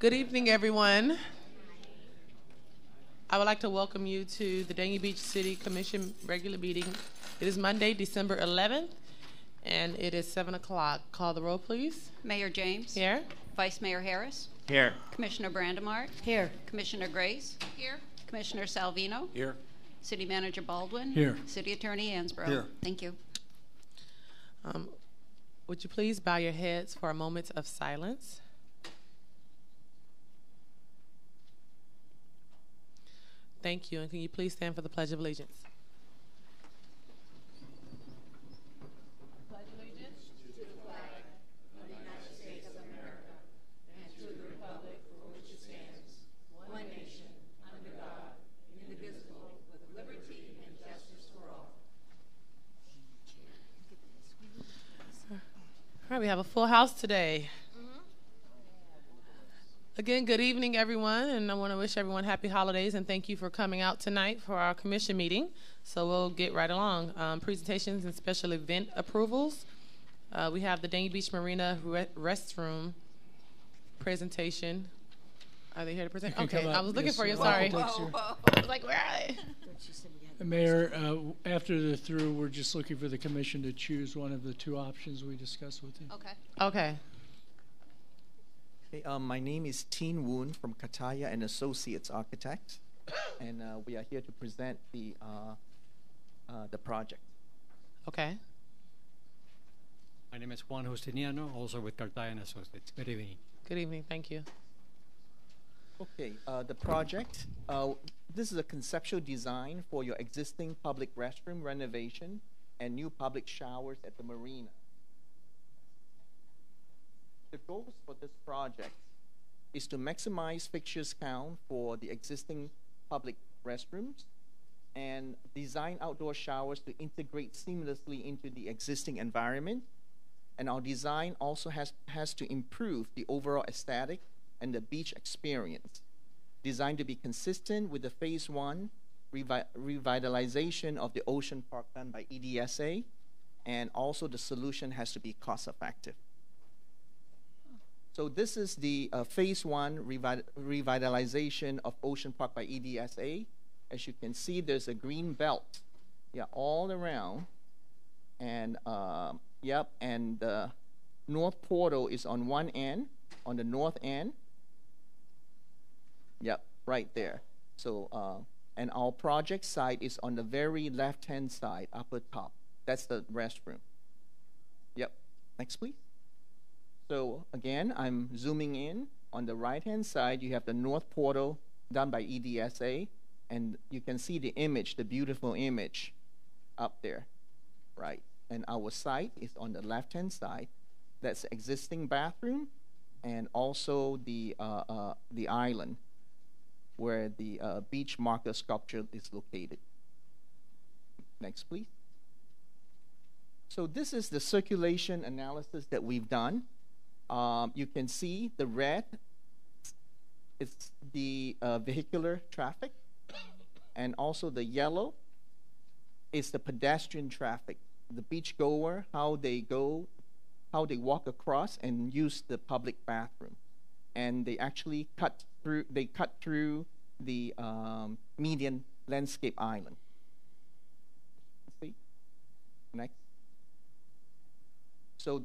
Good evening, everyone. I would like to welcome you to the Dania Beach City Commission regular meeting. It is Monday, December 11th, and it is 7 o'clock. Call the roll, please. Mayor James. Here. Vice Mayor Harris. Here. Commissioner Brandemart. Here. Commissioner Grace. Here. Commissioner Salvino. Here. City Manager Baldwin. Here. City Attorney Ansbro. Here. Thank you. Would you please bow your heads for a moment of silence? Thank you, and can you please stand for the Pledge of Allegiance? Pledge allegiance to the flag of the United States of America and to the republic for which it stands, one nation, under God, indivisible, with liberty and justice for all. All right, we have a full house today. Again, good evening, everyone, and I want to wish everyone happy holidays and thank you for coming out tonight for our commission meeting. So we'll get right along. Presentations and special event approvals. We have the Dania Beach Marina restroom presentation. Are they here to present? Okay, I was looking for you. Sorry. I was like, where are they? Mayor, after they're through, we're just looking for the commission to choose one of the two options we discussed with you. Okay. Okay. Okay, my name is Tin Woon from Kataya and Associates Architects, and we are here to present the project. Okay. My name is Juan Justiniano, also with Cartaya and Associates. Good evening. Good evening. Thank you. Okay, the project, this is a conceptual design for your existing public restroom renovation and new public showers at the marina. The goals for this project is to maximize fixtures count for the existing public restrooms and design outdoor showers to integrate seamlessly into the existing environment. And our design also has to improve the overall aesthetic and the beach experience, designed to be consistent with the Phase 1 revitalization of the Ocean Park done by EDSA, and also the solution has to be cost-effective. So this is the Phase 1 revitalization of Ocean Park by EDSA. As you can see, there's a green belt, all around, and and the North Portal is on one end, on the north end. Right there. So, and our project site is on the very left-hand side, upper top. That's the restroom. Next, please. So again, I'm zooming in. On the right-hand side, you have the North Portal done by EDSA, and you can see the image, the beautiful image up there, right? And our site is on the left-hand side. That's the existing bathroom, and also the island where the beach marker sculpture is located. Next, please. So this is the circulation analysis that we've done. You can see the red, it's the vehicular traffic, and also the yellow is the pedestrian traffic. The beachgoer, how they walk across and use the public bathroom, and they actually cut through the median landscape island. See, next. So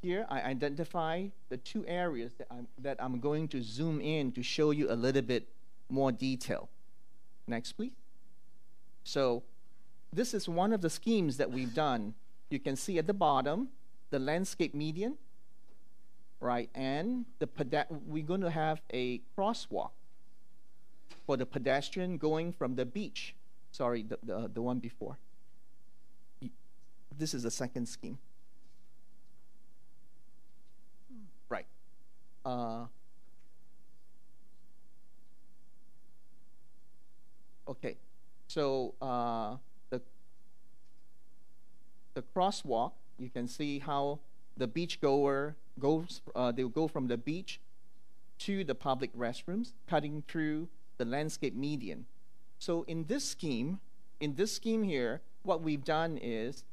here I identify the two areas that I'm going to zoom in to show you a little bit more detail. Next, please. So this is one of the schemes that we've done. You can see at the bottom the landscape median, right? And we're going to have a crosswalk for the pedestrian going from the beach. Sorry, the one before. This is the second scheme. Right. Okay. So the crosswalk, you can see how the beachgoer goes. They will go from the beach to the public restrooms, cutting through the landscape median. So in this scheme here, what we've done is,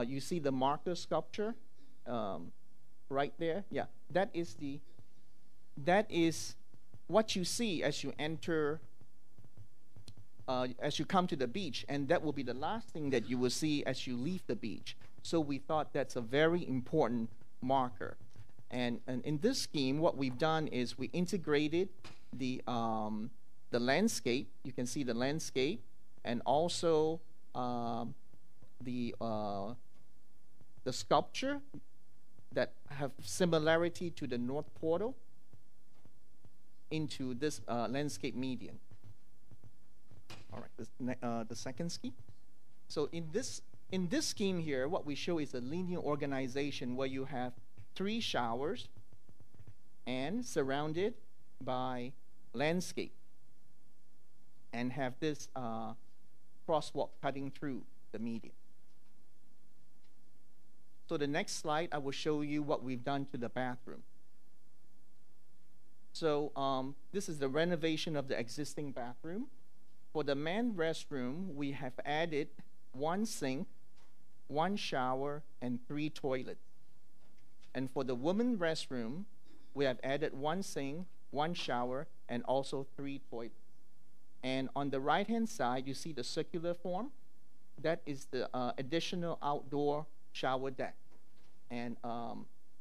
you see the marker sculpture right there. Yeah, that is what you see as you enter, as you come to the beach, and that will be the last thing that you will see as you leave the beach. So we thought that's a very important marker. And in this scheme, what we've done is we integrated the landscape. You can see the landscape, and also the sculpture that have similarity to the North Portal into this landscape median. All right, the second scheme. So in this scheme here, what we show is a linear organization where you have 3 showers and surrounded by landscape, and have this crosswalk cutting through the median. So the next slide, I will show you what we've done to the bathroom. So this is the renovation of the existing bathroom. For the men's restroom, we have added 1 sink, 1 shower, and 3 toilets. And for the women's restroom, we have added 1 sink, 1 shower, and also 3 toilets. And on the right-hand side, you see the circular form. That is the additional outdoor shower deck. And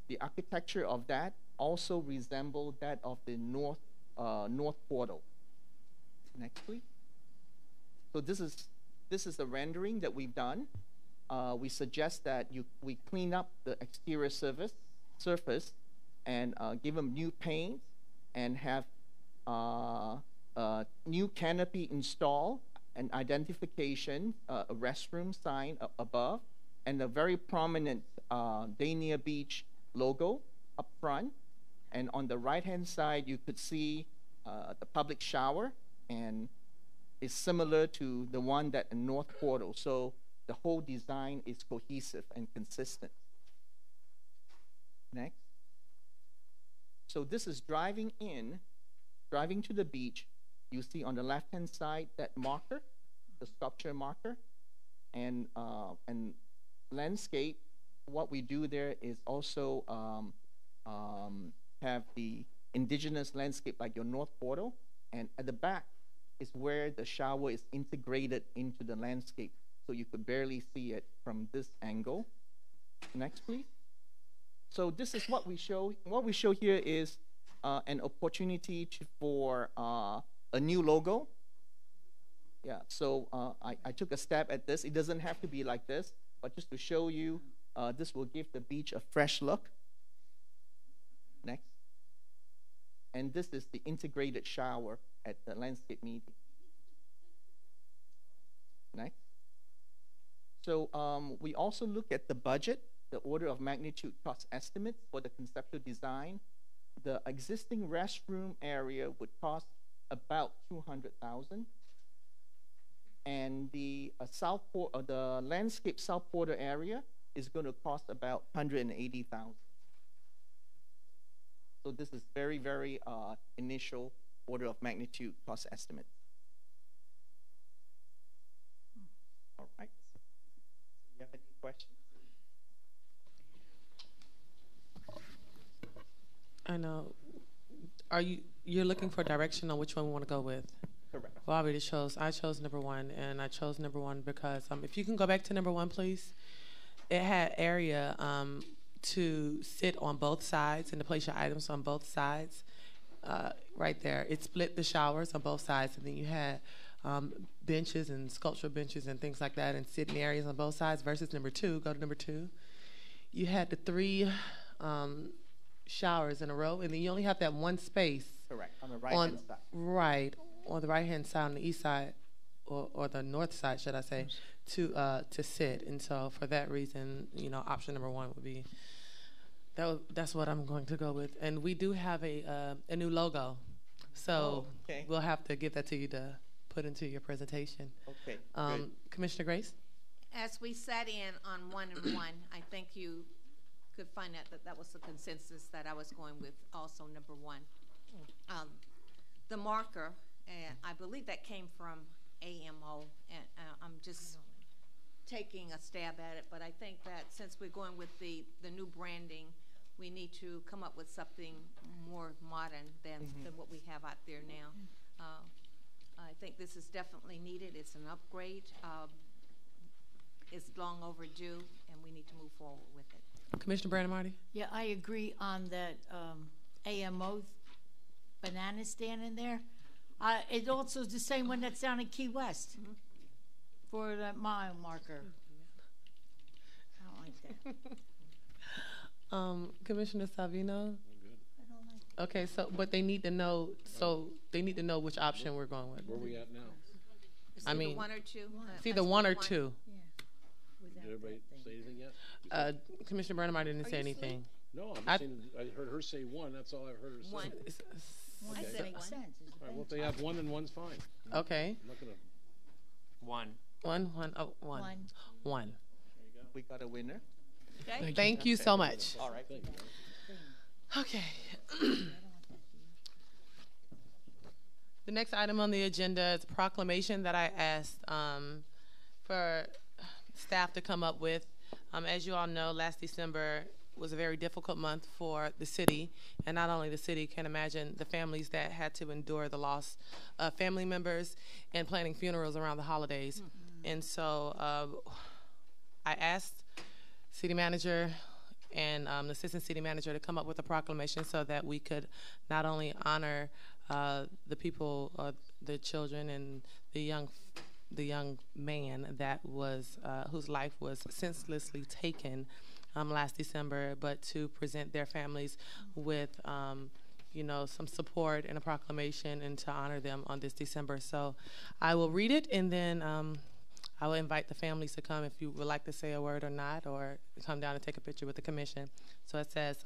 the architecture of that also resembled that of the North Portal. Next, please. So this is the rendering that we've done. We suggest that we clean up the exterior surface and give them new paint, and have new canopy installed, an identification, a restroom sign above, and a very prominent Dania Beach logo up front. And on the right-hand side, you could see the public shower, and it's similar to the one that in North Portal. So the whole design is cohesive and consistent. Next. So this is driving to the beach. You see on the left-hand side that marker, the sculpture marker, and landscape. What we do there is also have the indigenous landscape like your North Portal, and at the back is where the shower is integrated into the landscape, so you could barely see it from this angle. Next, please. So this is what we show. What we show here is an opportunity for a new logo. Yeah, so I took a stab at this. It doesn't have to be like this, but just to show you, this will give the beach a fresh look. Next. And this is the integrated shower at the landscape median. Next. So we also look at the budget, the order of magnitude cost estimate for the conceptual design. The existing restroom area would cost about $200,000, and the the landscape South Portal area is going to cost about $180,000. So this is very, very initial order of magnitude cost estimate. All right. Do you have any questions? I know. You're looking for direction on which one we want to go with? Correct. Well, I chose number 1, and I chose number 1 because if you can go back to number 1, please. It had area to sit on both sides and to place your items on both sides. Right there, it split the showers on both sides, and then you had benches and sculptural benches and things like that, and sitting areas on both sides. Versus number 2, go to number 2. You had the 3 showers in a row, and then you only have that one space. Correct, on the right-hand side. Right, on the right-hand side, on the east side, or the north side, should I say, to sit. And so for that reason, option number 1 would be, that's what I'm going to go with. And we do have a new logo, so okay. We'll have to give that to you to put into your presentation. Okay, good. Commissioner Grace? As we sat in on 1 and 1, I think you could find that was the consensus that I was going with, also number 1. The marker, and I believe that came from AMO, and I'm just taking a stab at it, but I think that since we're going with the new branding we need to come up with something more modern than what we have out there now. I think this is definitely needed. It's an upgrade. It's long overdue, and we need to move forward with it. Commissioner Brandon Marty? Yeah, I agree on that AMO banana stand in there. It also is the same one that's down in Key West for that mile marker. I don't like that. Commissioner Salvino? I don't like that. Okay, so, but they need to know, which option we're going with. Where we at now? It's I either mean, one or two. It's either one or two. Yeah. Did Without everybody that thing. say anything yet? Commissioner Brandon Marty didn't say anything. No, I- I heard her say one. That's all I've heard her say. One. One I that said makes one. sense. It's All right, well, if bench. they have one, then one's fine. Okay, I'm not gonna. One. one. One. We got a winner. Okay? Thank you so much. All right. Thank you. Okay. The next item on the agenda is a proclamation that I asked for staff to come up with. As you all know, last December was a very difficult month for the city, and not only the city, can imagine the families that had to endure the loss of family members and planning funerals around the holidays. And so I asked city manager and the assistant city manager to come up with a proclamation so that we could not only honor the people, the children, and the young man that was whose life was senselessly taken last December, but to present their families with some support and a proclamation, and to honor them on this December. So I will read it, and then I will invite the families to come if you would like to say a word or not, or come down and take a picture with the commission. So it says,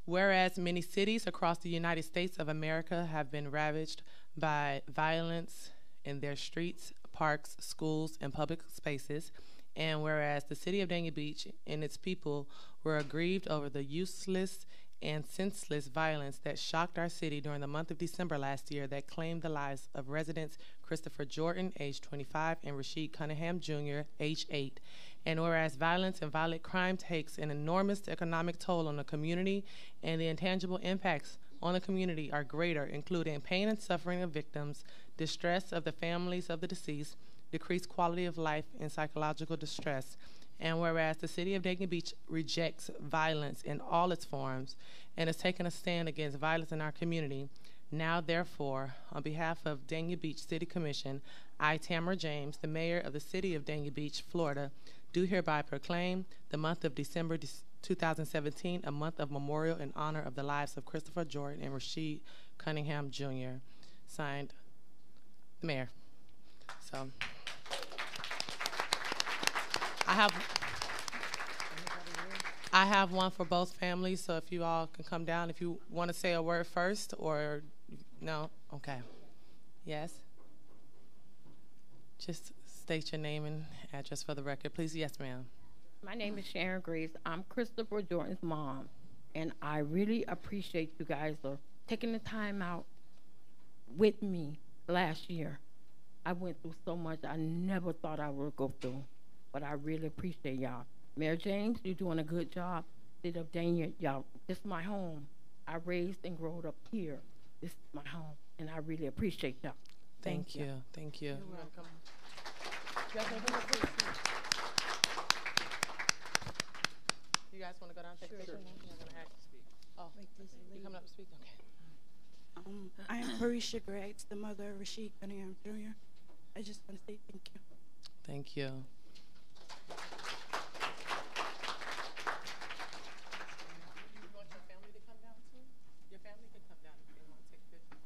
whereas many cities across the United States of America have been ravaged by violence in their streets, parks, schools, and public spaces, and whereas the city of Dania Beach and its people were aggrieved over the useless and senseless violence that shocked our city during the month of December last year that claimed the lives of residents Christopher Jordan, age 25, and Rashid Cunningham Jr., age 8. And whereas violence and violent crime takes an enormous economic toll on the community, and the intangible impacts on the community are greater, including pain and suffering of victims, distress of the families of the deceased, decreased quality of life, and psychological distress. And whereas the city of Dania Beach rejects violence in all its forms and has taken a stand against violence in our community, now therefore, on behalf of Dania Beach City Commission, I, Tamara James, the mayor of the city of Dania Beach, Florida, do hereby proclaim the month of December 2017 a month of memorial in honor of the lives of Christopher Jordan and Rashid Cunningham Jr. Signed, the mayor. So I have one for both families, so if you all can come down, if you want to say a word first, or no, okay. Yes? Just state your name and address for the record, please. Yes, ma'am. My name is Sharon Grace. I'm Christopher Jordan's mom, and I really appreciate you guys for taking the time out with me last year. I went through so much I never thought I would go through, but I really appreciate y'all. Mayor James, you're doing a good job. City of Dania, y'all, this is my home. I raised and grew up here. This is my home, and I really appreciate y'all. Thank you. Thank you. You're welcome. You guys want to go down and take a picture? I'm going to have you speak. Oh, you coming up to speak? Okay. I am Parisha Greggs, the mother of Rashid Cunningham Jr. I just want to say thank you. Thank you. You want your family to come down too? Your family can come down if they want to take a picture.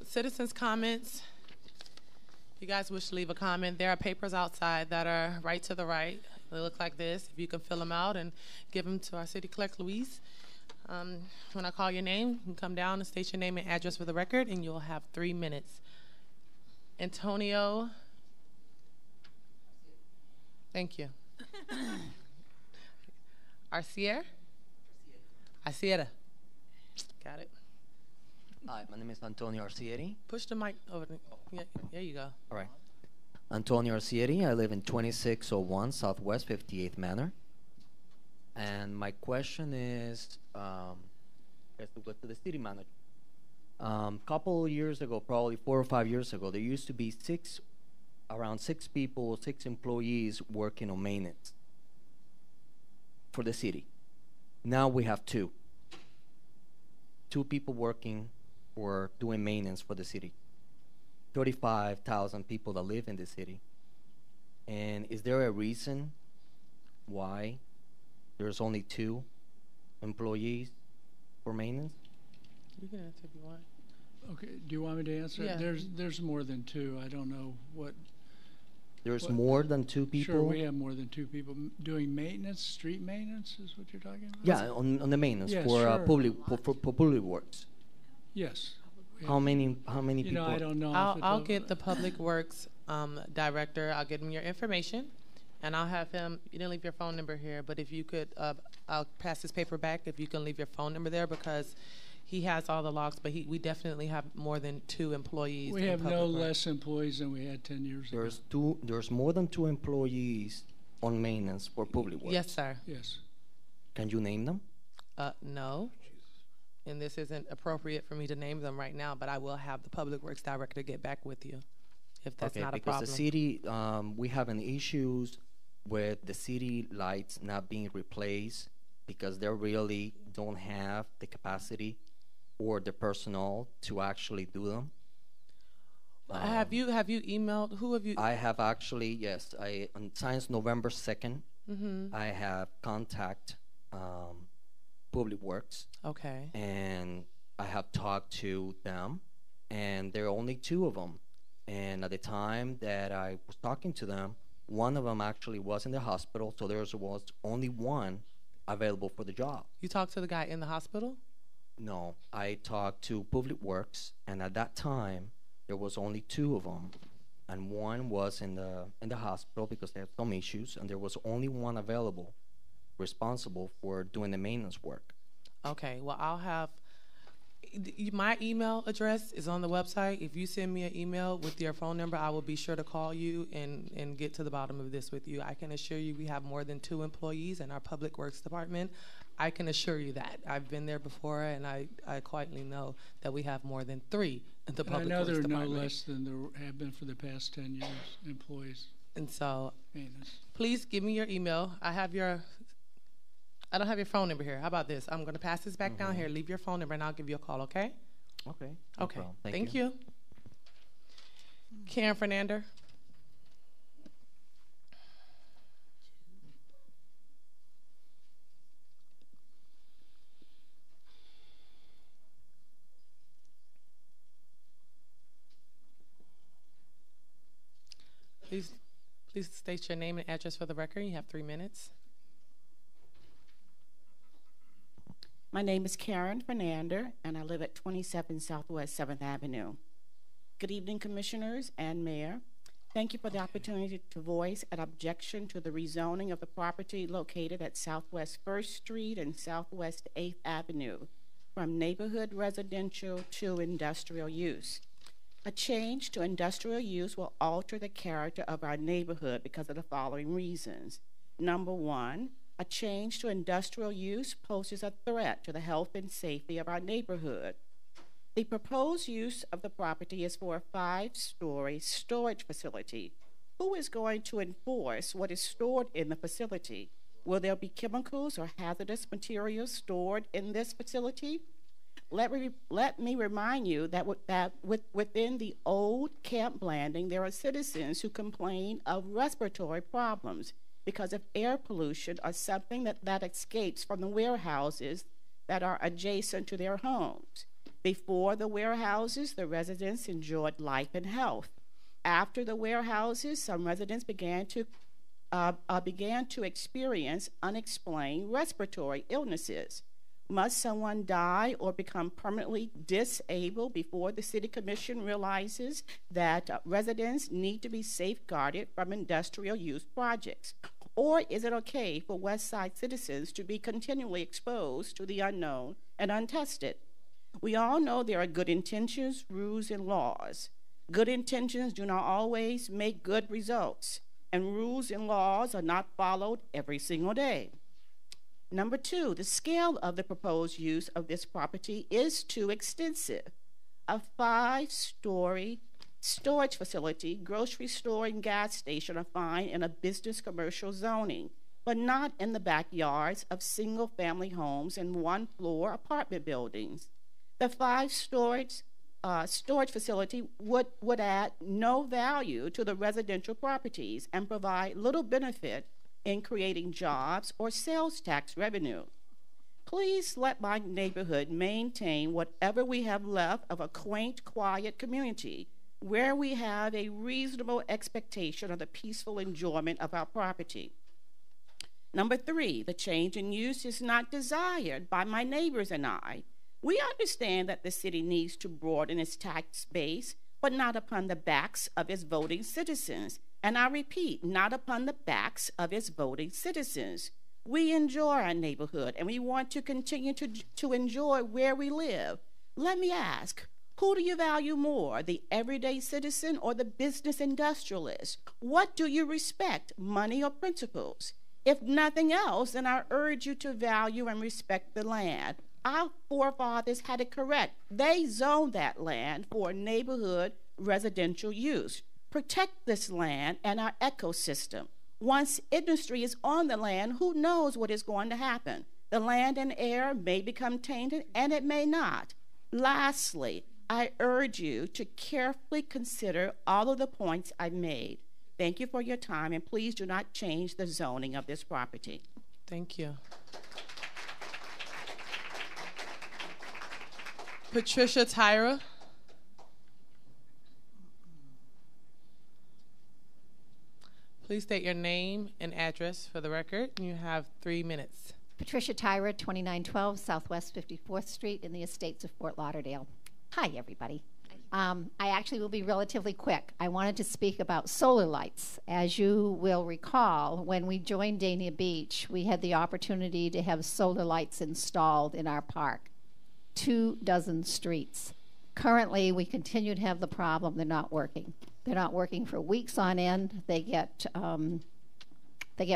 Citizens' comments. If you guys wish to leave a comment, there are papers outside that are right to the right. They look like this. If you can fill them out and give them to our city clerk, Louise. When I call your name, you can come down and state your name and address for the record, and you'll have 3 minutes. Antonio. Thank you. Arcier? Arciera. Got it. Hi, my name is Antonio Arcieri. Push the mic over. Yeah, there you go. All right. Antonio Arcieri. I live in 2601 Southwest 58th Manor. And my question is, has to go to the city manager. Couple of years ago, probably 4 or 5 years ago, there used to be around 6 people, 6 employees working on maintenance for the city. Now we have 2. 2 people working or doing maintenance for the city. 35,000 people that live in the city. And is there a reason why there's only 2 employees for maintenance? You can answer if you want. Okay, do you want me to answer? Yeah. There's more than 2. I don't know what. There's more than 2 people? Sure, we have more than 2 people doing maintenance, street maintenance is what you're talking about? Yeah, on the maintenance Yeah, for sure. for public works. Yes. We How have- many You people? know, I don't know. I'll get the Public Works director. I'll get him your information, and I'll have him. You didn't leave your phone number here, but if you could, I'll pass this paper back. If you can leave your phone number there, because he has all the logs, but we definitely have more than 2 employees. We in have Public no Works. less employees than we had 10 years ago. There's more than 2 employees on maintenance for public works. Yes, sir. Yes. Can you name them? No. And this isn't appropriate for me to name them right now, but I will have the Public Works director get back with you if that's not a because problem. the city, we having issues with the city lights not being replaced because they really don't have the capacity or the personnel to actually do them. Have you emailed? Who have you? I have actually, yes. Since November 2nd, I have contact Public Works. Okay. And I have talked to them, and there are only 2 of them. And at the time that I was talking to them, one of them actually was in the hospital, so there was only one available for the job. You talked to the guy in the hospital? No, I talked to Public Works, and at that time, there was only 2 of them, and one was in the hospital because they had some issues, and there was only one available, responsible for doing the maintenance work. Okay. Well, I'll have my email address is on the website. If you send me an email with your phone number, I will be sure to call you and get to the bottom of this with you. I can assure you we have more than 2 employees in our Public Works department. I can assure you that. I've been there before, and I quietly know that we have more than 3 in the And I Public know Works there are no department. less than there have been for the past 10 years, employees. And so, Maintenance. please give me your email. I don't have your phone number here. How about this? I'm going to pass this back down here. Leave your phone number, and I'll give you a call, okay? Okay. Okay. problem. Thank you. Karen Fernandez. Please state your name and address for the record. You have 3 minutes. My name is Karen Fernandez, and I live at 27 Southwest 7th Avenue. Good evening, Commissioners and Mayor. Thank you for the opportunity to voice an objection to the rezoning of the property located at Southwest 1st Street and Southwest 8th Avenue from neighborhood residential to industrial use. A change to industrial use will alter the character of our neighborhood because of the following reasons. Number 1, a change to industrial use poses a threat to the health and safety of our neighborhood. The proposed use of the property is for a 5-story storage facility. Who is going to enforce what is stored in the facility? Will there be chemicals or hazardous materials stored in this facility? Let me remind you that within the old Camp Blanding, there are citizens who complain of respiratory problems because of air pollution or something that escapes from the warehouses that are adjacent to their homes. Before the warehouses, the residents enjoyed life and health. After the warehouses, some residents began to experience unexplained respiratory illnesses. Must someone die or become permanently disabled before the City Commission realizes that residents need to be safeguarded from industrial use projects? Or is it okay for West Side citizens to be continually exposed to the unknown and untested? We all know there are good intentions, rules, and laws. Good intentions do not always make good results, and rules and laws are not followed every single day. Number two, the scale of the proposed use of this property is too extensive. A 5-story storage facility, grocery store, and gas station are fine in a business commercial zoning, but not in the backyards of single-family homes and one-floor apartment buildings. The 5-story storage facility would add no value to the residential properties and provide little benefit in creating jobs or sales tax revenue. Please let my neighborhood maintain whatever we have left of a quaint, quiet community where we have a reasonable expectation of the peaceful enjoyment of our property. Number three, the change in use is not desired by my neighbors and I. We understand that the city needs to broaden its tax base, but not upon the backs of its voting citizens. And I repeat, not upon the backs of its voting citizens. We enjoy our neighborhood, and we want to continue to enjoy where we live. Let me ask, who do you value more, the everyday citizen or the business industrialist? What do you respect, money or principles? If nothing else, then I urge you to value and respect the land. Our forefathers had it correct. They zoned that land for neighborhood residential use. Protect this land and our ecosystem. Once industry is on the land, who knows what is going to happen? The land and air may become tainted, and it may not. Lastly, I urge you to carefully consider all of the points I've made. Thank you for your time, and please do not change the zoning of this property. Thank you. Patricia Tyra. Please state your name and address for the record. You have 3 minutes. Patricia Tyra, 2912 Southwest 54th Street in the Estates of Fort Lauderdale. Hi, everybody. I actually will be relatively quick. I wanted to speak about solar lights. As you will recall, when we joined Dania Beach, we had the opportunity to have solar lights installed in our park, 24 streets. Currently, we continue to have the problem they're not working. They're not working for weeks on end. They get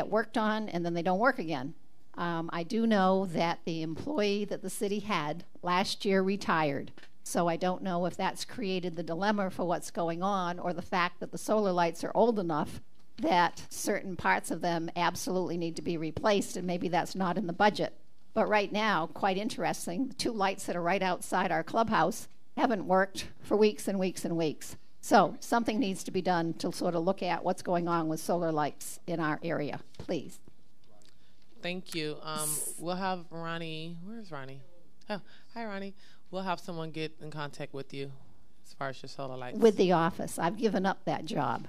worked on, and then they don't work again. I do know that the employee that the city had last year retired, so I don't know if that's created the dilemma for what's going on, or the fact that the solar lights are old enough that certain parts of them absolutely need to be replaced, and maybe that's not in the budget. But right now, quite interesting, the 2 lights that are right outside our clubhouse haven't worked for weeks and weeks and weeks. So something needs to be done to sort of look at what's going on with solar lights in our area, please. Thank you. We'll have Ronnie. Where's Ronnie? Oh, hi, Ronnie. We'll have someone get in contact with you as far as your solar lights. With the office. I've given up that job.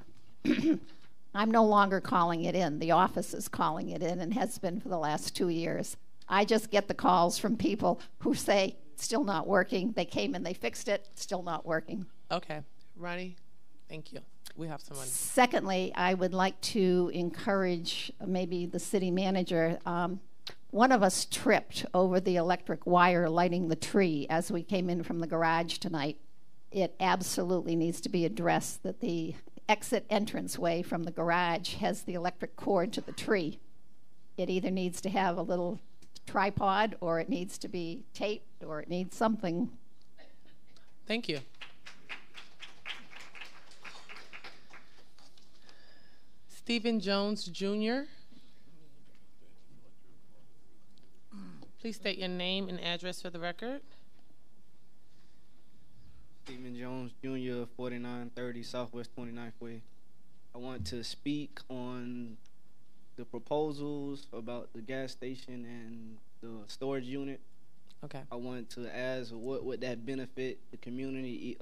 I'm no longer calling it in. The office is calling it in and has been for the last 2 years. I just get the calls from people who say, still not working. They came and they fixed it, still not working. Okay. Ronnie, thank you. We have someone. Secondly, I would like to encourage maybe the city manager. One of us tripped over the electric wire lighting the tree as we came in from the garage tonight. It absolutely needs to be addressed that the exit entranceway from the garage has the electric cord to the tree. It either needs to have a little tripod, or it needs to be taped, or it needs something. Thank you. Stephen Jones, Jr. Please state your name and address for the record. Stephen Jones, Jr., 4930 Southwest 29th Way. I want to speak on the proposals about the gas station and the storage unit. Okay. I wanted to ask what would that benefit the community,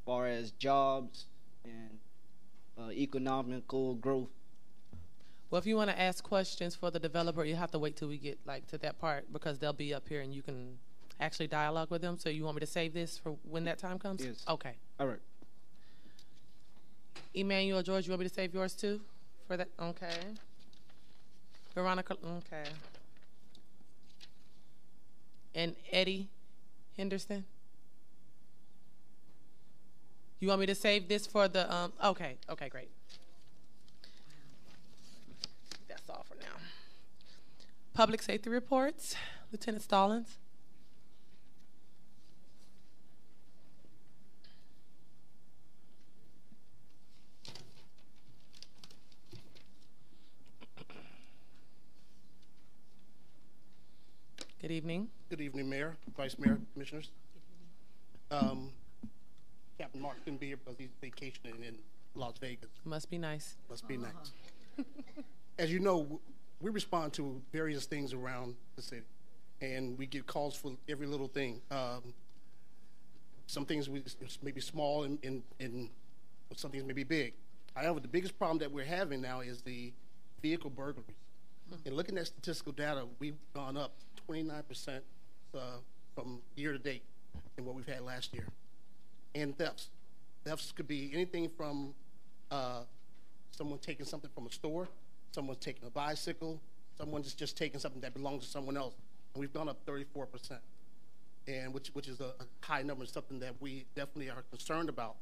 far as jobs and economical growth. Well, if you want to ask questions for the developer, you have to wait till we get like to that part because they'll be up here and you can actually dialogue with them. So you want me to save this for when that time comes? Yes. Okay. All right. Emmanuel, George, you want me to save yours too for that? Okay. Veronica, okay. And Eddie Henderson? You want me to save this for the, okay, great. That's all for now. Public safety reports, Lieutenant Stallings. Good evening. Good evening, Mayor, Vice Mayor, Commissioners. Captain Mark couldn't be here because he's vacationing in Las Vegas. Must be nice. Must be nice. As you know, we respond to various things around the city, and we get calls for every little thing. Some things may be small and some things may be big. However, the biggest problem that we're having now is the vehicle burglaries. And looking at statistical data, we've gone up 29% from year to date in what we've had last year. And thefts. Thefts could be anything from someone taking something from a store, someone's taking a bicycle, someone's just taking something that belongs to someone else. And we've gone up 34%, and which is a high number, something that we definitely are concerned about.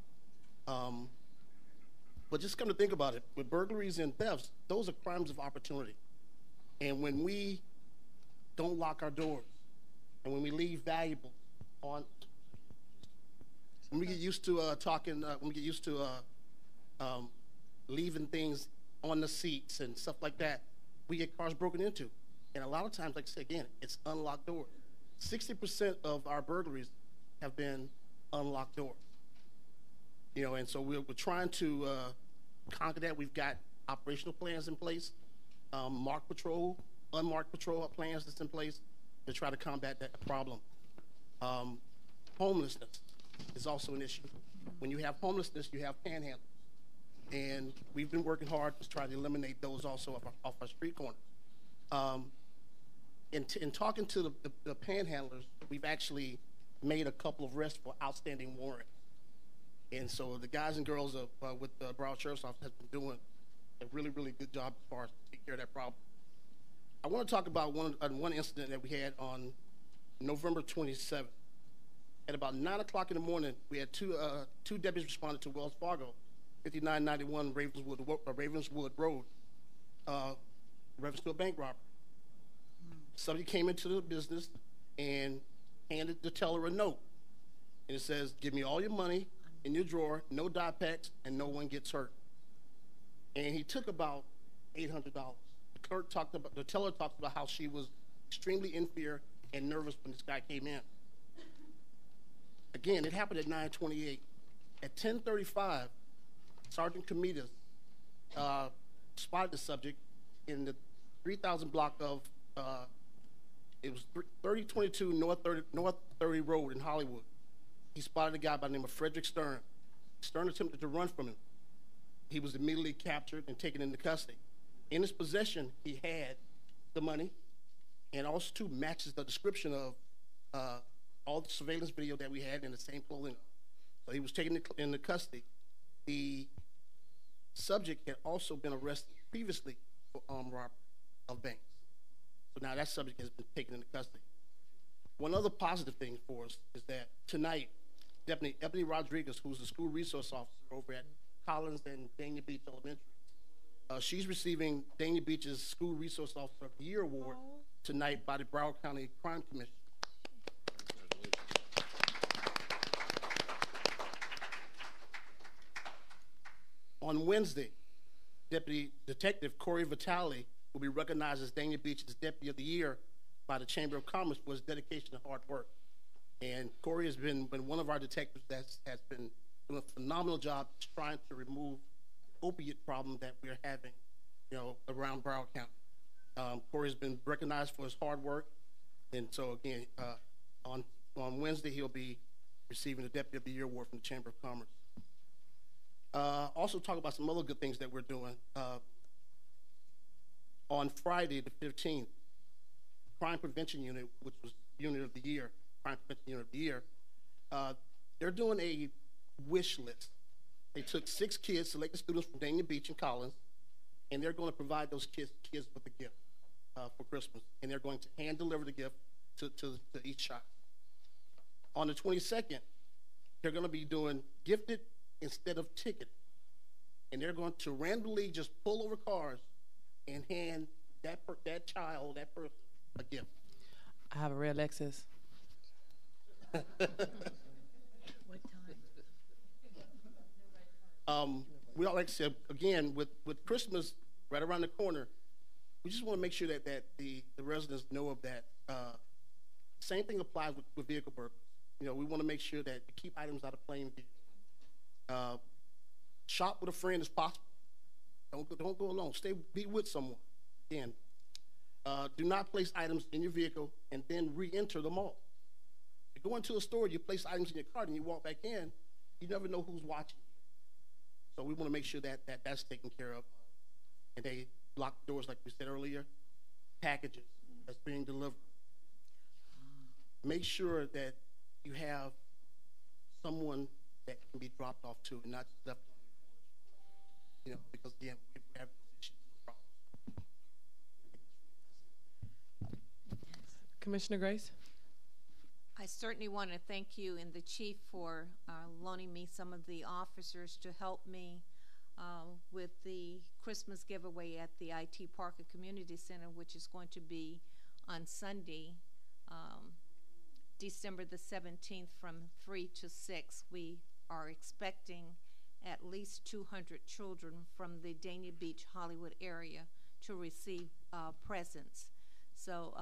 But just come to think about it, with burglaries and thefts, those are crimes of opportunity. And when we don't lock our doors, and when we leave valuables on, when we get used to leaving things on the seats and stuff like that, we get cars broken into. And a lot of times, like I said again, it's unlocked doors. 60% of our burglaries have been unlocked doors. You know, and so we're trying to conquer that. We've got operational plans in place, marked patrol, unmarked patrol plans that's in place to try to combat that problem. Homelessness is also an issue. When you have homelessness, you have panhandlers. And we've been working hard to try to eliminate those also off our street corners. In talking to the panhandlers, we've actually made a couple of arrests for outstanding warrants. And so the guys and girls with the Broward Sheriff's Office have been doing a really, really good job as far as taking care of that problem. I want to talk about one incident that we had on November 27th. At about 9 o'clock in the morning, we had two deputies responded to Wells Fargo, 5991 Ravenswood Road, reference to a bank robbery. Somebody came into the business and handed the teller a note. And it says, give me all your money in your drawer, no die packs, and no one gets hurt. And he took about $800. The teller talked about how she was extremely in fear and nervous when this guy came in. Again, it happened at 9:28. At 10:35, Sergeant Comitas spotted the subject in the 3000 block of, it was 3022 North 30 Road in Hollywood. He spotted a guy by the name of Frederick Stern. Stern attempted to run from him. He was immediately captured and taken into custody. In his possession, he had the money, and also too matches the description of all the surveillance video that we had in the same clothing. So he was taken into custody. The subject had also been arrested previously for armed robbery of banks. So now that subject has been taken into custody. One other positive thing for us is that tonight, Deputy Ebony Rodriguez, who's the school resource officer over at Collins and Dania Beach Elementary, she's receiving Dania Beach's School Resource Officer of the Year Award tonight by the Broward County Crime Commission. On Wednesday, Deputy Detective Corey Vitale will be recognized as Dania Beach's Deputy of the Year by the Chamber of Commerce for his dedication and hard work. And Corey has been one of our detectives that has been doing a phenomenal job trying to remove the opiate problem that we're having, around Broward County. Corey has been recognized for his hard work. And so again, on Wednesday, he'll be receiving the Deputy of the Year Award from the Chamber of Commerce. Also talk about some other good things that we're doing. On Friday, the 15th, Crime Prevention Unit, which was Unit of the Year, Crime Prevention Unit of the Year, they're doing a wish list. They took 6 kids, selected students from Dania Beach and Collins, and they're going to provide those kids with a gift for Christmas, and they're going to hand deliver the gift to each child. On the 22nd, they're going to be doing gifted instead of ticketed, and they're going to randomly just pull over cars and hand that child, that person, a gift. I have a red Lexus. What time? We all, like I said, again, with Christmas right around the corner, we just want to make sure that the residents know of that. Same thing applies with vehicle burglaries. You know, we want to make sure that you keep items out of plain view. Shop with a friend as possible. Don't go alone. Be with someone. Again, do not place items in your vehicle and then re-enter the mall. You go into a store, you place items in your cart, and you walk back in. You never know who's watching. So we want to make sure that that's taken care of. And they lock the doors, like we said earlier. Packages that's being delivered. Make sure that you have someone that can be dropped off to, and not just left on your porch. You know, because again, we have issues and problems. Commissioner Grace? I certainly want to thank you and the chief for loaning me some of the officers to help me with the Christmas giveaway at the IT Parker Community Center, which is going to be on Sunday, December the 17th from 3 to 6. We are expecting at least 200 children from the Dania Beach, Hollywood area to receive presents. So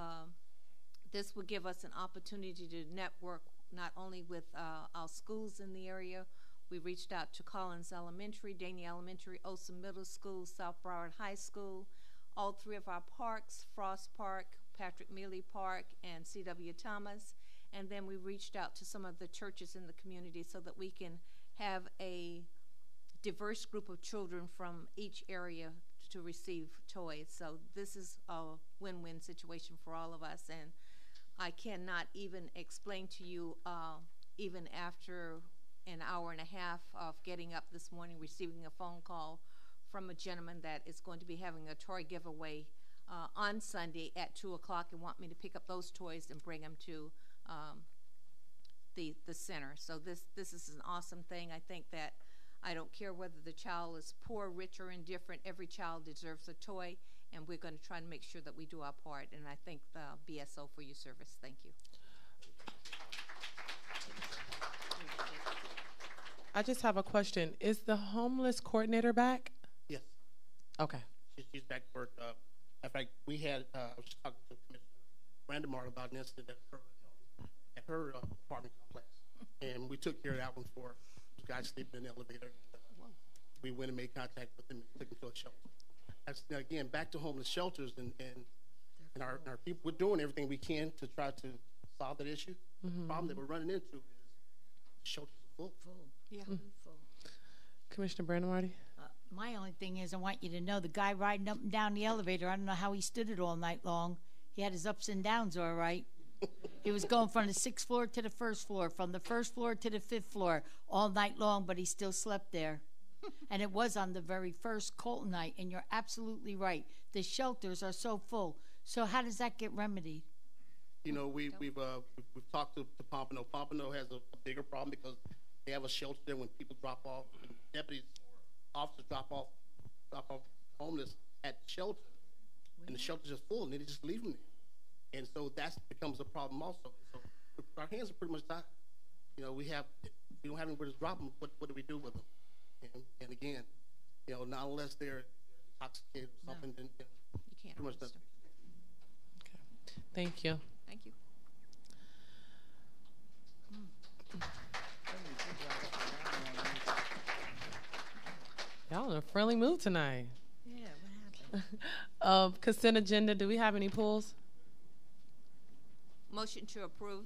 this will give us an opportunity to network not only with our schools in the area. We reached out to Collins Elementary, Dania Elementary, Olson Middle School, South Broward High School, all 3 of our parks, Frost Park, Patrick Mealy Park, and C.W. Thomas. And then we reached out to some of the churches in the community so that we can have a diverse group of children from each area to receive toys. So this is a win-win situation for all of us. And I cannot even explain to you, even after an hour and a half of getting up this morning, receiving a phone call from a gentleman that is going to be having a toy giveaway on Sunday at 2 o'clock and want me to pick up those toys and bring them to the center. So this is an awesome thing. I think that I don't care whether the child is poor, rich, or indifferent. Every child deserves a toy, and we're going to try to make sure that we do our part. And I thank the BSO for your service. Thank you. I just have a question. Is the homeless coordinator back? Yes. Okay. She's back to work. In fact, we had, I was talking to Commissioner Brandemar about an incident at her apartment complex, and we took care of that one for her. This guy sleeping in the elevator. We went and made contact with him and took him to a shelter. That's, now again, back to homeless shelters and our people. We're doing everything we can to try to solve that issue. The problem that we're running into is shelters are full. Yeah. Full. Commissioner Brandon My only thing is, I want you to know the guy riding up and down the elevator, I don't know how he stood it all night long. He had his ups and downs, all right. He was going from the 6th floor to the 1st floor, from the 1st floor to the 5th floor all night long, but he still slept there. And it was on the very first Colton night, and you're absolutely right. The shelters are so full. So how does that get remedied? You know, we've talked to Pompano. Pompano has a bigger problem because they have a shelter there when people drop off, when deputies or officers drop off homeless at the shelter, and the shelter's just full, and they just leave them there. And so that becomes a problem also. So our hands are pretty much tied. You know, we don't have anywhere to drop them. What do we do with them? And again, you know, not unless they're intoxicated or something, then you can't. Pretty much doesn't. Okay. Thank you. Thank you. Y'all in a friendly mood tonight. Yeah, what happened? Consent agenda, do we have any pulls? motion to approve.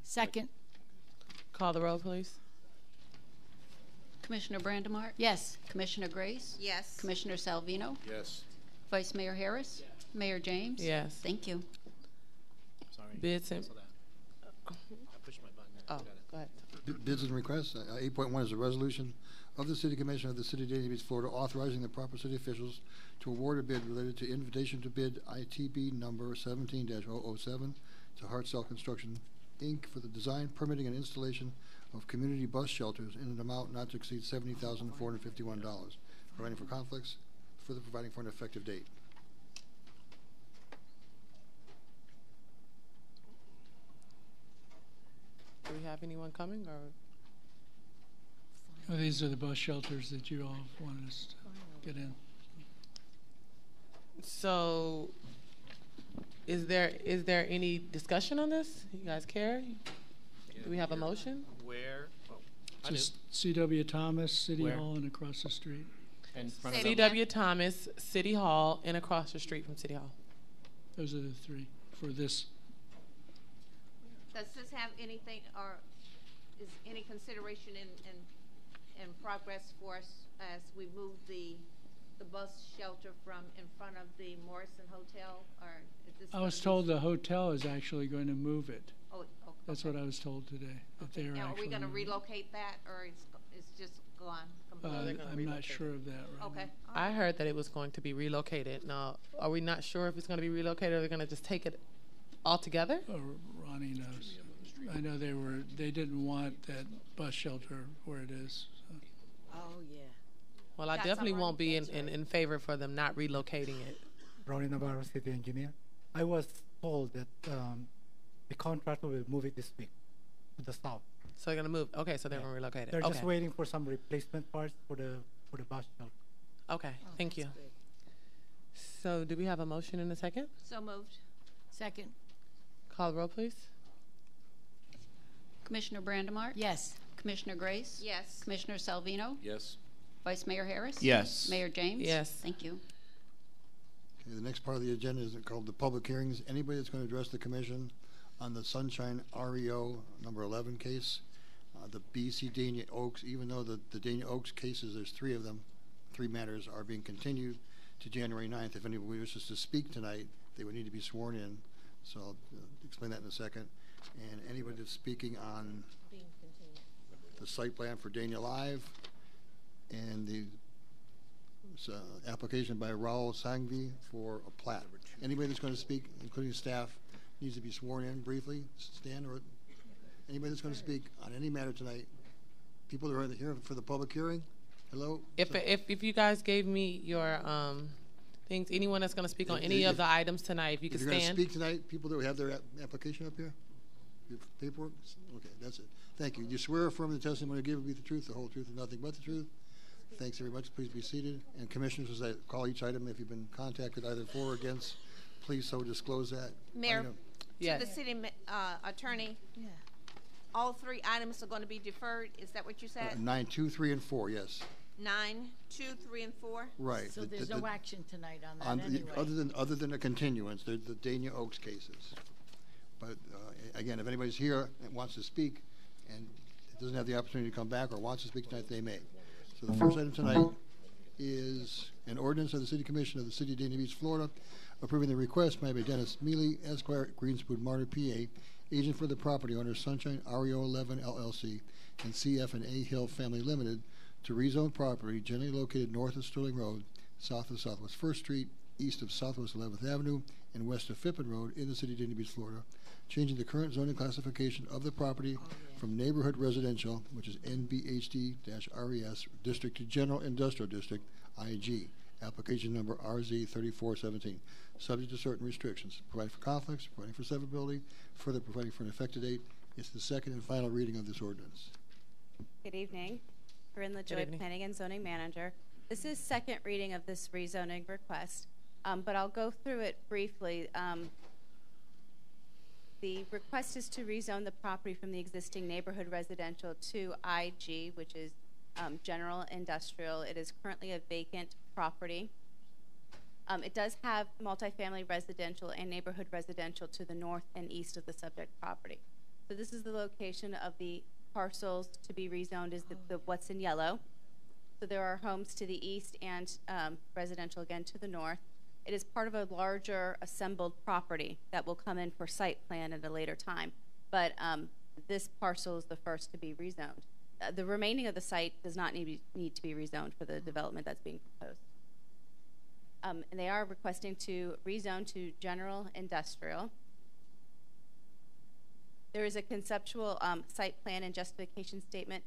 Second. Call the roll, please. Commissioner Brandemart? Yes. Commissioner Grace? Yes. Commissioner Salvino? Yes. Vice Mayor Harris? Mayor James? Yes. Thank you. Sorry. Bids and, I pushed my button. oh, go ahead. Bids and requests. 8.1 is a resolution of the City Commission of the City of Dania Beach, Florida, authorizing the proper city officials to award a bid related to invitation to bid ITB number 17-007 to Hartzell Construction, Inc. for the design, permitting, and installation of community bus shelters in an amount not to exceed $70,451, providing for conflicts, further providing for an effective date. Do we have anyone coming, or? Oh, these are the bus shelters that you all wanted us to get in. So, is there any discussion on this? You guys care? Do we have a motion? Where? Oh, I do. Just C.W. Thomas, City Where? Hall, and across the street. In front of Say the- it again. C.W. Thomas, City Hall, and across the street from City Hall. Those are the three for this. Does this have anything, or is any consideration in progress for us as we move the bus shelter from in front of the Morrison Hotel, or is this? I was gonna told be- the hotel is actually going to move it. Oh, okay. That's what I was told today, that they are Now, are we actually. gonna moving it. relocate that, or it's just gone completely? I'm not sure of that right Okay. now. I heard that it was going to be relocated. Now, are we not sure if it's going to be relocated, or they're going to just take it altogether? Oh, Ronnie knows. I know they didn't want that bus shelter where it is. So. Oh, yeah. Well, I Got definitely someone? won't be in favor for them not relocating it. Ronnie Navarro, city engineer. I was told that the contractor will move it this week to the south. So they're going to move. Okay, so they're going to relocate it. They're okay. just waiting for some replacement parts for the bus shelter. Okay, thank you. So do we have a motion in a second? So moved. Second. Call the roll, please. Commissioner Brandemart? Yes. Commissioner Grace? Yes. Commissioner Salvino? Yes. Vice Mayor Harris? Yes. Mayor James? Yes. Thank you. Okay, the next part of the agenda is called the public hearings. Anybody that's going to address the commission on the Sunshine REO number 11 case, the BC Dania Oaks, even though the Dania Oaks cases, there's three of them, three matters are being continued to January 9th. If anybody wishes to speak tonight, they would need to be sworn in. So I'll explain that in a second. And anybody that's speaking on the site plan for Dania Live and the application by Raul Sangvi for a plat. Anybody that's going to speak, including staff, needs to be sworn in briefly. Stan, or anybody that's going to speak on any matter tonight. People that are here for the public hearing, hello? If you guys gave me your things, anyone that's going to speak on any of the items tonight, if you could If you're going to stand. speak tonight, people that have their application up here? Your paperwork? Okay, that's it. Thank you. You swear or affirm the testimony you give will be the truth, the whole truth, and nothing but the truth? Thanks very much. Please be seated. And commissioners, as I call each item, if you've been contacted either for or against, please so disclose that. Mayor, Item- Yes. to the city attorney, all three items are going to be deferred. Is that what you said? 9, 2, 3, and 4, yes. 9, 2, 3, and 4? Right. So there's no action tonight on that on anyway. other than a continuance, the Dania Oaks cases. But again, if anybody's here and wants to speak and doesn't have the opportunity to come back or wants to speak tonight, they may. So the first item tonight is an ordinance of the City Commission of the City of Dania Beach, Florida, approving the request made by Dennis Mealy, Esquire, Greenspoon, Martyr, PA, agent for the property owner Sunshine REO 11 LLC and CF and A Hill Family Limited to rezone property generally located north of Sterling Road, south of Southwest 1st Street, east of Southwest 11th Avenue, and west of Fippen Road in the City of Dania Beach, Florida, changing the current zoning classification of the property from neighborhood residential, which is NBHD-RES, district to general industrial district, IG, application number RZ3417, subject to certain restrictions, providing for conflicts, providing for severability, further providing for an effective date. It's the second and final reading of this ordinance. Good evening. Corinne Good LaJoy, evening. Planning and Zoning Manager. This is second reading of this rezoning request, but I'll go through it briefly. The request is to rezone the property from the existing neighborhood residential to IG, which is general industrial. It is currently a vacant property. It does have multifamily residential and neighborhood residential to the north and east of the subject property. So this is the location of the parcels to be rezoned is the what's in yellow. So there are homes to the east and residential again to the north. It is part of a larger assembled property that will come in for site plan at a later time. But this parcel is the first to be rezoned. The remaining of the site does not need to be rezoned for the development that's being proposed. And they are requesting to rezone to general industrial. There is a conceptual site plan and justification statement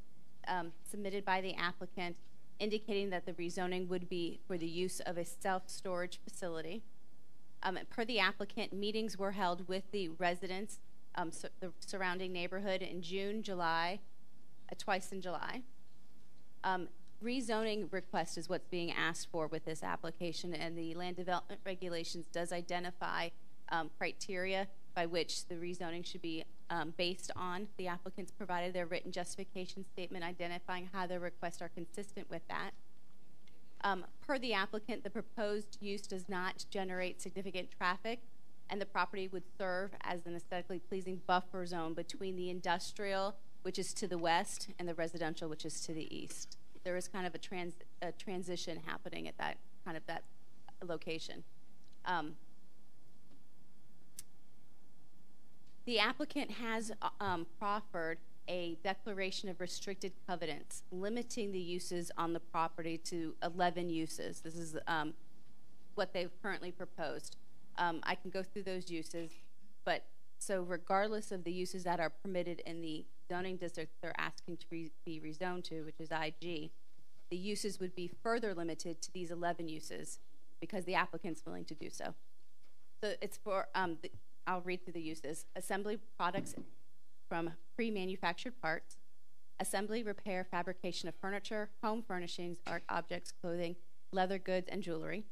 submitted by the applicant indicating that the rezoning would be for the use of a self-storage facility. Per the applicant, meetings were held with the residents, the surrounding neighborhood in June, July, twice in July. Rezoning request is what's being asked for with this application, and the land development regulations does identify criteria by which the rezoning should be based on. The applicants provided their written justification statement identifying how their requests are consistent with that. Per the applicant, the proposed use does not generate significant traffic, and the property would serve as an aesthetically pleasing buffer zone between the industrial, which is to the west, and the residential, which is to the east. There is kind of a transition happening at that location. The applicant has proffered a declaration of restricted covenants limiting the uses on the property to 11 uses. This is what they've currently proposed. I can go through those uses, but so regardless of the uses that are permitted in the zoning district they're asking to be rezoned to, which is IG, the uses would be further limited to these 11 uses because the applicant's willing to do so. So it's for, I'll read through the uses. Assembly products from pre-manufactured parts, assembly, repair, fabrication of furniture, home furnishings, art objects, clothing, leather goods, and jewelry,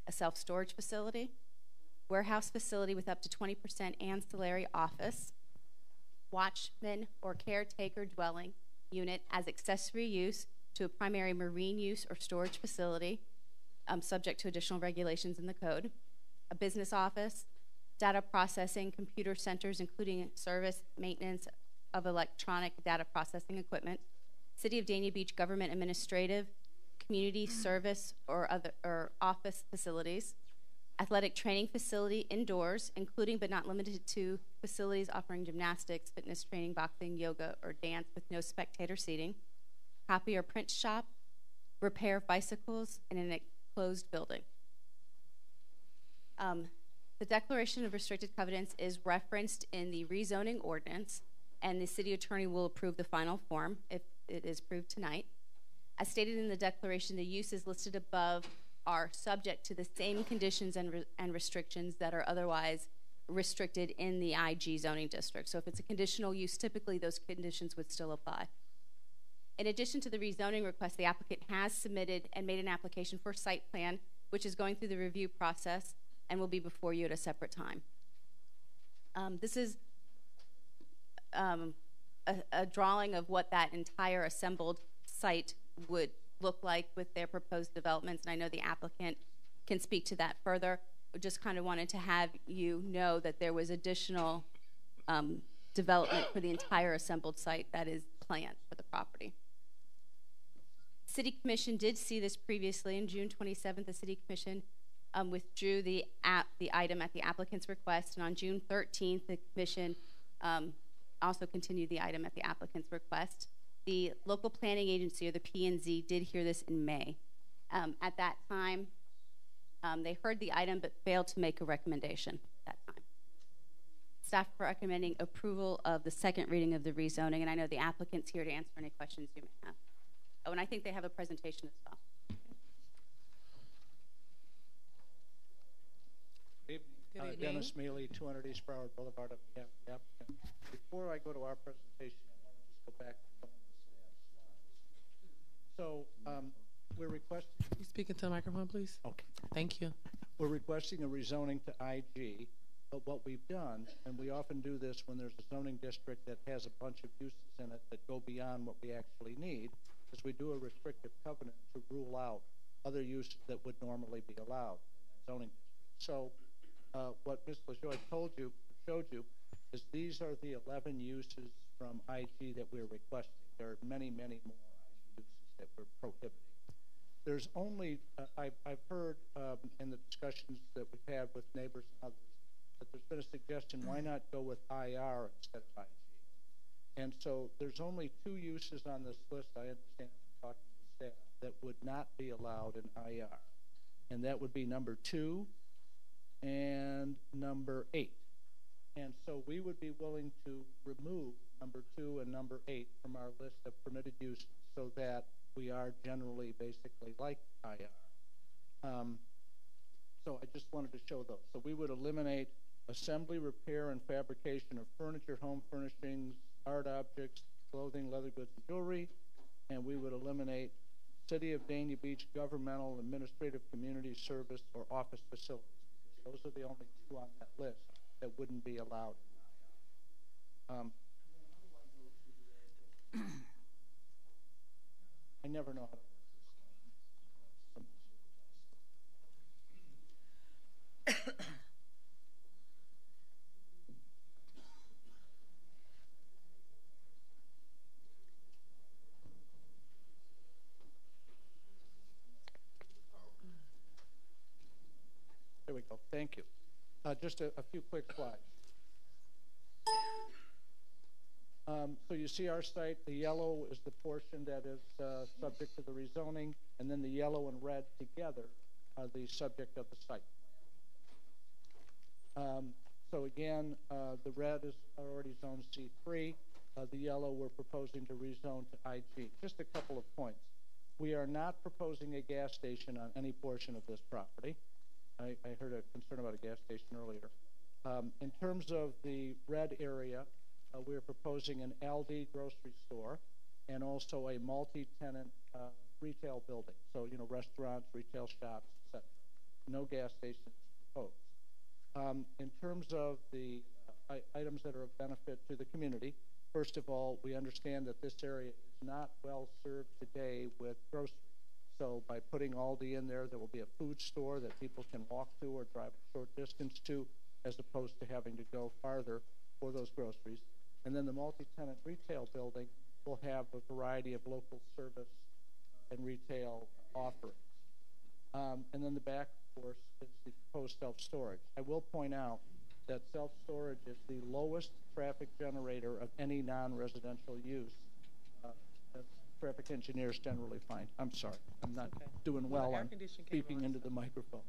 a self-storage facility, warehouse facility with up to 20% ancillary office, watchman or caretaker dwelling unit as accessory use to a primary marine use or storage facility, subject to additional regulations in the code, a business office, data processing, computer centers, including service, maintenance of electronic data processing equipment, City of Dania Beach government administrative, community service or office facilities, athletic training facility indoors, including but not limited to facilities offering gymnastics, fitness training, boxing, yoga, or dance with no spectator seating, copy or print shop, repair of bicycles in an enclosed building. The Declaration of Restricted Covenants is referenced in the rezoning ordinance, and the city attorney will approve the final form if it is approved tonight. As stated in the declaration, the uses listed above are subject to the same conditions and restrictions that are otherwise restricted in the IG zoning district. So if it's a conditional use, typically those conditions would still apply. In addition to the rezoning request, the applicant has submitted and made an application for site plan, which is going through the review process and will be before you at a separate time. This is a drawing of what that entire assembled site would look like with their proposed developments, and I know the applicant can speak to that further. I just kind of wanted to have you know that there was additional development for the entire assembled site that is planned for the property. City Commission did see this previously. On June 27th, the City Commission withdrew the item at the applicant's request, and on June 13th, the Commission also continued the item at the applicant's request. The local planning agency, or the P&Z, did hear this in May. At that time, they heard the item but failed to make a recommendation at that time. Staff recommending approval of the second reading of the rezoning, and I know the applicant's here to answer any questions you may have. Oh, and I think they have a presentation as well. Good evening. Dennis Mealy, 200 East Broward Boulevard. Up the applicant. Before I go to our presentation, I want to just go back to some of the stats. So we're requesting. Can you speak into the microphone, please? Okay. Thank you. We're requesting a rezoning to IG, but what we've done, and we often do this when there's a zoning district that has a bunch of uses in it that go beyond what we actually need, is we do a restrictive covenant to rule out other uses that would normally be allowed. zoning district. So what Ms. LaJoy showed you, is these are the 11 uses from IG that we're requesting. There are many, many more IG uses that we're prohibiting. There's only, I've heard in the discussions that we've had with neighbors and others, that there's been a suggestion, why not go with IR instead of IG? And so there's only 2 uses on this list, I understand, talking to staff, that would not be allowed in IR. And that would be number 2 and number 8. And so we would be willing to remove number 2 and number 8 from our list of permitted uses so that we are generally basically like IR. So I just wanted to show those. So we would eliminate assembly, repair, and fabrication of furniture, home furnishings, art objects, clothing, leather goods, and jewelry. And we would eliminate City of Dania Beach governmental, administrative, community service, or office facilities. Those are the only 2 on that list that wouldn't be allowed. I never know how to There we go. Thank you. Just a few quick slides. So you see our site. The yellow is the portion that is subject to the rezoning, and then the yellow and red together are the subject of the site. So again, the red is already zone C3. The yellow we're proposing to rezone to IG. Just a couple of points. We are not proposing a gas station on any portion of this property. I heard a concern about a gas station earlier. In terms of the red area, we're proposing an Aldi grocery store and also a multi-tenant retail building. So, you know, restaurants, retail shops, etc. No gas stations proposed. In terms of the items that are of benefit to the community, first of all, we understand that this area is not well served today with groceries. So by putting Aldi in there will be a food store that people can walk to or drive a short distance to, as opposed to having to go farther for those groceries. And then the multi-tenant retail building will have a variety of local service and retail offerings. And then the back, of course, is the proposed self-storage. I will point out that self-storage is the lowest traffic generator of any non-residential use. Traffic engineers generally find. I'm sorry, I'm not doing well on speaking into the microphone.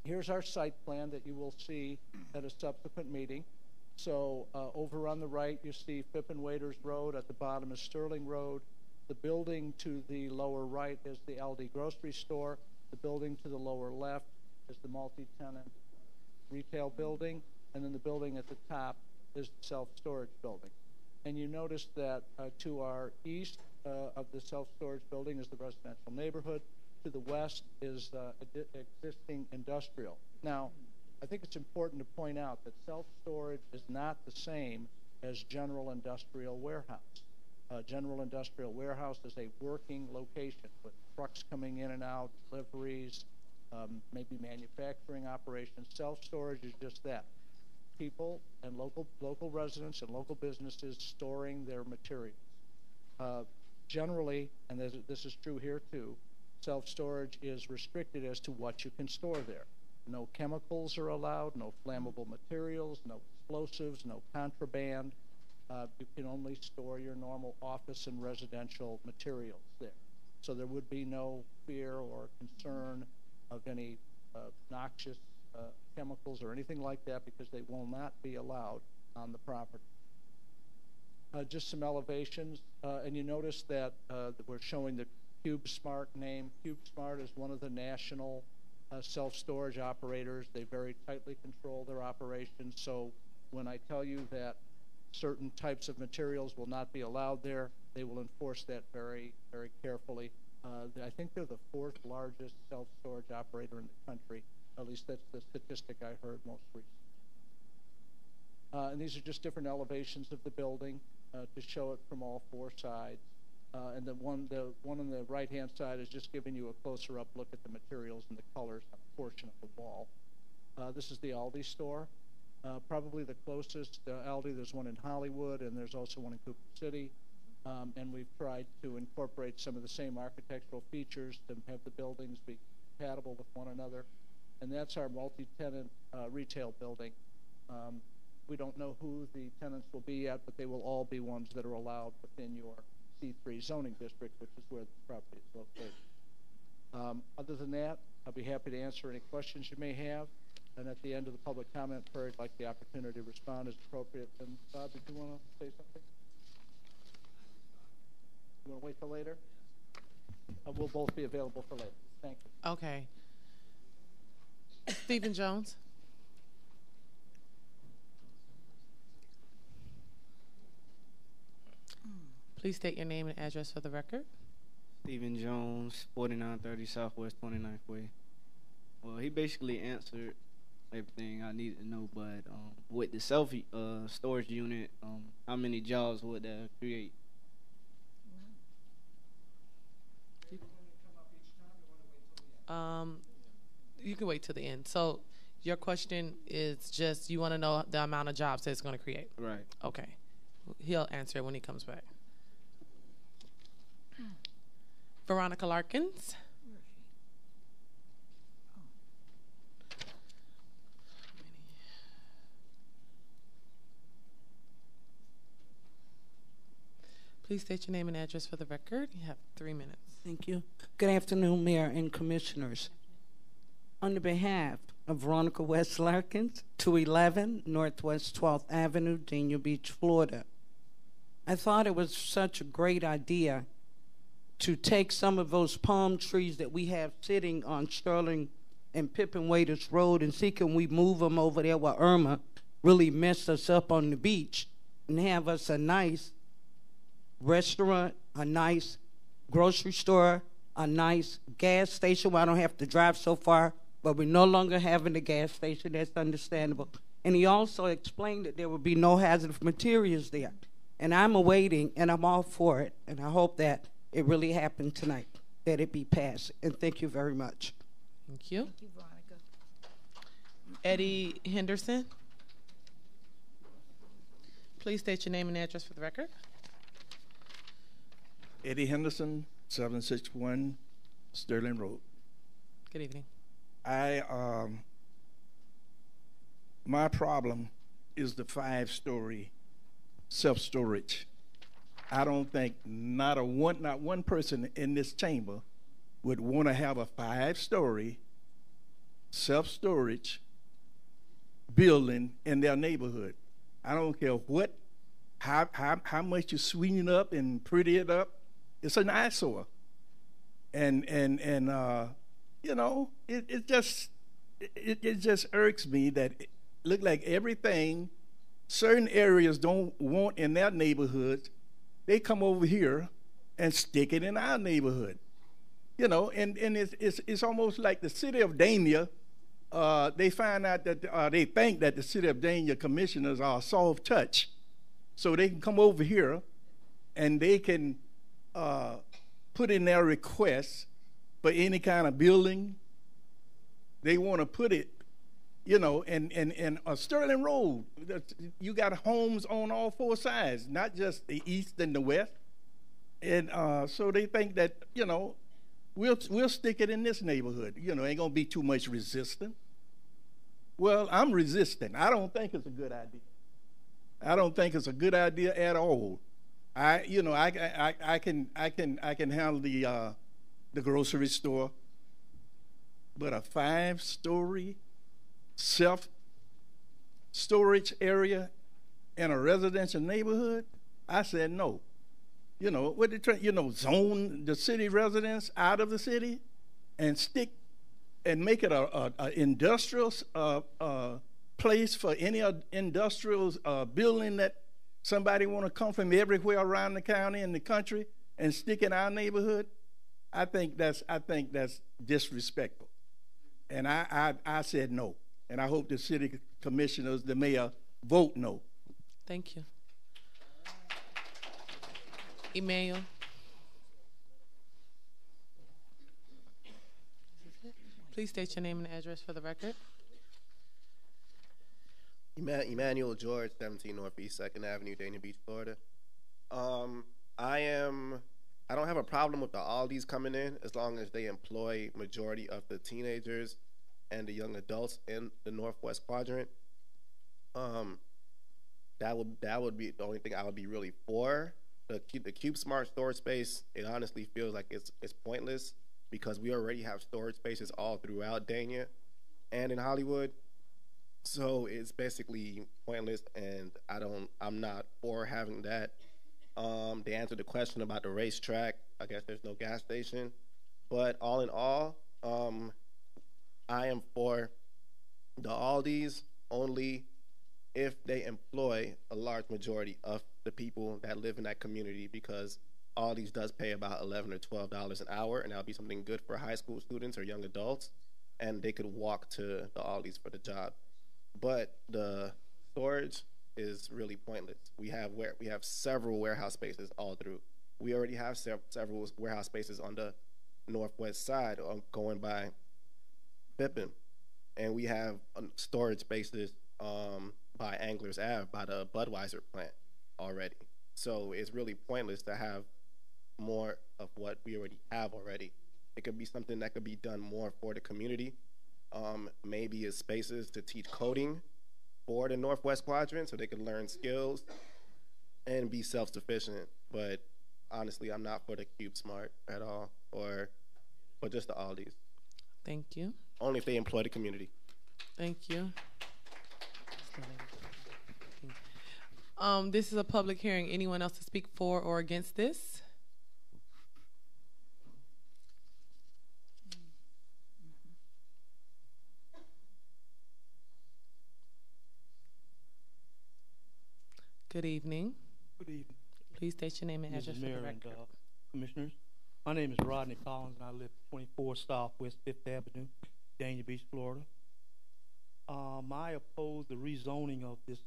Here's our site plan that you will see at a subsequent meeting. So over on the right, you see Phipp and Waiters Road. At the bottom is Sterling Road. The building to the lower right is the Aldi grocery store. The building to the lower left is the multi-tenant retail building. And then the building at the top is the self-storage building. And you notice that to our east of the self-storage building is the residential neighborhood. To the west is existing industrial. Now, I think it's important to point out that self-storage is not the same as general industrial warehouse. General industrial warehouse is a working location with trucks coming in and out, deliveries, maybe manufacturing operations. Self-storage is just that. People and local residents and local businesses storing their materials. Generally, and this is true here too, self-storage is restricted as to what you can store there. No chemicals are allowed, no flammable materials, no explosives, no contraband. You can only store your normal office and residential materials there. So there would be no fear or concern of any noxious chemicals or anything like that, because they will not be allowed on the property. Just some elevations, and you notice that we're showing the CubeSmart name. CubeSmart is one of the national self-storage operators. They very tightly control their operations, so when I tell you that certain types of materials will not be allowed there, they will enforce that very, very carefully. I think they're the 4th largest self-storage operator in the country. At least that's the statistic I heard most recently. And these are just different elevations of the building to show it from all 4 sides. And the one on the right-hand side is just giving you a closer-up look at the materials and the colors on a portion of the wall. This is the Aldi store. Probably the closest Aldi, there's one in Hollywood, and there's also one in Cooper City. And we've tried to incorporate some of the same architectural features to have the buildings be compatible with one another. And that's our multi-tenant retail building. We don't know who the tenants will be yet, but they will all be ones that are allowed within your C3 zoning district, which is where the property is located. Other than that, I'll be happy to answer any questions you may have. And at the end of the public comment period, I'd like the opportunity to respond as appropriate. And Bob, did you want to say something? You want to wait till later? We'll both be available for later. Thank you. Okay. Stephen Jones. Please state your name and address for the record. Stephen Jones, 4930 Southwest 29th Way. Well, he basically answered everything I needed to know, but with the self-storage unit, how many jobs would that create? You can wait till the end. So your question is just you want to know the amount of jobs that it's going to create? Right. Okay. He'll answer it when he comes back. Veronica Larkins. Please state your name and address for the record. You have 3 minutes. Thank you. Good afternoon, Mayor and Commissioners. On the behalf of Veronica West Larkins, 211 Northwest 12th Avenue, Dania Beach, Florida. I thought it was such a great idea to take some of those palm trees that we have sitting on Sterling and Pippin Waiters Road and see can we move them over there where Irma really messed us up on the beach and have us a nice restaurant, a nice grocery store, a nice gas station where I don't have to drive so far, but we're no longer having a gas station. That's understandable. And he also explained that there would be no hazardous materials there. And I'm awaiting, and I'm all for it, and I hope that it really happened tonight, that it be passed. And thank you very much. Thank you. Thank you, Veronica. Eddie Henderson. Please state your name and address for the record. Eddie Henderson, 761 Sterling Road. Good evening. My problem is the 5-story self-storage. I don't think not one person in this chamber would want to have a 5-story self-storage building in their neighborhood. I don't care how much you sweeten it up and pretty it up. It's an eyesore, and you know, it just irks me that it look like everything certain areas don't want in their neighborhoods, they come over here and stick it in our neighborhood. You know, and it's almost like the city of Dania. They find out that they think that the city of Dania commissioners are soft touch, so they can come over here, and they can put in their requests for any kind of building. They want to put it, you know, in a Sterling Road. You got homes on all 4 sides, not just the east and the west. And so they think that, you know, we'll stick it in this neighborhood. You know, ain't gonna be too much resistance. Well, I'm resistant. I don't think it's a good idea. I don't think it's a good idea at all. I can handle the grocery store, but a 5-story self-storage area in a residential neighborhood, I said no. You know what they try, you know, zone the city residents out of the city, and make it a industrial place for any industrial building that somebody want to come from everywhere around the county and the country and stick in our neighborhood. I think that's disrespectful, and I said no, and I hope the city commissioners, the mayor, vote no. Thank you. Emmanuel. Please state your name and address for the record. Emmanuel George, 17 Northeast 2nd Avenue, Dania Beach, Florida. I don't have a problem with the Aldis coming in as long as they employ majority of the teenagers and the young adults in the Northwest Quadrant. That would be the only thing I would be really for. The Cube Smart storage space, it honestly feels like it's pointless because we already have storage spaces all throughout Dania and in Hollywood. So it's basically pointless, and I'm not for having that. They answered the question about the racetrack. I guess there's no gas station, but all in all, I am for the Aldis only if they employ a large majority of the people that live in that community, because Aldis does pay about $11 or $12 an hour, and that'll be something good for high school students or young adults, and they could walk to the Aldis for the job. But the storage is really pointless. We have several warehouse spaces all through. We already have several warehouse spaces on the northwest side going by Pippin, and we have storage spaces by Anglers Ave, by the Budweiser plant already. So it's really pointless to have more of what we already have already. It could be something that could be done more for the community. Maybe it's spaces to teach coding for the Northwest Quadrant so they can learn skills and be self-sufficient. But honestly, I'm not for the Cube Smart at all, or just the Aldis. Thank you. Only if they employ the community. Thank you. This is a public hearing. Anyone else to speak for or against this? Good evening. Good evening. Please state your name and address for the Mayor record. and Commissioners. My name is Rodney Collins, and I live at 24 Southwest 5th Avenue, Dania Beach, Florida. I oppose the rezoning of this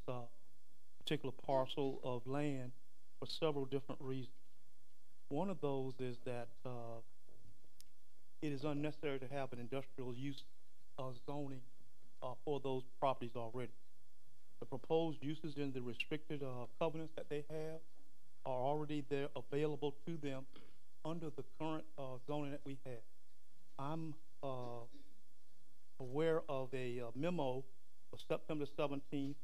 particular parcel of land for several different reasons. One of those is that it is unnecessary to have an industrial use zoning for those properties already. The proposed uses in the restricted covenants that they have are already there available to them under the current zoning that we have. I'm aware of a memo of September 17th,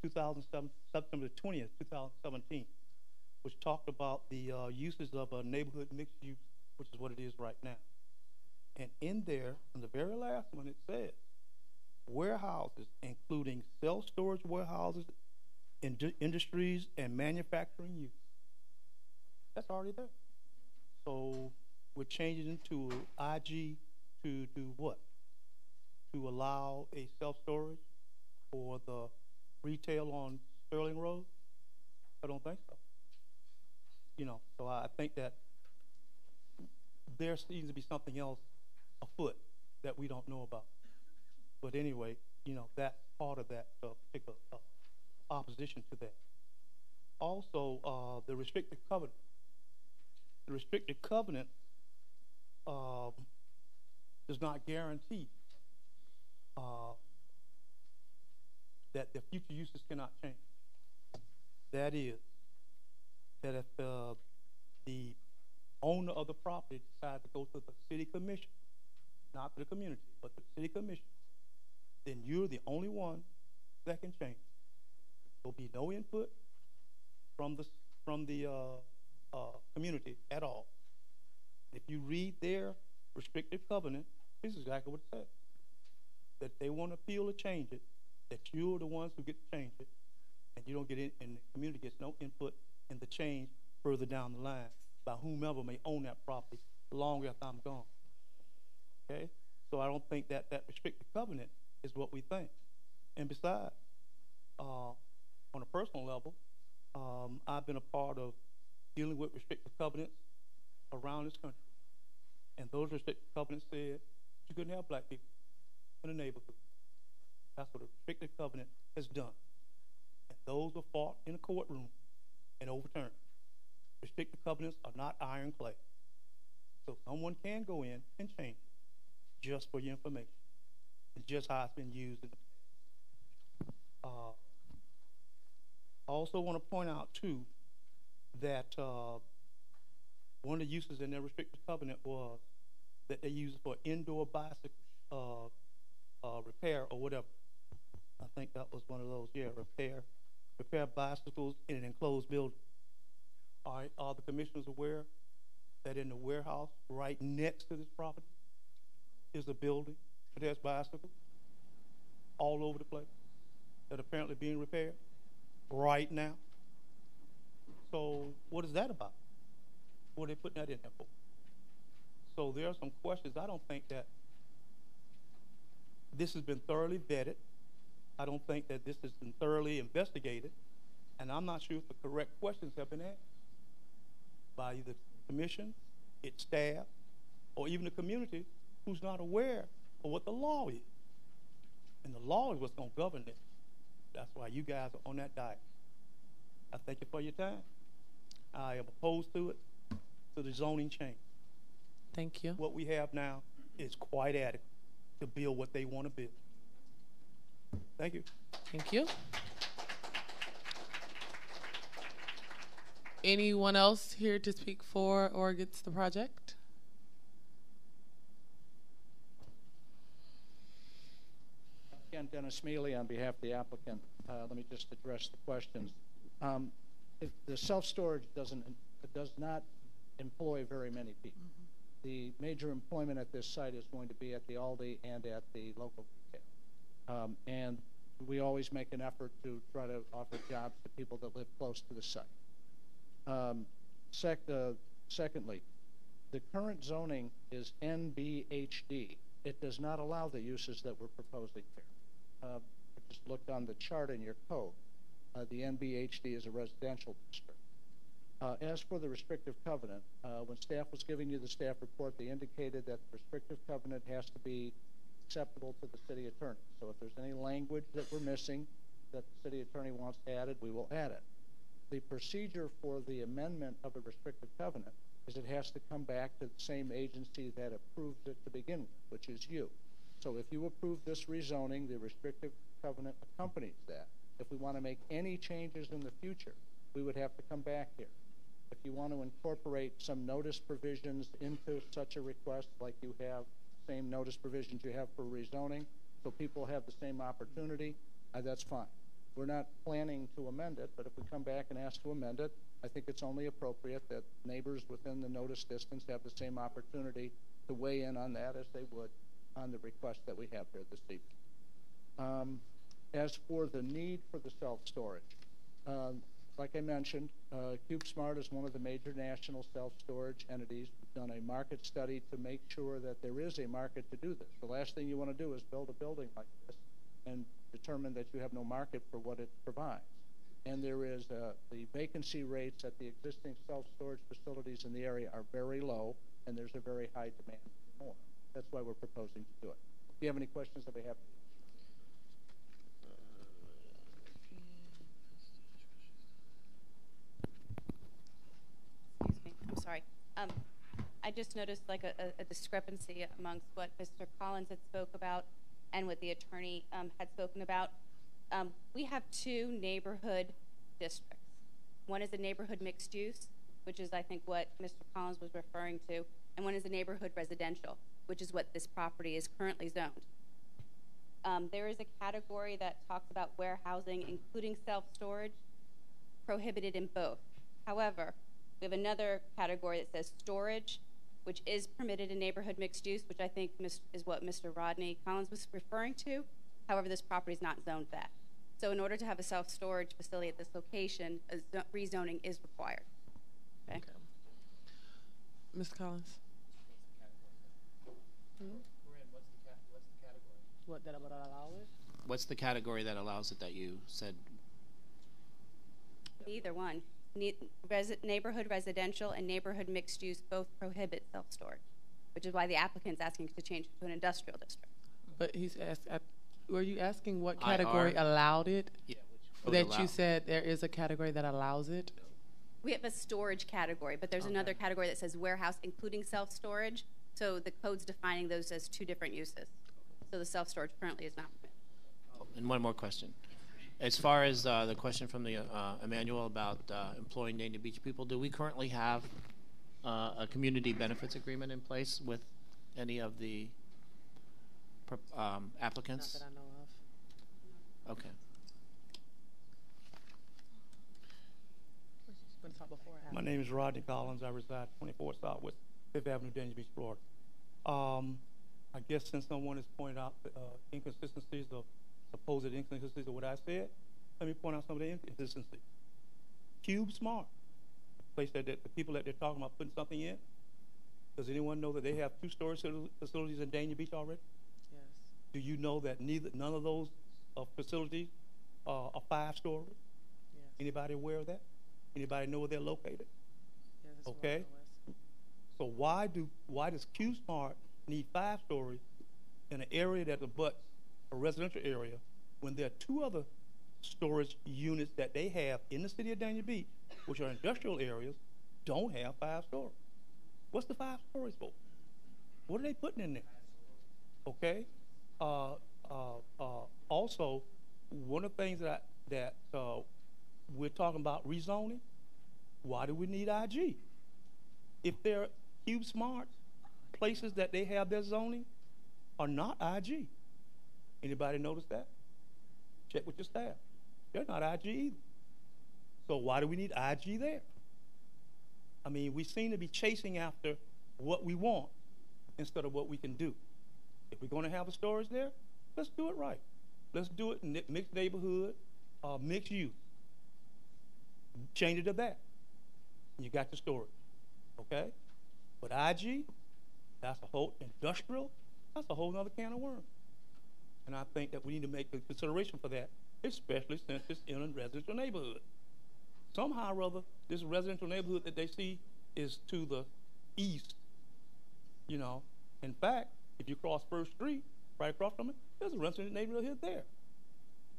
September 20th, 2017, which talked about the uses of a neighborhood mixed use, which is what it is right now. And in there, in the very last one, it says, warehouses, including self-storage warehouses, industries, and manufacturing use. That's already there. So we're changing it to IG to do what? To allow a self-storage for the retail on Sterling Road? I don't think so. You know, so I think that there seems to be something else afoot that we don't know about. But anyway, you know, that's part of that particular opposition to that. Also, the restricted covenant. The restricted covenant does not guarantee that the future uses cannot change. That is, that if the owner of the property decides to go to the city commission, not to the community, but the city commission, then you're the only one that can change. There'll be no input from the community at all. If you read their restrictive covenant, this is exactly what it says. That they want to appeal or change it, that you're the ones who get to change it, and you don't get in, and the community gets no input in the change further down the line by whomever may own that property long after I'm gone. Okay? So I don't think that that restrictive covenant is what we think. And besides, on a personal level, I've been a part of dealing with restrictive covenants around this country. And those restrictive covenants said you couldn't have black people in a neighborhood. That's what a restrictive covenant has done. And those were fought in a courtroom and overturned. Restrictive covenants are not iron clay. So someone can go in and change it, just for your information. It's just how it's been used in the past. I also want to point out, too, that one of the uses in their restricted covenant was that they use it for indoor bicycle repair or whatever. I think that was one of those, yeah, repair bicycles in an enclosed building. All right, are the commissioners aware that in the warehouse right next to this property is a building that has bicycles all over the place that are apparently being repaired right now? So what is that about? What are they putting that in there for? So there are some questions. I don't think that this has been thoroughly vetted. I don't think that this has been thoroughly investigated. And I'm not sure if the correct questions have been asked by either the commission, its staff, or even the community who's not aware of what the law is. And the law is what's going to govern this. That's why you guys are on that diet. I thank you for your time. I am opposed to it, to the zoning change. Thank you. What we have now is quite adequate to build what they want to build. Thank you. Thank you. Anyone else here to speak for or against the project? Again, Dennis Mealy on behalf of the applicant. Let me just address the questions. The self-storage does not employ very many people. The major employment at this site is going to be at the Aldi and at the local retail. And we always make an effort to try to offer jobs to people that live close to the site. Secondly, the current zoning is NBHD. It does not allow the uses that we're proposing here. I just looked on the chart in your code. The NBHD is a residential district. As for the restrictive covenant, when staff was giving you the staff report, they indicated that the restrictive covenant has to be acceptable to the city attorney. So if there's any language that we're missing that the city attorney wants added, we will add it. The procedure for the amendment of a restrictive covenant is it has to come back to the same agency that approved it to begin with, which is you. So if you approve this rezoning, the restrictive covenant accompanies that. If we want to make any changes in the future, we would have to come back here. If you want to incorporate some notice provisions into such a request, like you have same notice provisions you have for rezoning, so people have the same opportunity, that's fine. We're not planning to amend it, but if we come back and ask to amend it, I think it's only appropriate that neighbors within the notice distance have the same opportunity to weigh in on that as they would on the request that we have here this evening. As for the need for the self-storage, like I mentioned, CubeSmart is one of the major national self-storage entities. We've done a market study to make sure that there is a market to do this. The last thing you want to do is build a building like this and determine that you have no market for what it provides. And there is the vacancy rates at the existing self-storage facilities in the area are very low, and there's a very high demand for more. That's why we're proposing to do it. If you have any questions that we have. Excuse me, I'm sorry. I just noticed like a discrepancy amongst what Mr. Collins had spoke about and what the attorney had spoken about. We have two neighborhood districts. One is a neighborhood mixed use, which is I think what Mr. Collins was referring to, and one is a neighborhood residential, which is what this property is currently zoned. There is a category that talks about warehousing, including self-storage, prohibited in both. However, we have another category that says storage, which is permitted in neighborhood mixed use, which I think is what Mr. Rodney Collins was referring to. However, this property is not zoned that. So in order to have a self-storage facility at this location, a rezoning is required. Okay. Ms. Collins? What that would allow it? What's the category that allows it that you said? Either one. Neighborhood residential and neighborhood mixed use both prohibit self-storage, which is why the applicant's asking to change it to an industrial district. But he's asked, were you asking what category allowed it? Yeah. That you said there is a category that allows it? We have a storage category, but there's another category that says warehouse, including self-storage. So the code's defining those as two different uses. So the self-storage currently is not permitted. And one more question. As far as the question from the Emmanuel about employing Dania Beach people, do we currently have a community benefits agreement in place with any of the applicants? Not that I know of. Okay. My name is Rodney Collins. I reside 24 Southwest 5th Avenue, Dania Beach, Florida. I guess since someone has pointed out the inconsistencies of supposed inconsistencies of what I said, let me point out some of the inconsistencies. Cube Smart, the place that the people that they're talking about putting something in. Does anyone know that they have 2 storage facilities in Dania Beach already? Yes. Do you know that none of those facilities are 5-story? Yes. Anybody aware of that? Anybody know where they're located? Yeah, that's Okay. So why does Q Smart need 5 stories in an area that abuts a residential area when there are 2 other storage units that they have in the city of Dania Beach, which are industrial areas, don't have 5 stories? What's the 5 stories for? What are they putting in there? Okay. Also, one of the things that we're talking about rezoning. Why do we need IG? If they're Cube Smart places that they have their zoning are not IG. Anybody notice that? Check with your staff. They're not IG either. So why do we need IG there? I mean, we seem to be chasing after what we want instead of what we can do. If we're going to have a storage there, let's do it right. Let's do it in mixed neighborhood, mixed use. Change it to that. You got your storage. Okay? But IG, that's a whole industrial, that's a whole other can of worms. And I think that we need to make a consideration for that, especially since it's in a residential neighborhood. Somehow or other, this residential neighborhood that they see is to the east. You know, in fact, if you cross First Street, right across from it, there's a residential neighborhood there.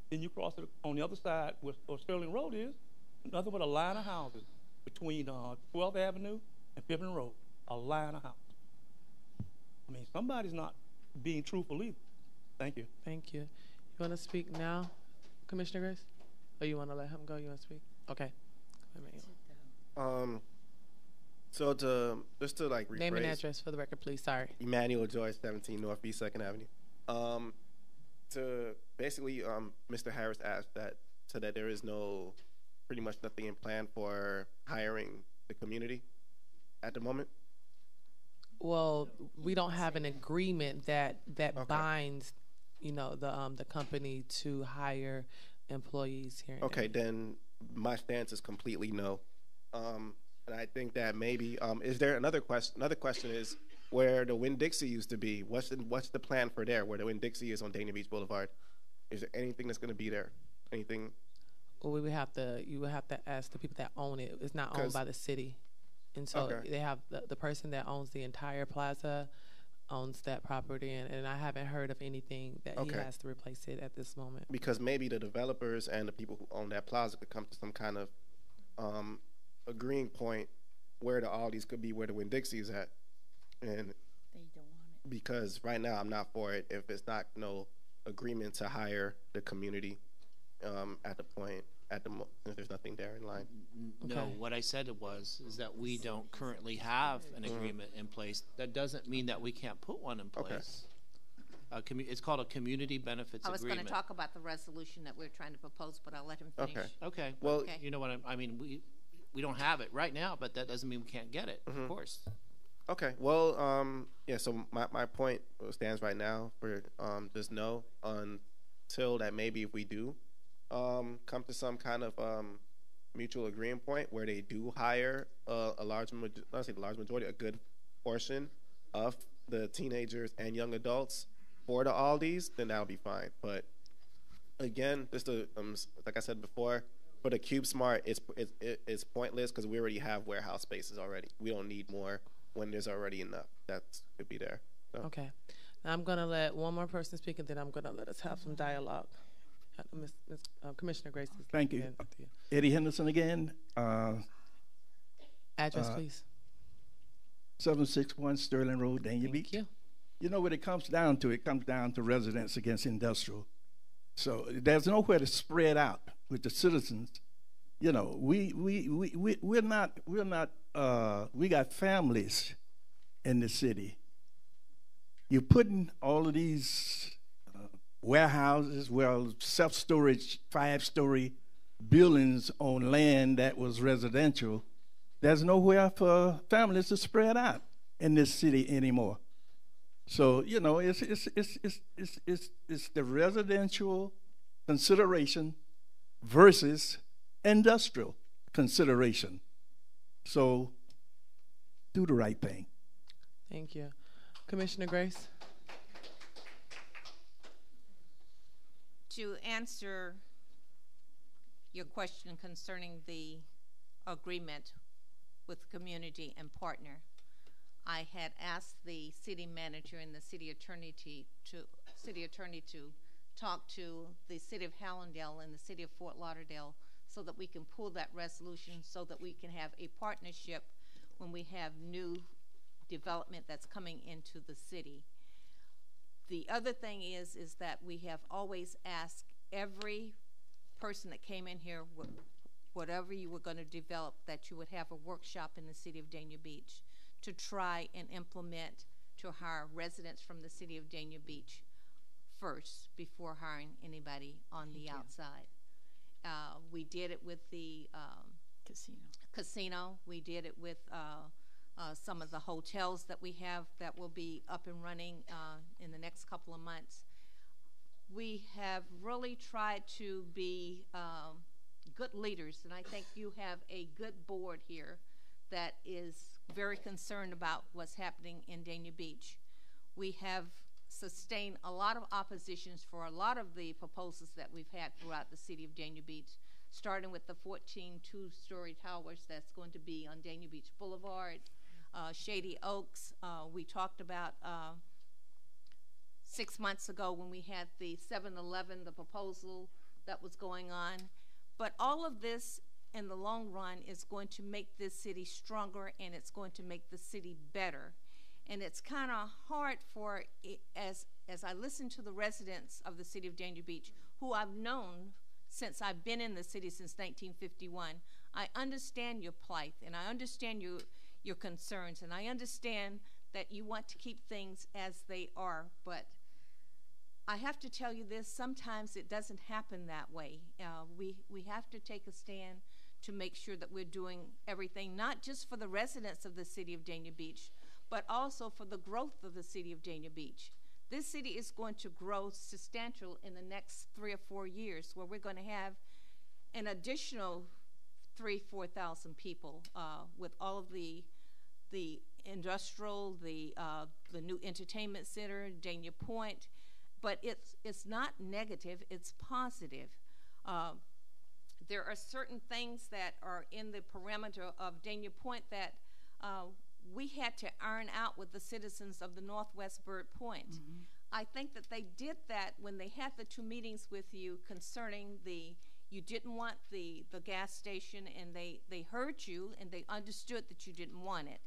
Then you cross it on the other side where Sterling Road is, nothing but a line of houses between 12th Avenue and 5th and Road. A line of houses. I mean, somebody's not being truthful either. Thank you. Thank you. You want to speak now, Commissioner Grace? Or you want to let him go? You want to speak? Okay. So just to like rephrase. Name and address for the record, please. Sorry. Emmanuel Joyce, 17 Northeast 2nd Avenue. To basically, Mr. Harris said that there is pretty much nothing in plan for hiring the community at the moment. Well, we don't have an agreement that binds, the company to hire employees here. Okay, then my stance is completely no. And I think that maybe is there another question? Another question is where the Winn-Dixie used to be. What's the plan for there? Where the Winn-Dixie is on Dania Beach Boulevard? Is there anything that's going to be there? Anything? Well, you would have to ask the people that own it. It's not owned by the city, and so they have the person that owns the entire plaza owns that property, and I haven't heard of anything that he has to replace it at this moment. Because maybe the developers and the people who own that plaza could come to some kind of agreeing point where the Aldi's could be where the Winn-Dixie is at, and they don't want it. Because right now I'm not for it if it's not no agreement to hire the community at the point if there's nothing there in line. No, what I said is that we don't currently have an agreement in place. That doesn't mean that we can't put one in place. It's called a community benefits agreement. I was going to talk about the resolution that we're trying to propose, but I'll let him finish. Okay. Well, you know what I mean. We don't have it right now, but that doesn't mean we can't get it. Of course. Okay. Well, yeah. So my point stands right now for just no until that maybe if we do come to some kind of mutual agreement point where they do hire a good portion of the teenagers and young adults for the Aldi's, then that'll be fine. But again, just to, like I said before, for the Cube Smart, it's pointless because we already have warehouse spaces already. We don't need more when there's already enough that could be there. So. Okay. Now I'm going to let one more person speak, and then I'm going to let us have some dialogue. Commissioner Grace. Thank you. Eddie Henderson again. Address, please. 761 Sterling Road, Dania Beach. Thank you. You know what it comes down to? It comes down to residents against industrial. So there's nowhere to spread out with the citizens. You know, we're not, we got families in the city. You're putting all of these warehouses, well, self-storage, 5-story buildings on land that was residential. There's nowhere for families to spread out in this city anymore. So, you know, it's the residential consideration versus industrial consideration. So do the right thing. Thank you. Commissioner Grace? To answer your question concerning the agreement with community and partner, I had asked the city manager and the city attorney to talk to the city of Hallandale and the city of Fort Lauderdale so that we can pull that resolution so that we can have a partnership when we have new development that's coming into the city. The other thing is that we have always asked every person that came in here, whatever you were going to develop, that you would have a workshop in the city of Dania Beach to try and implement, to hire residents from the city of Dania Beach first before hiring anybody on the outside. We did it with the casino. We did it with some of the hotels that we have that will be up and running in the next couple of months. We have really tried to be good leaders, and I think you have a good board here that is very concerned about what's happening in Dania Beach. We have sustained a lot of oppositions for a lot of the proposals that we've had throughout the city of Dania Beach, starting with the 14 two-story towers that's going to be on Dania Beach Boulevard, Shady Oaks. We talked about 6 months ago when we had the 7-Eleven, the proposal that was going on. But all of this in the long run is going to make this city stronger, and it's going to make the city better. And it's kind of hard for, as I listen to the residents of the city of Dania Beach, who I've known since I've been in the city since 1951, I understand your plight, and I understand your concerns, and I understand that you want to keep things as they are, but I have to tell you this, sometimes it doesn't happen that way. We have to take a stand to make sure that we're doing everything, not just for the residents of the city of Dania Beach, but also for the growth of the city of Dania Beach. This city is going to grow substantial in the next 3 or 4 years, where we're going to have an additional 3,000-4,000 people with all of the industrial, the new entertainment center, Dania Point. But it's not negative, it's positive. There are certain things that are in the parameter of Dania Point that we had to iron out with the citizens of the Northwest Bird Point. Mm-hmm. I think that they did that when they had the 2 meetings with you concerning you didn't want the gas station, and they heard you and they understood that you didn't want it.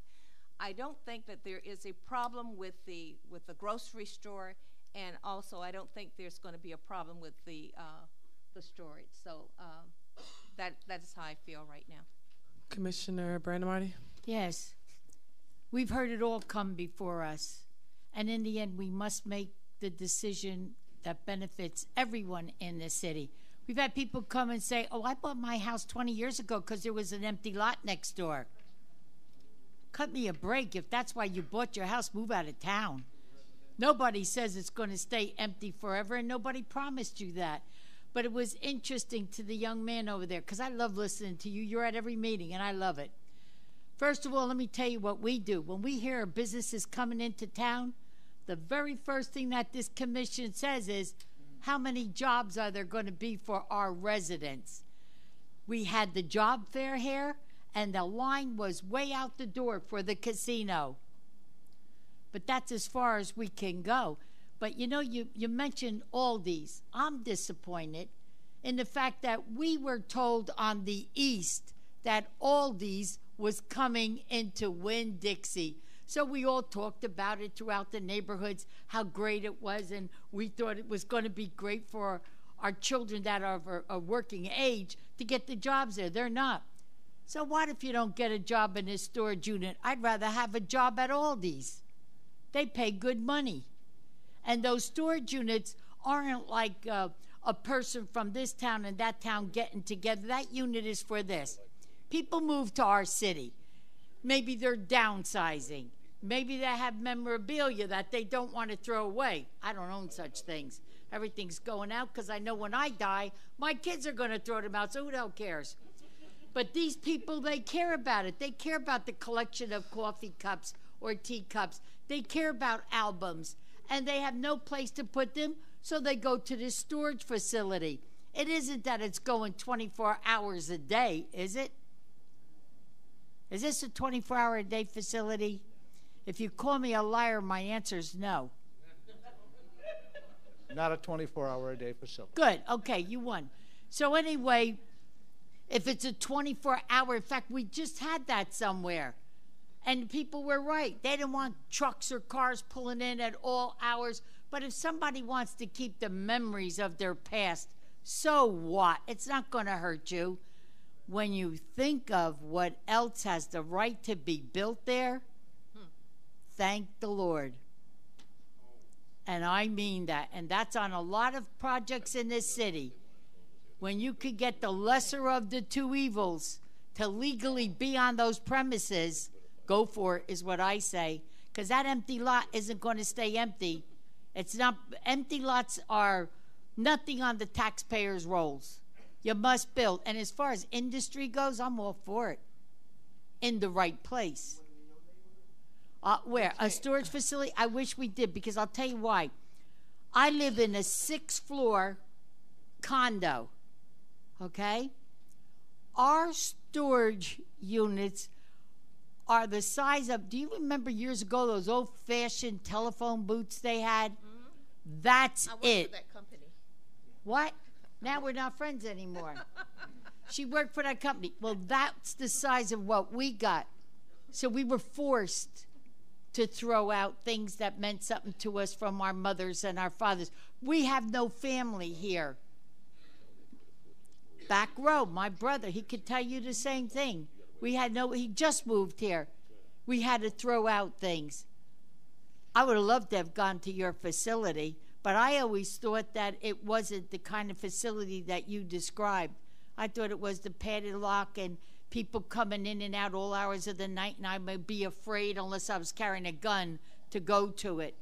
I don't think that there is a problem with the grocery store, and also I don't think there's going to be a problem with the storage. So that is how I feel right now. Commissioner Brandon-Marty? Yes. We've heard it all come before us, and in the end, we must make the decision that benefits everyone in the city. We've had people come and say, oh, I bought my house 20 years ago because there was an empty lot next door. Cut me a break. If that's why you bought your house, move out of town. Nobody says it's going to stay empty forever, and nobody promised you that. But it was interesting to the young man over there, because I love listening to you. You're at every meeting, and I love it. First of all, let me tell you what we do. When we hear a business is coming into town, the very first thing that this commission says is, how many jobs are there going to be for our residents? We had the job fair here, and the line was way out the door for the casino. But that's as far as we can go. But you know, you mentioned Aldi's. I'm disappointed in the fact that we were told on the East that Aldi's was coming into Winn-Dixie. So we all talked about it throughout the neighborhoods, how great it was, and we thought it was going to be great for our children that are of a working age to get the jobs there. They're not. So what if you don't get a job in this storage unit? I'd rather have a job at Aldi's. They pay good money. And those storage units aren't like a person from this town and that town getting together. That unit is for this. People move to our city. Maybe they're downsizing. Maybe they have memorabilia that they don't want to throw away. I don't own such things. Everything's going out because I know when I die, my kids are going to throw them out, so who the hell cares? But these people, they care about it. They care about the collection of coffee cups or teacups. They care about albums. And they have no place to put them, so they go to this storage facility. It isn't that it's going 24 hours a day, is it? Is this a 24-hour-a-day facility? If you call me a liar, my answer is no. Not a 24-hour-a-day facility. Good. Okay, you won. So anyway, if it's a 24-hour, in fact, we just had that somewhere. And people were right. They didn't want trucks or cars pulling in at all hours. But if somebody wants to keep the memories of their past, so what? It's not going to hurt you. When you think of what else has the right to be built there, thank the Lord. And I mean that. And that's on a lot of projects in this city. When you could get the lesser of the two evils to legally be on those premises, go for it, is what I say. Because that empty lot isn't going to stay empty. It's not, empty lots are nothing on the taxpayers' rolls. You must build. And as far as industry goes, I'm all for it. In the right place. Where? A storage facility? I wish we did, because I'll tell you why. I live in a 6th-floor condo. Okay? Our storage units are the size of, do you remember years ago those old-fashioned telephone booths they had? Mm-hmm. That's I worked it. for that company. What? Now we're not friends anymore. She worked for that company. Well, that's the size of what we got. So we were forced to throw out things that meant something to us from our mothers and our fathers. We have no family here. Back row, my brother, he could tell you the same thing. He just moved here. We had to throw out things. I would have loved to have gone to your facility, but I always thought that it wasn't the kind of facility that you described. I thought it was the padded lock and people coming in and out all hours of the night, and I would be afraid unless I was carrying a gun to go to it.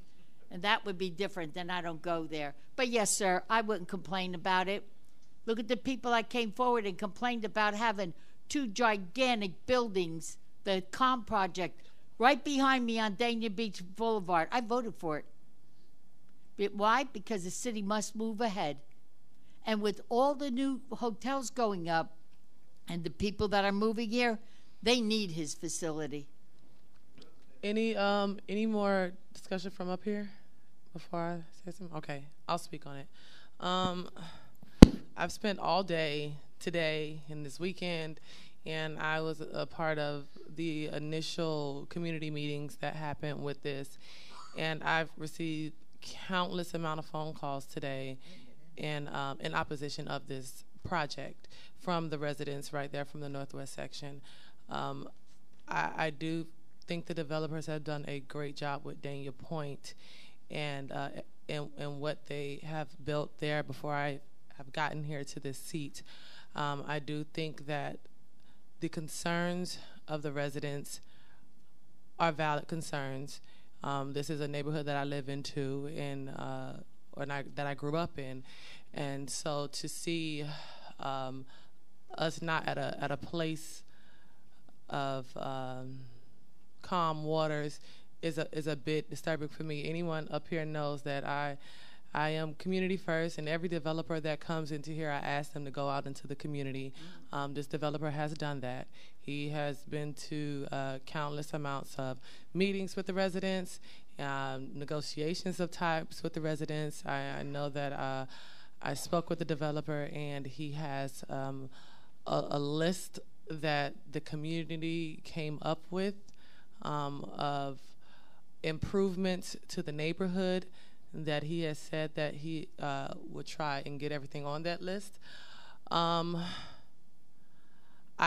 And that would be different, then I don't go there. But yes, sir, I wouldn't complain about it. Look at the people that came forward and complained about having 2 gigantic buildings, the COM project, right behind me on Dania Beach Boulevard. I voted for it. Why? Because the city must move ahead. And with all the new hotels going up and the people that are moving here, they need his facility. Any more discussion from up here before I say something? Okay, I'll speak on it. I've spent all day today and this weekend, and I was a part of the initial community meetings that happened with this, and I've received countless amount of phone calls today in opposition of this project from the residents right there from the Northwest section. I do think the developers have done a great job with Dania Point and what they have built there before I have gotten here to this seat. I do think that the concerns of the residents are valid concerns. This is a neighborhood that I live in too, that I grew up in, and so to see us not at a place of calm waters is a bit disturbing for me. Anyone up here knows that I am community first, and every developer that comes into here, I ask them to go out into the community. This developer has done that. He has been to countless amounts of meetings with the residents, negotiations of types with the residents. I know that I spoke with the developer, and he has a list that the community came up with of improvements to the neighborhood, that he has said that he would try and get everything on that list. I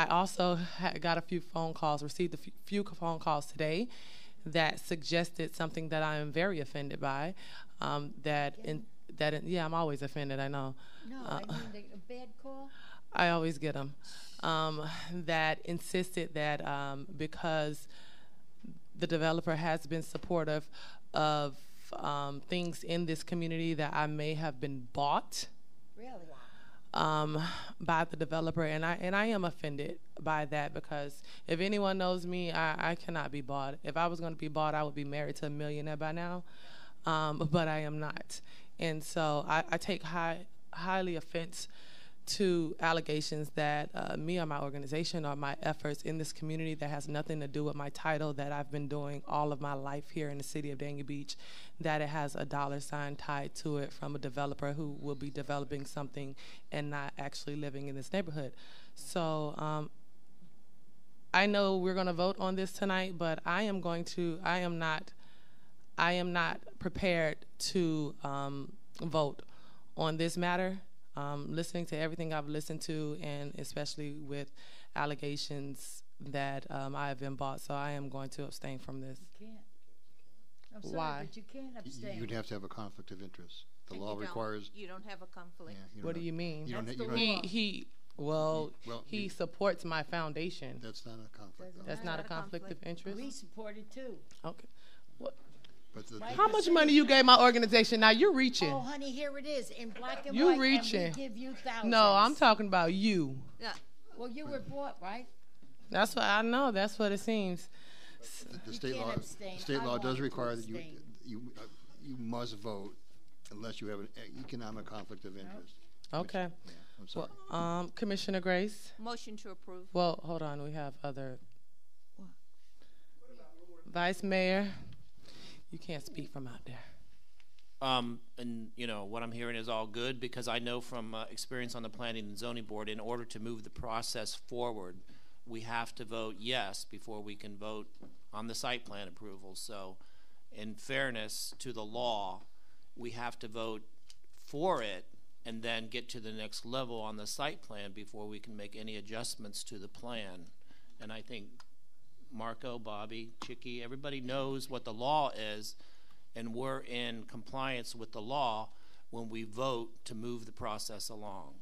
also got a few phone calls, received a few phone calls today that suggested something that I am very offended by. Yeah, I'm always offended, I know. No, I mean a bad call. I always get them. That insisted that because the developer has been supportive of things in this community, that I may have been bought. Really? By the developer, and I am offended by that, because if anyone knows me, I cannot be bought. If I was going to be bought, I would be married to a millionaire by now, but I am not. And so I take highly offense to allegations that me or my organization or my efforts in this community that has nothing to do with my title that I've been doing all of my life here in the city of Dania Beach, that it has a dollar sign tied to it from a developer who will be developing something and not actually living in this neighborhood. So I know we're going to vote on this tonight, but I am not prepared to vote on this matter. Listening to everything I've listened to, and especially with allegations that I have been bought, so I am going to abstain from this. You can't. I'm sorry, Why? but you can't abstain. You'd have to have a conflict of interest. The And law you requires. You don't have a conflict. What do you mean? You don't, That's you the don't, law. He supports my foundation. That's not a conflict. That's not a conflict of interest? We support it too. Okay. What? But How much money you gave my organization? Now you're reaching. Oh, honey, here it is in black and You white. reaching. And we give you thousands. No, I'm talking about you. Yeah. Well, you were bought, right? That's what I know. That's what it seems. The state can't law. abstain. The state I law does wanted to require that abstain. you must vote unless you have an economic conflict of interest. Okay. Yeah, I'm sorry. Well, Commissioner Grace. Motion to approve. Well, hold on. We have other. Vice Mayor, you can't speak from out there. And you know what I'm hearing is all good, because I know from experience on the Planning and Zoning Board, in order to move the process forward, we have to vote yes before we can vote on the site plan approval. So, in fairness to the law, we have to vote for it and then get to the next level on the site plan before we can make any adjustments to the plan. And I think Marco, Bobby, Chicky, everybody knows what the law is, and we're in compliance with the law when we vote to move the process along.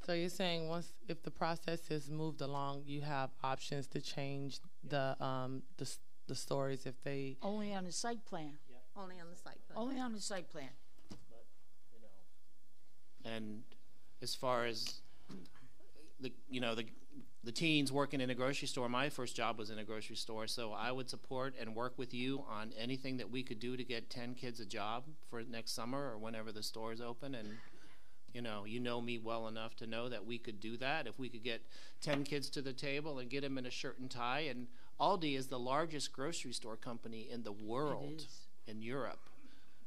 So you're saying if the process is moved along, you have options to change the stories if they Only on the site plan. Only on the site plan. Only on the site plan. And as far as the teens working in a grocery store, my first job was in a grocery store, so I would support and work with you on anything that we could do to get 10 kids a job for next summer or whenever the store is open. And you know me well enough to know that we could do that if we could get 10 kids to the table and get them in a shirt and tie. And Aldi is the largest grocery store company in the world in Europe.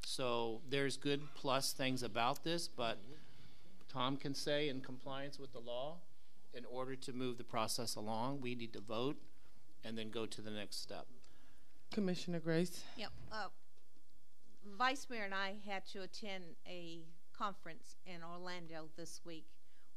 So there's good plus things about this, but Tom can say in compliance with the law, in order to move the process along, we need to vote and then go to the next step. Commissioner Grace. Yep. Vice Mayor and I had to attend a conference in Orlando this week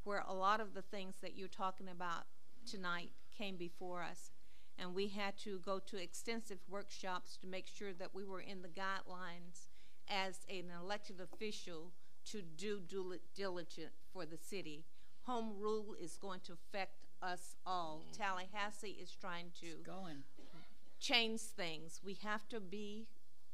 where a lot of the things that you're talking about tonight came before us, and we had to go to extensive workshops to make sure that we were in the guidelines as an elected official to do due diligence for the city. Home rule is going to affect us all. Tallahassee is trying to change things. We have to be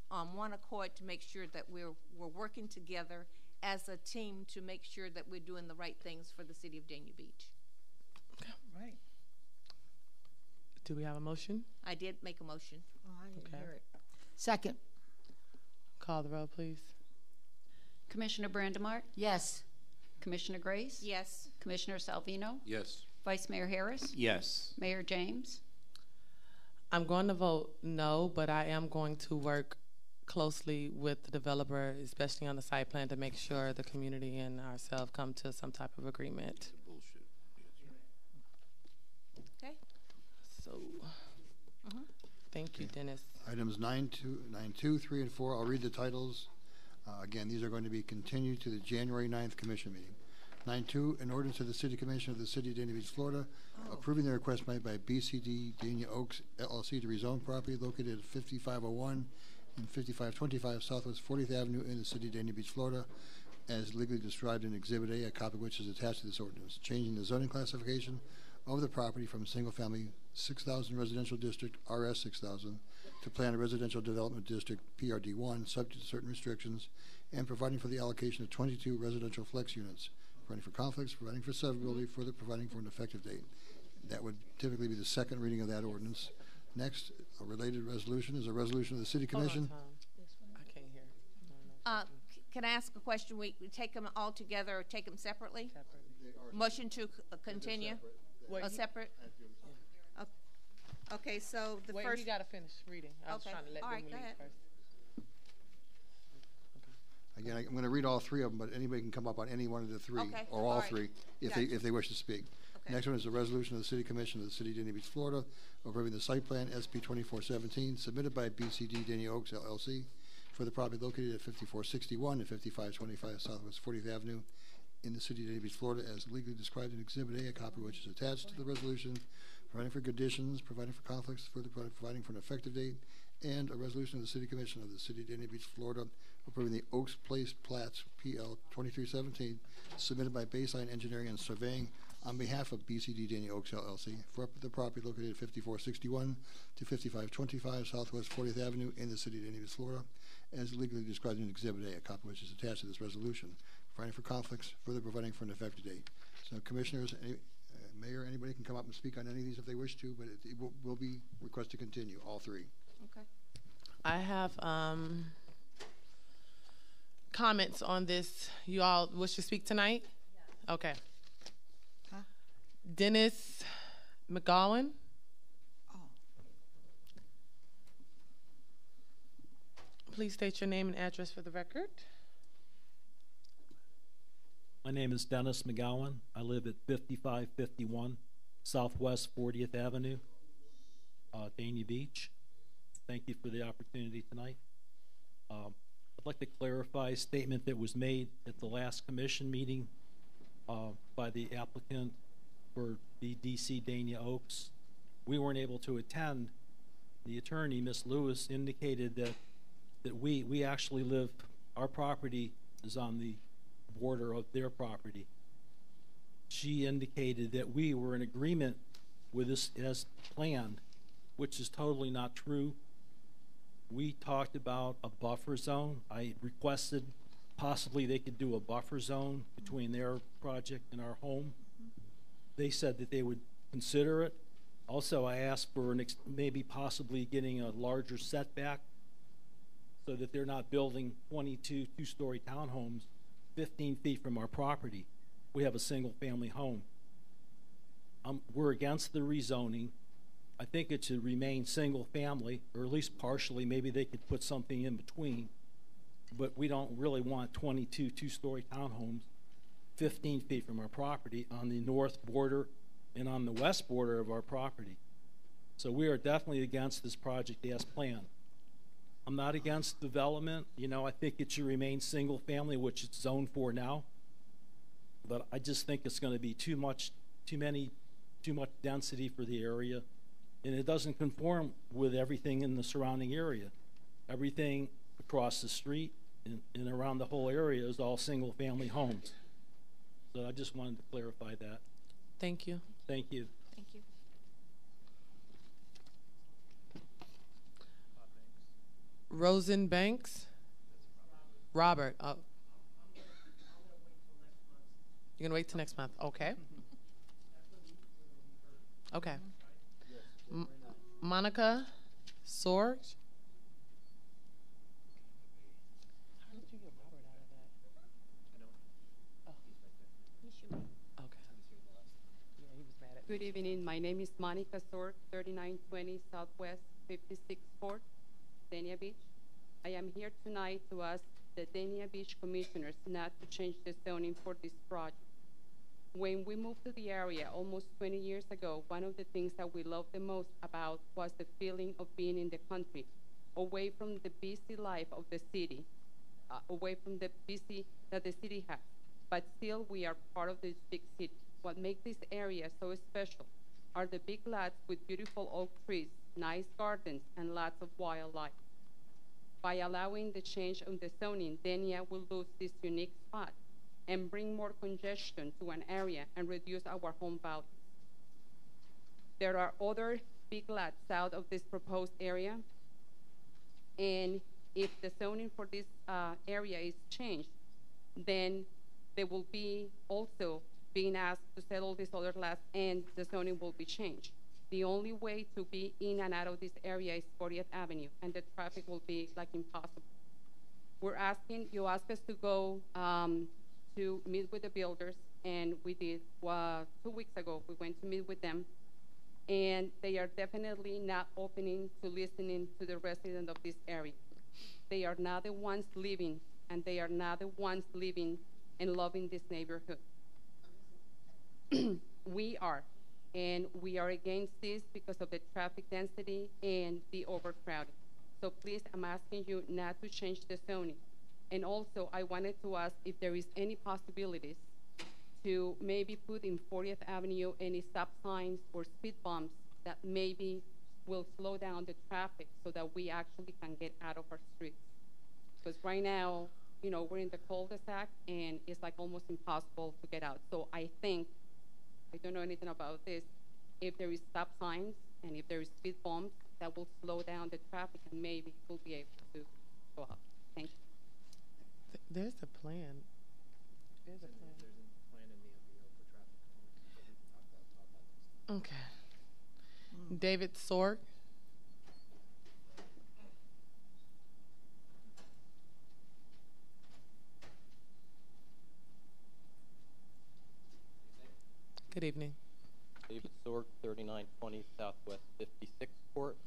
on one accord to make sure that we're working together as a team to make sure that we're doing the right things for the city of Dania Beach. Right. Do we have a motion? I did make a motion. Oh, I didn't hear it. Second. Call the roll, please. Commissioner Brandemart? Yes. Commissioner Grace? Yes. Commissioner Salvino? Yes. Vice Mayor Harris? Yes. Mayor James? I'm going to vote no, but I am going to work closely with the developer, especially on the site plan, to make sure the community and ourselves come to some type of agreement. So, thank you, Dennis. Items 9.2, 3, and 4, I'll read the titles. Again, these are going to be continued to the January 9th commission meeting. 9.2, an ordinance of the City Commission of the City of Dania Beach, Florida, approving the request made by BCD Dania Oaks LLC to rezone property located at 5501 and 5525 Southwest 40th Avenue in the City of Dania Beach, Florida, as legally described in Exhibit A, a copy of which is attached to this ordinance, changing the zoning classification of the property from single-family 6,000 residential district, RS 6,000, to planned residential development district, PRD1, subject to certain restrictions, and providing for the allocation of 22 residential flex units, providing for conflicts, providing for severability, further providing for an effective date. That would typically be the second reading of that ordinance. Next, a related resolution is a resolution of the City Commission. I can't hear. Can I ask a question? We take them all together or take them separately? Motion to continue? Separate? Okay, so the Wait, first. you got to finish reading. I was trying to let them go lead ahead. first. Again, I'm going to read all three of them, but anybody can come up on any one of the three, Okay, or all all right. three, if Gotcha. they wish to speak. Okay. Next one is a resolution of the City Commission of the City of Dania Beach, Florida, approving the site plan SB 2417 submitted by BCD Dania Oaks LLC for the property located at 5461 and 5525 Southwest 40th Avenue in the City of Dania Beach, Florida, as legally described in Exhibit A, a copy of which is attached to the resolution, providing for conditions, providing for conflicts, further providing for an effective date, and a resolution of the City Commission of the City of Dania Beach, Florida, approving the Oaks Place Plats PL 2317 submitted by Baseline Engineering and Surveying on behalf of BCD Dania Oaks LLC for the property located at 5461 to 5525 Southwest 40th Avenue in the City of Dania Beach, Florida, as legally described in Exhibit A, a copy of which is attached to this resolution, providing for conflicts, further providing for an effective date. So, Commissioners, Mayor, anybody can come up and speak on any of these if they wish to, but it will be request to continue, all three. Okay. I have comments on this. You all wish to speak tonight? Yeah. Okay. Dennis McGowan. Please state your name and address for the record. My name is Dennis McGowan. I live at 5551 Southwest 40th Avenue, Dania Beach. Thank you for the opportunity tonight. I'd like to clarify a statement that was made at the last commission meeting by the applicant for BDC Dania Oaks. We weren't able to attend. The attorney, Ms. Lewis, indicated that we actually live, our property is on the border of their property. She indicated that we were in agreement with this as planned, which is totally not true. We talked about a buffer zone. I requested possibly they could do a buffer zone between their project and our home. They said that they would consider it. Also, I asked for maybe possibly getting a larger setback so that they're not building 22 two-story townhomes 15 feet from our property. We have a single-family home. We're against the rezoning. I think it should remain single-family, or at least partially. Maybe they could put something in between. But we don't really want 22 two-story townhomes 15 feet from our property on the north border and on the west border of our property. So we are definitely against this project as planned. I'm not against development. You know, I think it should remain single family, which it's zoned for now. But I just think it's going to be too much density for the area. And it doesn't conform with everything in the surrounding area. Everything across the street and around the whole area is all single family homes. So I just wanted to clarify that. Thank you. Thank you. Thank you. Rosen Banks. Robert. Oh. You're gonna wait till next month. Okay. Okay. Monica Sorge. How did you get Robert out of that? Good evening. My name is Monica Sorg, 3920 Southwest 56th Court, Dania Beach. I am here tonight to ask the Dania Beach Commissioners not to change the zoning for this project. When we moved to the area almost 20 years ago, one of the things that we loved the most about was the feeling of being in the country, away from the busy life of the city, away from the busy that the city has. But still, we are part of this big city. What makes this area so special are the big lots with beautiful oak trees, nice gardens, and lots of wildlife. By allowing the change of the zoning, Dania will lose this unique spot and bring more congestion to an area and reduce our home values. There are other big lots south of this proposed area, and if the zoning for this area is changed, then they will be also being asked to sell all these other lots, and the zoning will be changed. The only way to be in and out of this area is 40th Avenue, and the traffic will be like impossible. You asked us to go to meet with the builders, and we did. 2 weeks ago, we went to meet with them, and they are definitely not opening to listening to the residents of this area. They are not the ones living, and they are not the ones living and loving this neighborhood. We are. And we are against this because of the traffic density and the overcrowding. So please, I'm asking you not to change the zoning. And also, I wanted to ask if there is any possibilities to maybe put in 40th Avenue any stop signs or speed bumps that maybe will slow down the traffic so that we actually can get out of our streets. Because right now, we're in the cul-de-sac, and it's like almost impossible to get out. So I think, I don't know anything about this, if there is stop signs and if there is speed bumps, that will slow down the traffic, and maybe we'll be able to go out. Thank you. There's a plan. There's a plan. There's a plan in the MBO for traffic calming, so we can talk about that. Okay. David Sorg. Good evening. David Sorg, 3920 Southwest 56th Court.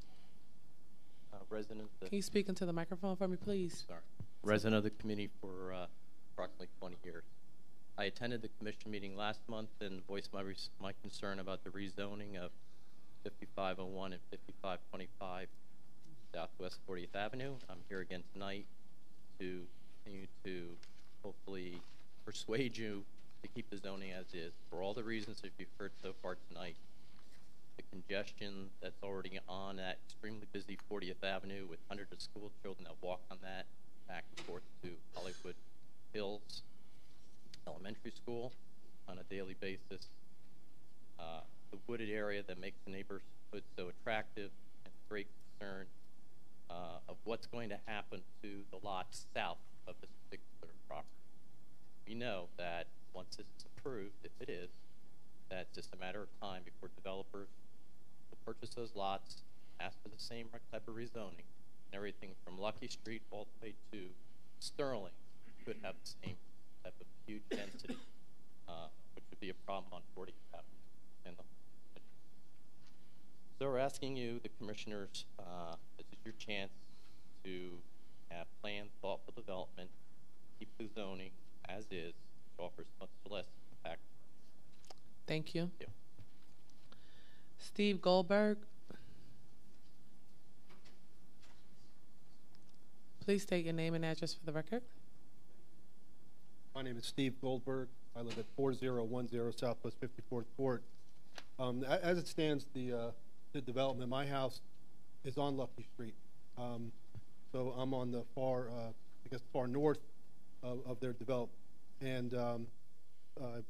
Resident. Can you speak into the microphone for me, please? Sorry. Resident of the community for approximately 20 years. I attended the commission meeting last month and voiced my concern about the rezoning of 5501 and 5525 Southwest 40th Avenue. I'm here again tonight to continue to hopefully persuade you to keep the zoning as is for all the reasons that you've heard so far tonight. The congestion that's already on that extremely busy 40th Avenue with hundreds of school children that walk on that back and forth to Hollywood Hills Elementary School on a daily basis. The wooded area that makes the neighborhood so attractive, and great concern of what's going to happen to the lots south of this particular property. We know that once this is approved, if it is, that's just a matter of time before developers will purchase those lots, ask for the same type of rezoning, and everything from Lucky Street all the way to Sterling could have the same type of huge density, which would be a problem on 40th Avenue. So we're asking you, the commissioners, this is your chance to have planned, thoughtful development, keep the zoning as is, which offers much less impact. Thank you. Thank you. Steve Goldberg. Please state your name and address for the record. My name is Steve Goldberg. I live at 4010 Southwest 54th Court. As it stands, the development, my house is on Lucky Street. So I'm on the far, far north of their development. And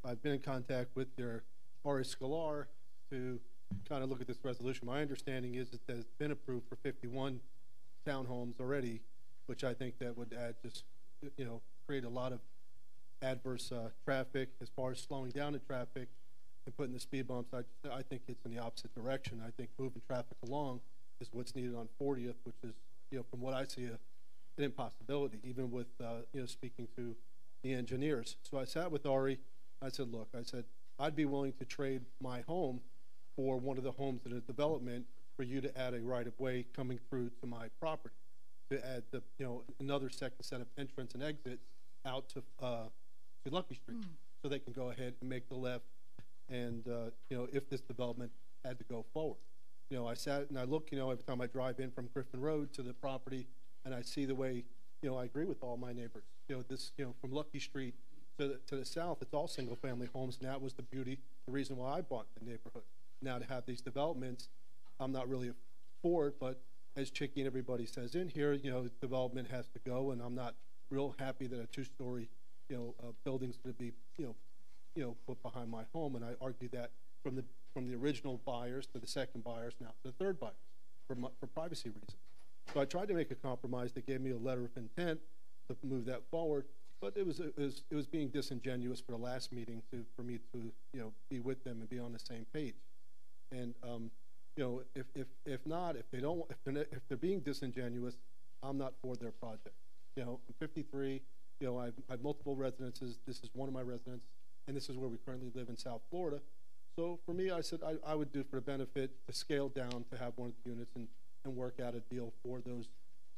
I've been in contact with their R.A. Scalar to kind of look at this resolution. My understanding is that it's been approved for 51 townhomes already, which I think that would add create a lot of adverse traffic as far as slowing down the traffic and putting the speed bumps. I think it's in the opposite direction. I think moving traffic along is what's needed on 40th, which is, from what I see, an impossibility, even with, speaking to the engineers. So I sat with Ari. I said, look, I'd be willing to trade my home for one of the homes in a development for you to add a right-of-way coming through to my property, to add another second set of entrance and exit out to Lucky Street. so they can go ahead and make the left. And if this development had to go forward, I sat and I look, every time I drive in from Griffin Road to the property, and I see the way, I agree with all my neighbors. From Lucky Street to the south, it's all single-family homes, and that was the beauty, the reason why I bought the neighborhood. Now to have these developments, I'm not really for it, but as Chicky and everybody says in here, development has to go, and I'm not real happy that a two-story, building's going to be, put behind my home, and I argue that from the original buyers to the second buyers, now to the third buyers, for privacy reasons. So I tried to make a compromise that gave me a letter of intent to move that forward, but it was being disingenuous for the last meeting for me to be with them and be on the same page. And if they're being disingenuous, I'm not for their project. I'm 53. I have multiple residences. This is one of my residences, and this is where we currently live in South Florida. So for me, I said I would do for the benefit to scale down to have one of the units and work out a deal for those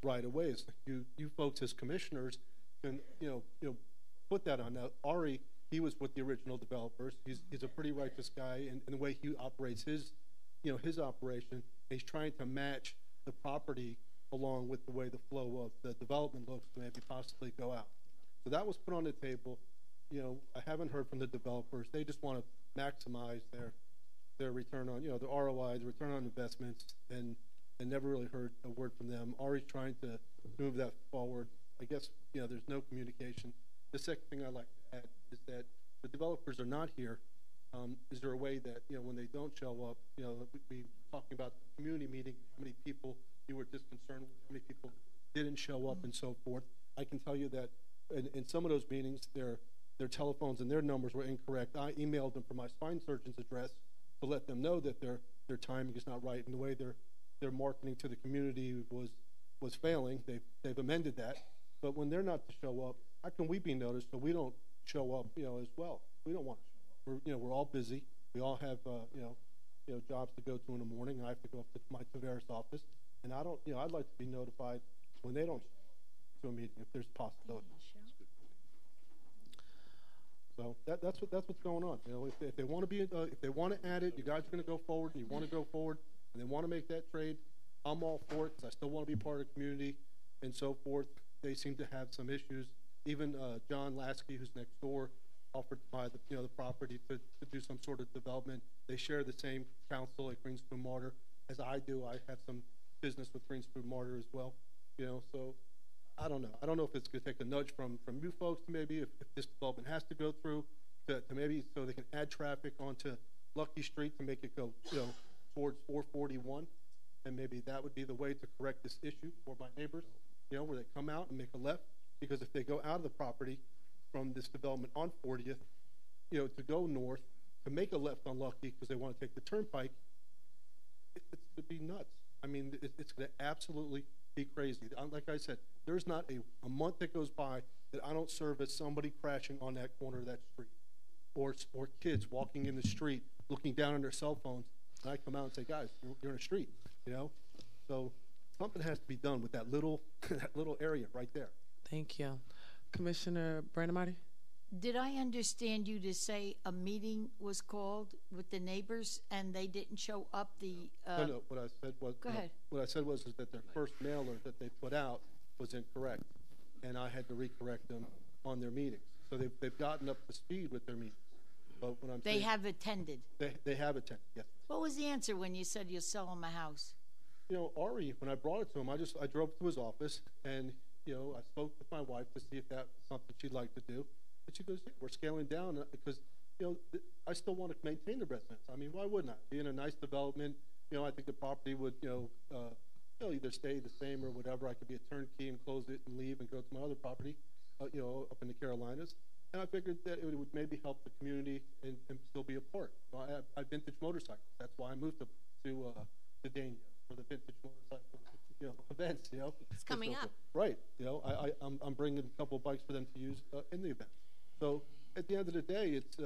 right-of-ways. You folks as commissioners can put that on. Now Ari, he was with the original developers. He's a pretty righteous guy in the way he operates his operation. He's trying to match the property along with the way the flow of the development looks to maybe possibly go out. So that was put on the table. I haven't heard from the developers. They just want to maximize their return on, the ROI, the return on investments, and never really heard a word from them. Ari's trying to move that forward. I guess, there's no communication. The second thing I'd like to add is that the developers are not here. Is there a way that, when they don't show up, we talking about the community meeting, how many people you were disconcerted with, how many people didn't show up and so forth. I can tell you that in some of those meetings, their telephones and their numbers were incorrect. I emailed them from my spine surgeon's address to let them know that their timing is not right, and the way their marketing to the community was failing. They've amended that. But when they're not to show up, how can we be noticed so we don't show up, as well? We don't want to show up. We're all busy. We all have, jobs to go to in the morning. I have to go up to my Tavares office, and I don't, I'd like to be notified when they don't show up to a meeting if there's a possibility. So that's what's going on. If they want to be, if they want to add it, you guys are going to go forward, and you want to go forward, and they want to make that trade, I'm all for it because I still want to be part of the community and so forth. They seem to have some issues. Even John Lasky, who's next door, offered to buy the property to do some sort of development. They share the same council at Greenspoon Martyr as I do. I have some business with Greenspoon Martyr as well. So I don't know. I don't know if it's going to take a nudge from you folks to maybe if this development has to go through to maybe so they can add traffic onto Lucky Street to make it go towards 441, and maybe that would be the way to correct this issue for my neighbors. Where they come out and make a left, because if they go out of the property from this development on 40th, to go north to make a left on Lucky because they want to take the turnpike, it's to be nuts. I mean, it's going to absolutely be crazy. Like I said, there's not a month that goes by that I don't service somebody crashing on that corner of that street, or kids walking in the street looking down on their cell phones, and I come out and say, guys, you're in a street, So something has to be done with that little area right there. Thank you. Commissioner Brandon. Did I understand you to say a meeting was called with the neighbors and they didn't show up? No. What I said was. Go ahead. What I said was that their first mailer that they put out was incorrect, and I had to recorrect them on their meetings. So they've gotten up to speed with their meetings. But what I'm saying, have attended. They have attended. Yes. What was the answer when you said you'll sell them a house? Ari, when I brought it to him, I drove to his office and I spoke with my wife to see if that's something she'd like to do. And she goes, yeah, we're scaling down because, I still want to maintain the residence. I mean, why wouldn't I? Be in a nice development, I think the property would, either stay the same or whatever. I could be a turnkey and close it and leave and go to my other property, up in the Carolinas. And I figured that it would maybe help the community and still be a part. So I have vintage motorcycles. That's why I moved to Dania for the vintage motorcycle events. It's coming up. Right. I'm bringing a couple of bikes for them to use in the event. So at the end of the day, it's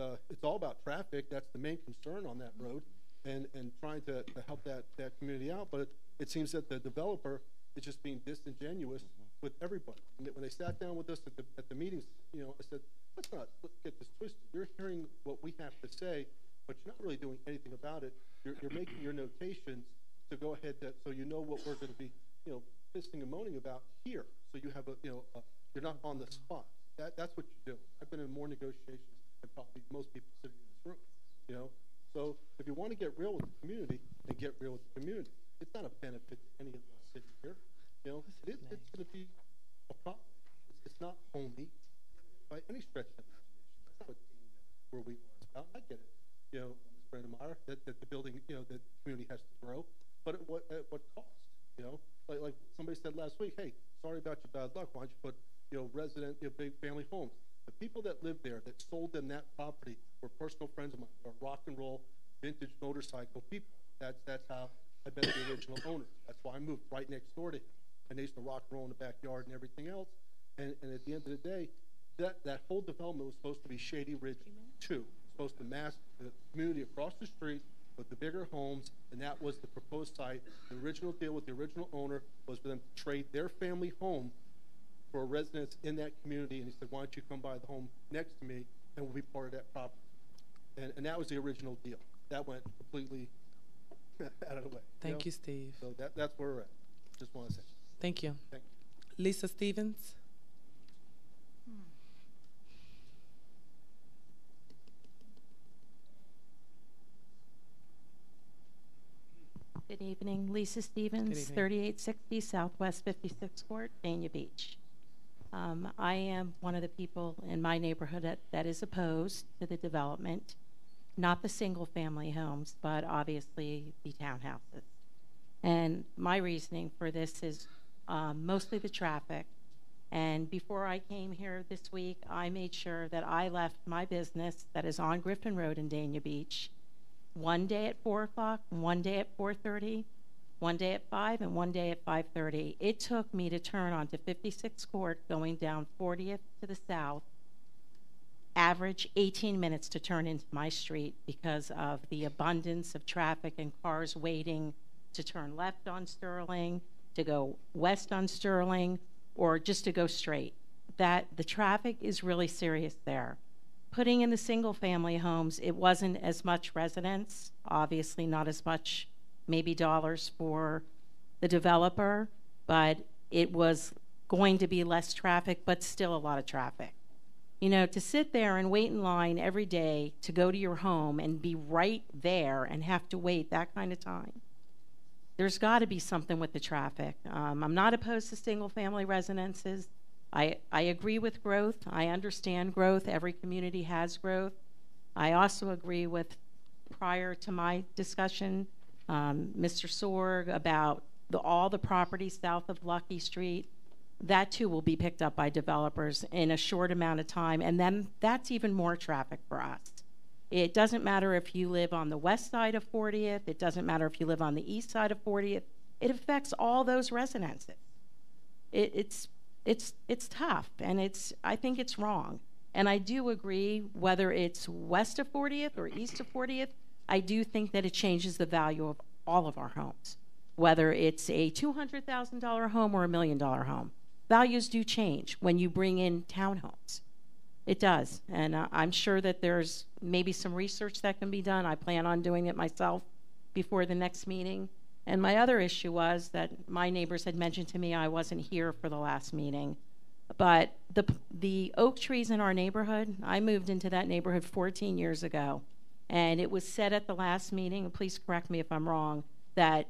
all about traffic. That's the main concern on that road, and trying to help that community out. But it seems that the developer is just being disingenuous with everybody. And when they sat down with us at the meetings, I said, let's get this twisted. You're hearing what we have to say, but you're not really doing anything about it. You're making your notations to go ahead so you know what we're going to be, pissing and moaning about here. So you have you're not on the spot. That's what you do. I've been in more negotiations than probably most people sitting in this room, So if you want to get real with the community, then get real with the community. It's not a benefit to any of us sitting here. It's going to be a problem. It's not homey by any stretch of the imagination. That's not what where we are about. I get it. Ms. Brenda Meyer, that the building, that the community has to grow, but at what cost? Like somebody said last week, hey, sorry about your bad luck. Why don't you put, resident, big family homes? The people that lived there that sold them that property were personal friends of mine, are rock and roll, vintage motorcycle people. That's how I met the original owner. That's why I moved right next door to him. And they used to rock and roll in the backyard and everything else. And at the end of the day, that whole development was supposed to be Shady Ridge 2. Supposed to mask the community across the street with the bigger homes, and that was the proposed site. The original deal with the original owner was for them to trade their family home for residents in that community, and he said, why don't you come buy the home next to me, and we'll be part of that property. And that was the original deal. That went completely out of the way. Thank you, Steve. So that's where we're at. Just want to say. Thank you. Thank you. Lisa Stevens. Good evening, Lisa Stevens, 3860 Southwest 56th Court, Dania Beach. I am one of the people in my neighborhood that is opposed to the development, not the single-family homes, but obviously the townhouses. And my reasoning for this is mostly the traffic. And before I came here this week, I made sure that I left my business that is on Griffin Road in Dania Beach one day at 4 o'clock, one day at 4:30, one day at 5, and one day at 5:30. It took me to turn onto 56th Court going down 40th to the south, average 18 minutes to turn into my street because of the abundance of traffic and cars waiting to turn left on Sterling, to go west on Sterling, or just to go straight. That the traffic is really serious there. Putting in the single-family homes, it wasn't as much residents, obviously not as much maybe dollars for the developer, but it was going to be less traffic, but still a lot of traffic. To sit there and wait in line every day to go to your home and be right there and have to wait that kind of time, there's got to be something with the traffic. I'm not opposed to single-family residences. I agree with growth. I understand growth. Every community has growth. I also agree with, prior to my discussion, Mr. Sorg about all the properties south of Lucky Street. That too will be picked up by developers in a short amount of time, and then that's even more traffic for us. It doesn't matter if you live on the west side of 40th. It doesn't matter if you live on the east side of 40th. It affects all those residences. It's tough, and I think it's wrong. And I do agree, whether it's west of 40th or east of 40th, I do think that it changes the value of all of our homes, whether it's a $200,000 home or $1 million home. Values do change when you bring in townhomes. It does, and I'm sure that there's maybe some research that can be done. I plan on doing it myself before the next meeting. And my other issue was that my neighbors had mentioned to me I wasn't here for the last meeting. But the oak trees in our neighborhood, I moved into that neighborhood 14 years ago. And it was said at the last meeting, and please correct me if I'm wrong, that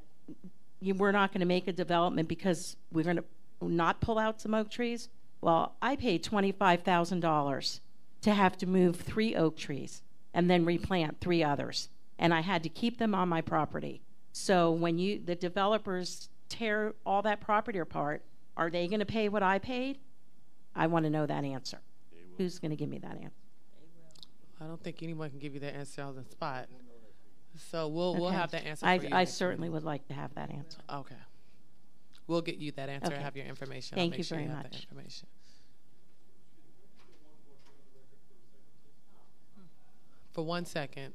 we're not going to make a development because we're going to not pull out some oak trees. Well, I paid $25,000 to have to move 3 oak trees and then replant 3 others. And I had to keep them on my property. So when the developers tear all that property apart, are they going to pay what I paid? I want to know that answer. Who's going to give me that answer? I don't think anyone can give you that answer on the spot. So we'll have that answer for you. I certainly would like to have that answer. Okay. We'll get you that answer and Okay. have your information. Thank I'll make you sure very have much. That information. For 1 second.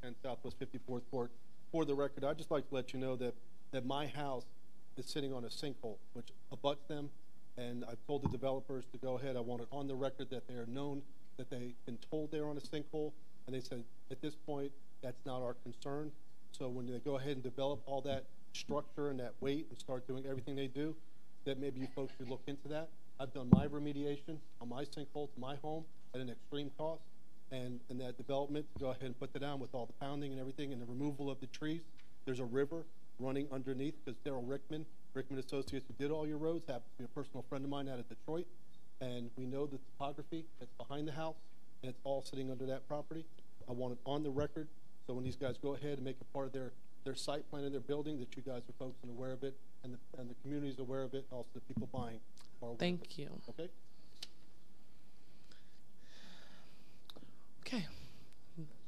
And Southwest 54th Court. For the record, I'd just like to let you know that that my house is sitting on a sinkhole, which abuts them. And I've told the developers to go ahead. I want it on the record that they are known, that they've been told they're on a sinkhole. And they said, at this point, that's not our concern. So when they go ahead and develop all that structure and that weight and start doing everything they do, that maybe you folks should look into that. I've done my remediation on my sinkhole to my home at an extreme cost. And that development, go ahead and put that down with all the pounding and everything and the removal of the trees. There's a river running underneath because Daryl Rickman Associates, who did all your roads, happens to be a personal friend of mine out of Detroit. And we know the topography that's behind the house, and it's all sitting under that property. I want it on the record, so when these guys go ahead and make it part of their site plan in their building, that you guys are folks and aware of it, and the community's aware of it, also the people buying are aware of it. Thank you. Okay? Okay.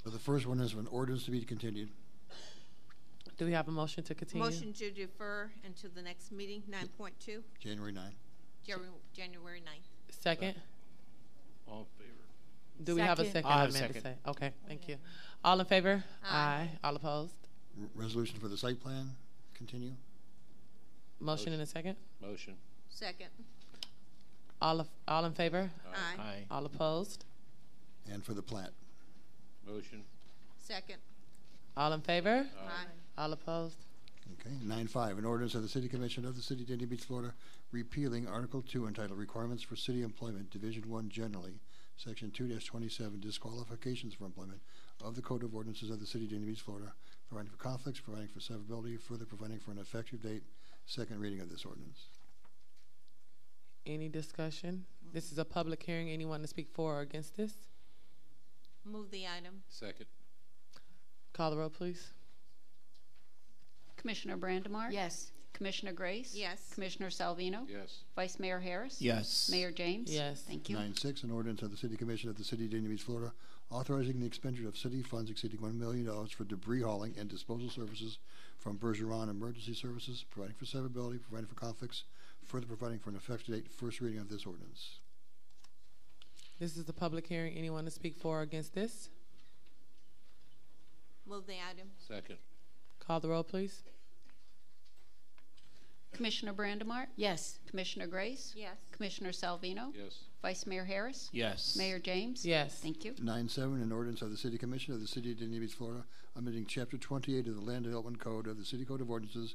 So the first one is an ordinance to be continued. Do we have a motion to continue? Motion to defer until the next meeting, 9.2, January 9th. January 9th. Second. All in favor? Do we have a second? I'll have I a meant to second. say. Okay, thank you. All in favor? Aye. All opposed? Resolution for the site plan, continue. Motion in a second? Motion. Second. All in favor? Aye. Aye. All opposed? And for the plat. Motion. Second. All in favor? Aye. All opposed? Okay, 9.5, an ordinance of the City Commission of the City of Dania Beach, Florida, repealing Article 2 entitled Requirements for City Employment, Division 1 Generally, Section 2-27, Disqualifications for Employment of the Code of Ordinances of the City of Dania Beach, Florida, providing for conflicts, providing for severability, further providing for an effective date. Second reading of this ordinance. Any discussion? This is a public hearing. Anyone to speak for or against this? Move the item. Second. Call the roll, please. Commissioner Brandemar? Yes. Commissioner Grace? Yes. Commissioner Salvino? Yes. Vice Mayor Harris? Yes. Mayor James? Yes. Thank you. 9.6, an ordinance of the City Commission of the City of Dania Beach, Florida, authorizing the expenditure of city funds exceeding $1 million for debris hauling and disposal services from Bergeron Emergency Services, providing for severability, providing for conflicts, further providing for an effective date. First reading of this ordinance. This is a public hearing. Anyone to speak for or against this? Move the item. Second. Call the roll, please. Commissioner Brandemar? Yes. Commissioner Grace? Yes. Commissioner Salvino? Yes. Vice Mayor Harris? Yes. Mayor James? Yes. Thank you. 9.7, an ordinance of the City Commission of the City of Dania Beach, Florida, amending Chapter 28 of the Land Development Code of the City Code of Ordinances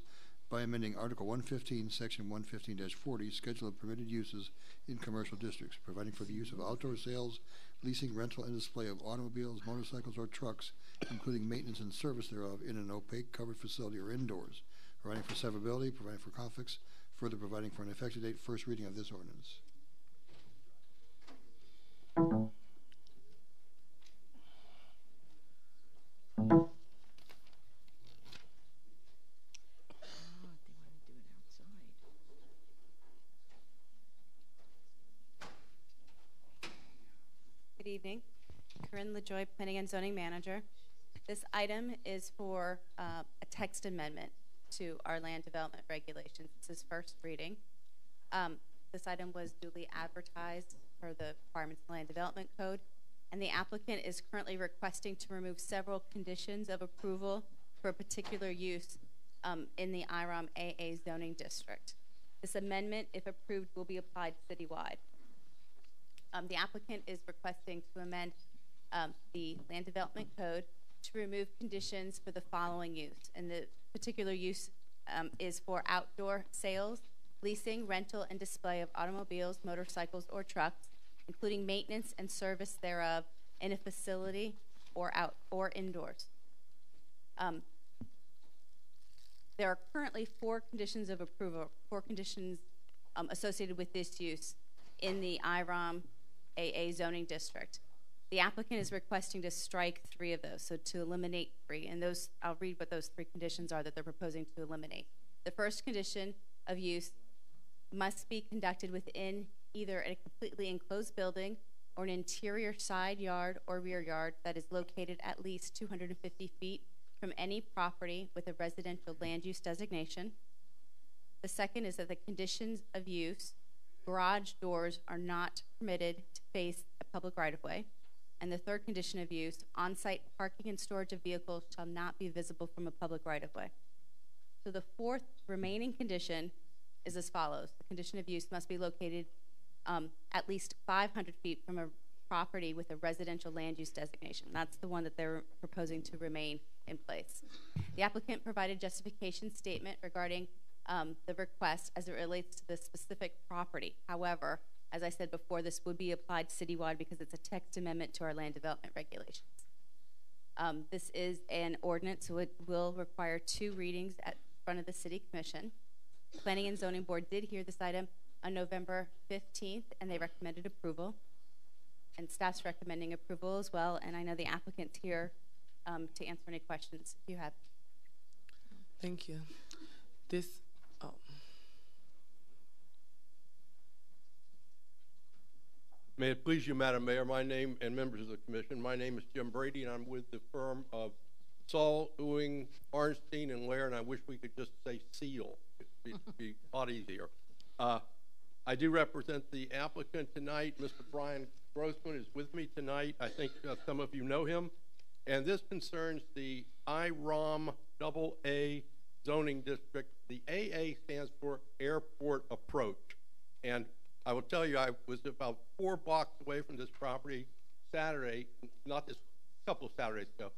by amending Article 115, Section 115-40, Schedule of Permitted Uses in Commercial Districts, providing for the use of outdoor sales, leasing, rental, and display of automobiles, motorcycles, or trucks, including maintenance and service thereof, in an opaque covered facility or indoors, providing for severability, providing for conflicts, further providing for an effective date. First reading of this ordinance. Good evening. Corinne LaJoy, Planning and Zoning Manager. This item is for a text amendment to our land development regulations. This is first reading. This item was duly advertised per the requirements of the Land Development Code, and the applicant is currently requesting to remove several conditions of approval for a particular use in the IROM AA zoning district. This amendment, if approved, will be applied citywide. The applicant is requesting to amend the Land Development Code to remove conditions for the following use. And the particular use is for outdoor sales, leasing, rental, and display of automobiles, motorcycles, or trucks, including maintenance and service thereof in a facility or indoors. There are currently 4 conditions of approval, 4 conditions associated with this use in the IROM AA zoning district. The applicant is requesting to strike 3 of those, so to eliminate 3. And those, I'll read what those 3 conditions are that they're proposing to eliminate. The first condition of use must be conducted within either a completely enclosed building or an interior side yard or rear yard that is located at least 250 feet from any property with a residential land use designation. The second is that the conditions of use, garage doors are not permitted to face a public right-of-way. And the third condition of use, on-site parking and storage of vehicles shall not be visible from a public right-of-way. So the fourth remaining condition is as follows. The condition of use must be located at least 500 feet from a property with a residential land use designation. That's the one that they're proposing to remain in place. The applicant provided justification statement regarding the request as it relates to the specific property. However, as I said before, this would be applied citywide because it's a text amendment to our land development regulations. This is an ordinance, so it will require 2 readings at front of the City Commission. The Planning and Zoning Board did hear this item on November 15th, and they recommended approval. And staff's recommending approval as well, and I know the applicant's here to answer any questions if you have. Thank you. May it please you, Madam Mayor, my name and members of the commission, my name is Jim Brady, and I'm with the firm of Saul, Ewing, Arnstein, and Lair, and I wish we could just say Seal. It'd be a lot easier. I do represent the applicant tonight. Mr. Brian Grossman is with me tonight. I think some of you know him. And this concerns the IROM AA zoning district. The AA stands for Airport Approach. And I will tell you, I was about 4 blocks away from this property Saturday, not this, couple of Saturdays ago.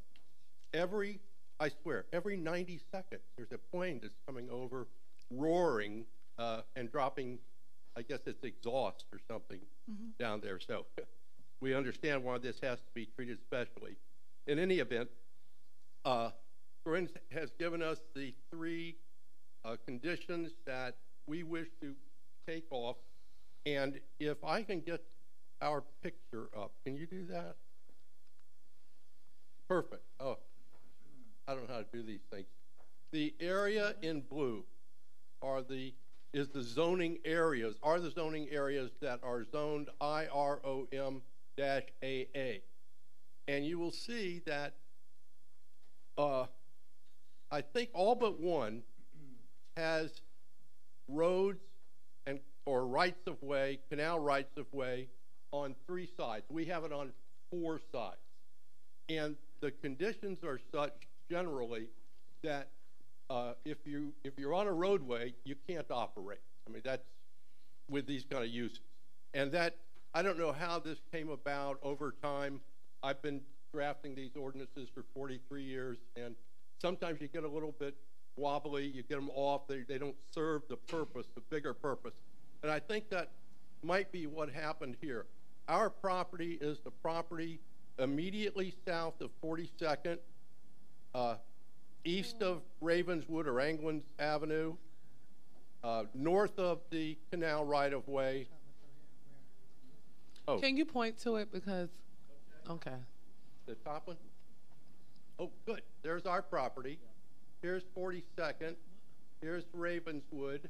I swear, every 90 seconds, there's a plane that's coming over, roaring, and dropping, I guess it's exhaust or something down there. So we understand why this has to be treated specially. In any event, Corinne has given us the 3 conditions that we wish to take off. And if I can get our picture up, can you do that? Perfect. Oh, I don't know how to do these things. The area in blue are the zoning areas that are zoned IROM-AA. And you will see that I think all but one has roads or rights of way, canal rights of way on 3 sides. We have it on 4 sides. And the conditions are such generally that if you're on a roadway, you can't operate. I mean, that's with these kind of uses. And that, I don't know how this came about over time. I've been drafting these ordinances for 43 years, and sometimes you get a little bit wobbly, you get them off, they don't serve the purpose, the bigger purpose. And I think that might be what happened here. Our property is the property immediately south of 42nd, east of Ravenswood or Anglin Avenue, north of the canal right-of-way. Oh. Can you point to it because, okay. The top one? Oh, good. There's our property. Here's 42nd. Here's Ravenswood.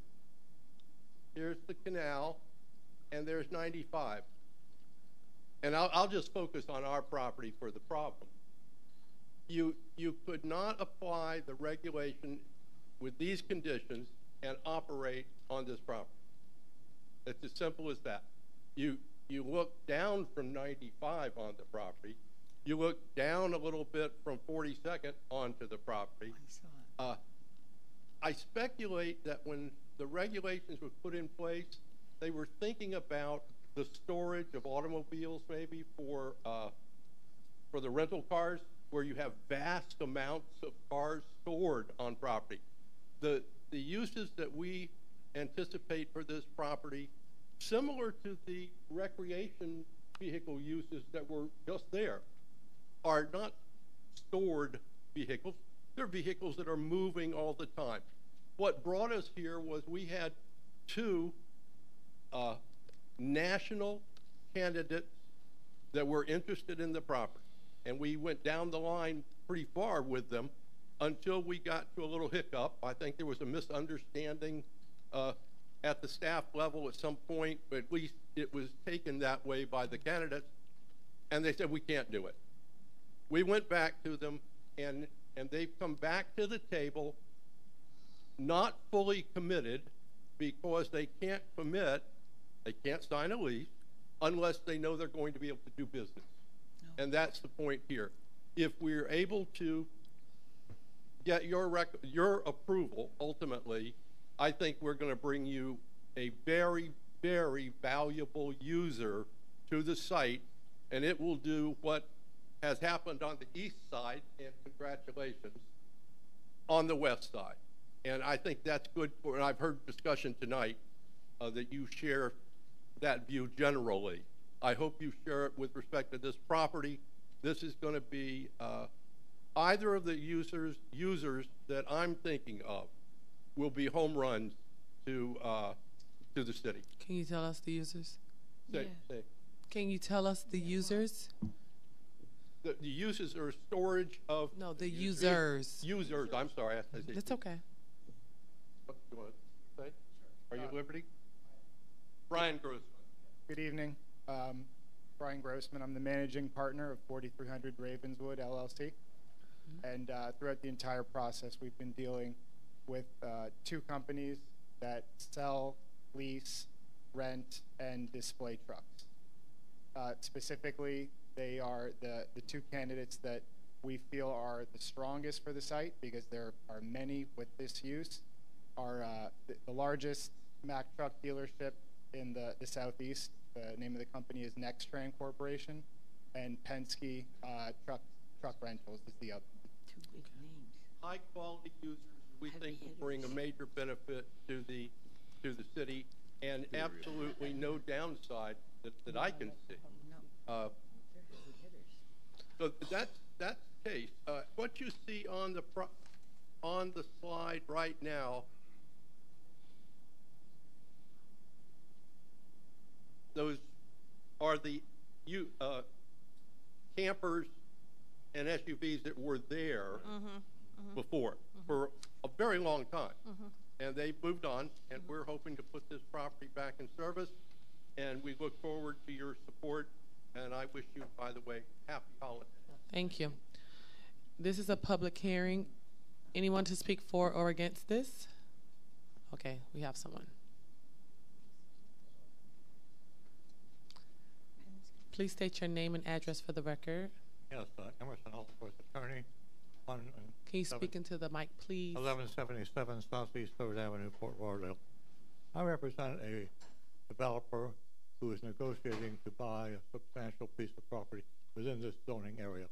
Here's the canal. And there's 95. And I'll just focus on our property for the problem. You could not apply the regulation with these conditions and operate on this property. It's as simple as that. You look down from 95 on the property. You look down a little bit from 42nd onto the property. I speculate that when the regulations were put in place, they were thinking about the storage of automobiles maybe for the rental cars, where you have vast amounts of cars stored on property. The uses that we anticipate for this property, similar to the recreation vehicle uses that were just there, are not stored vehicles. They're vehicles that are moving all the time. What brought us here was we had 2 national candidates that were interested in the property. And we went down the line pretty far with them until we got to a little hiccup. I think there was a misunderstanding at the staff level at some point, but at least it was taken that way by the candidates. And they said, we can't do it. We went back to them, and they've come back to the table not fully committed, because they can't commit, they can't sign a lease unless they know they're going to be able to do business. No. And that's the point here. If we're able to get your approval, ultimately, I think we're going to bring you a very, very valuable user to the site, and it will do what has happened on the east side, and congratulations, on the west side. And I think that's good for, and I've heard discussion tonight that you share that view generally. I hope you share it with respect to this property. This is going to be either of the users that I'm thinking of will be home runs to the city. Can you tell us the users? Say. Can you tell us the users? The uses are storage of. No, the users. Users. I'm sorry. That's okay. What do you want to say? Are you at liberty? Brian Grossman. Good evening. Brian Grossman. I'm the managing partner of 4300 Ravenswood LLC. And throughout the entire process, we've been dealing with two companies that sell, lease, rent, and display trucks. Specifically, they are the two candidates that we feel are the strongest for the site because there are many with this use. The largest Mack truck dealership in the Southeast, the name of the company is Nextran Corporation, and Penske Truck Rentals is the other. Two big names. High quality users we think will bring a major benefit to the city, and absolutely no downside that I can see. So that's the case. What you see on the slide right now, those are the campers and SUVs that were there before for a very long time. And they moved on, and we're hoping to put this property back in service, and we look forward to your support, and I wish you, by the way, happy holidays. Thank you. This is a public hearing. Anyone to speak for or against this? Okay, we have someone. Please state your name and address for the record. Yes, Emerson Allsworth, attorney. Can you speak into the mic, please? 1177 Southeast 3rd Avenue, Port Lauderdale. I represent a developer who is negotiating to buy a substantial piece of property within this zoning area.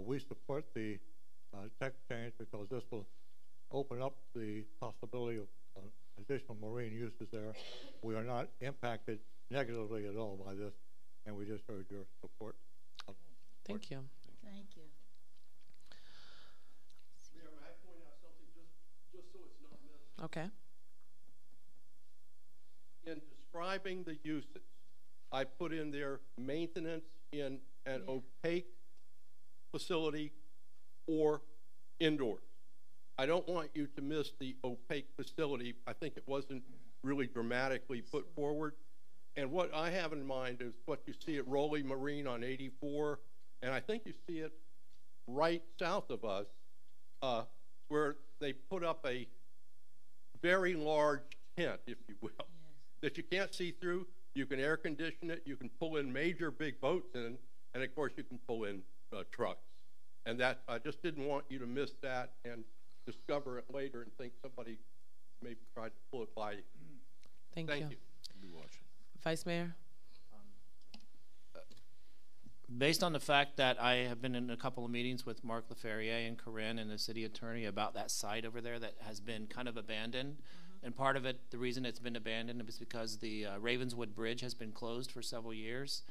We support the text change because this will open up the possibility of additional marine uses there. We are not impacted negatively at all by this, and we just heard your support. Thank you. Thank you. Mayor, may I point out something just so it's not missed? Okay. In describing the uses, I put in there maintenance in an opaque facility or indoors. I don't want you to miss the opaque facility. I think it wasn't really dramatically put forward. And what I have in mind is what you see at Rowley Marine on 84, and I think you see it right south of us, where they put up a very large tent, if you will, that you can't see through. You can air condition it. You can pull in major big boats in, and of course you can pull in trucks. And that I just didn't want you to miss that and discover it later and think somebody maybe tried to pull it by you. Thank you. Vice Mayor? Based on the fact that I have been in a couple of meetings with Mark LaFerriere and Corinne and the city attorney about that site over there that has been kind of abandoned. And part of it, the reason it's been abandoned is because the Ravenswood Bridge has been closed for several years.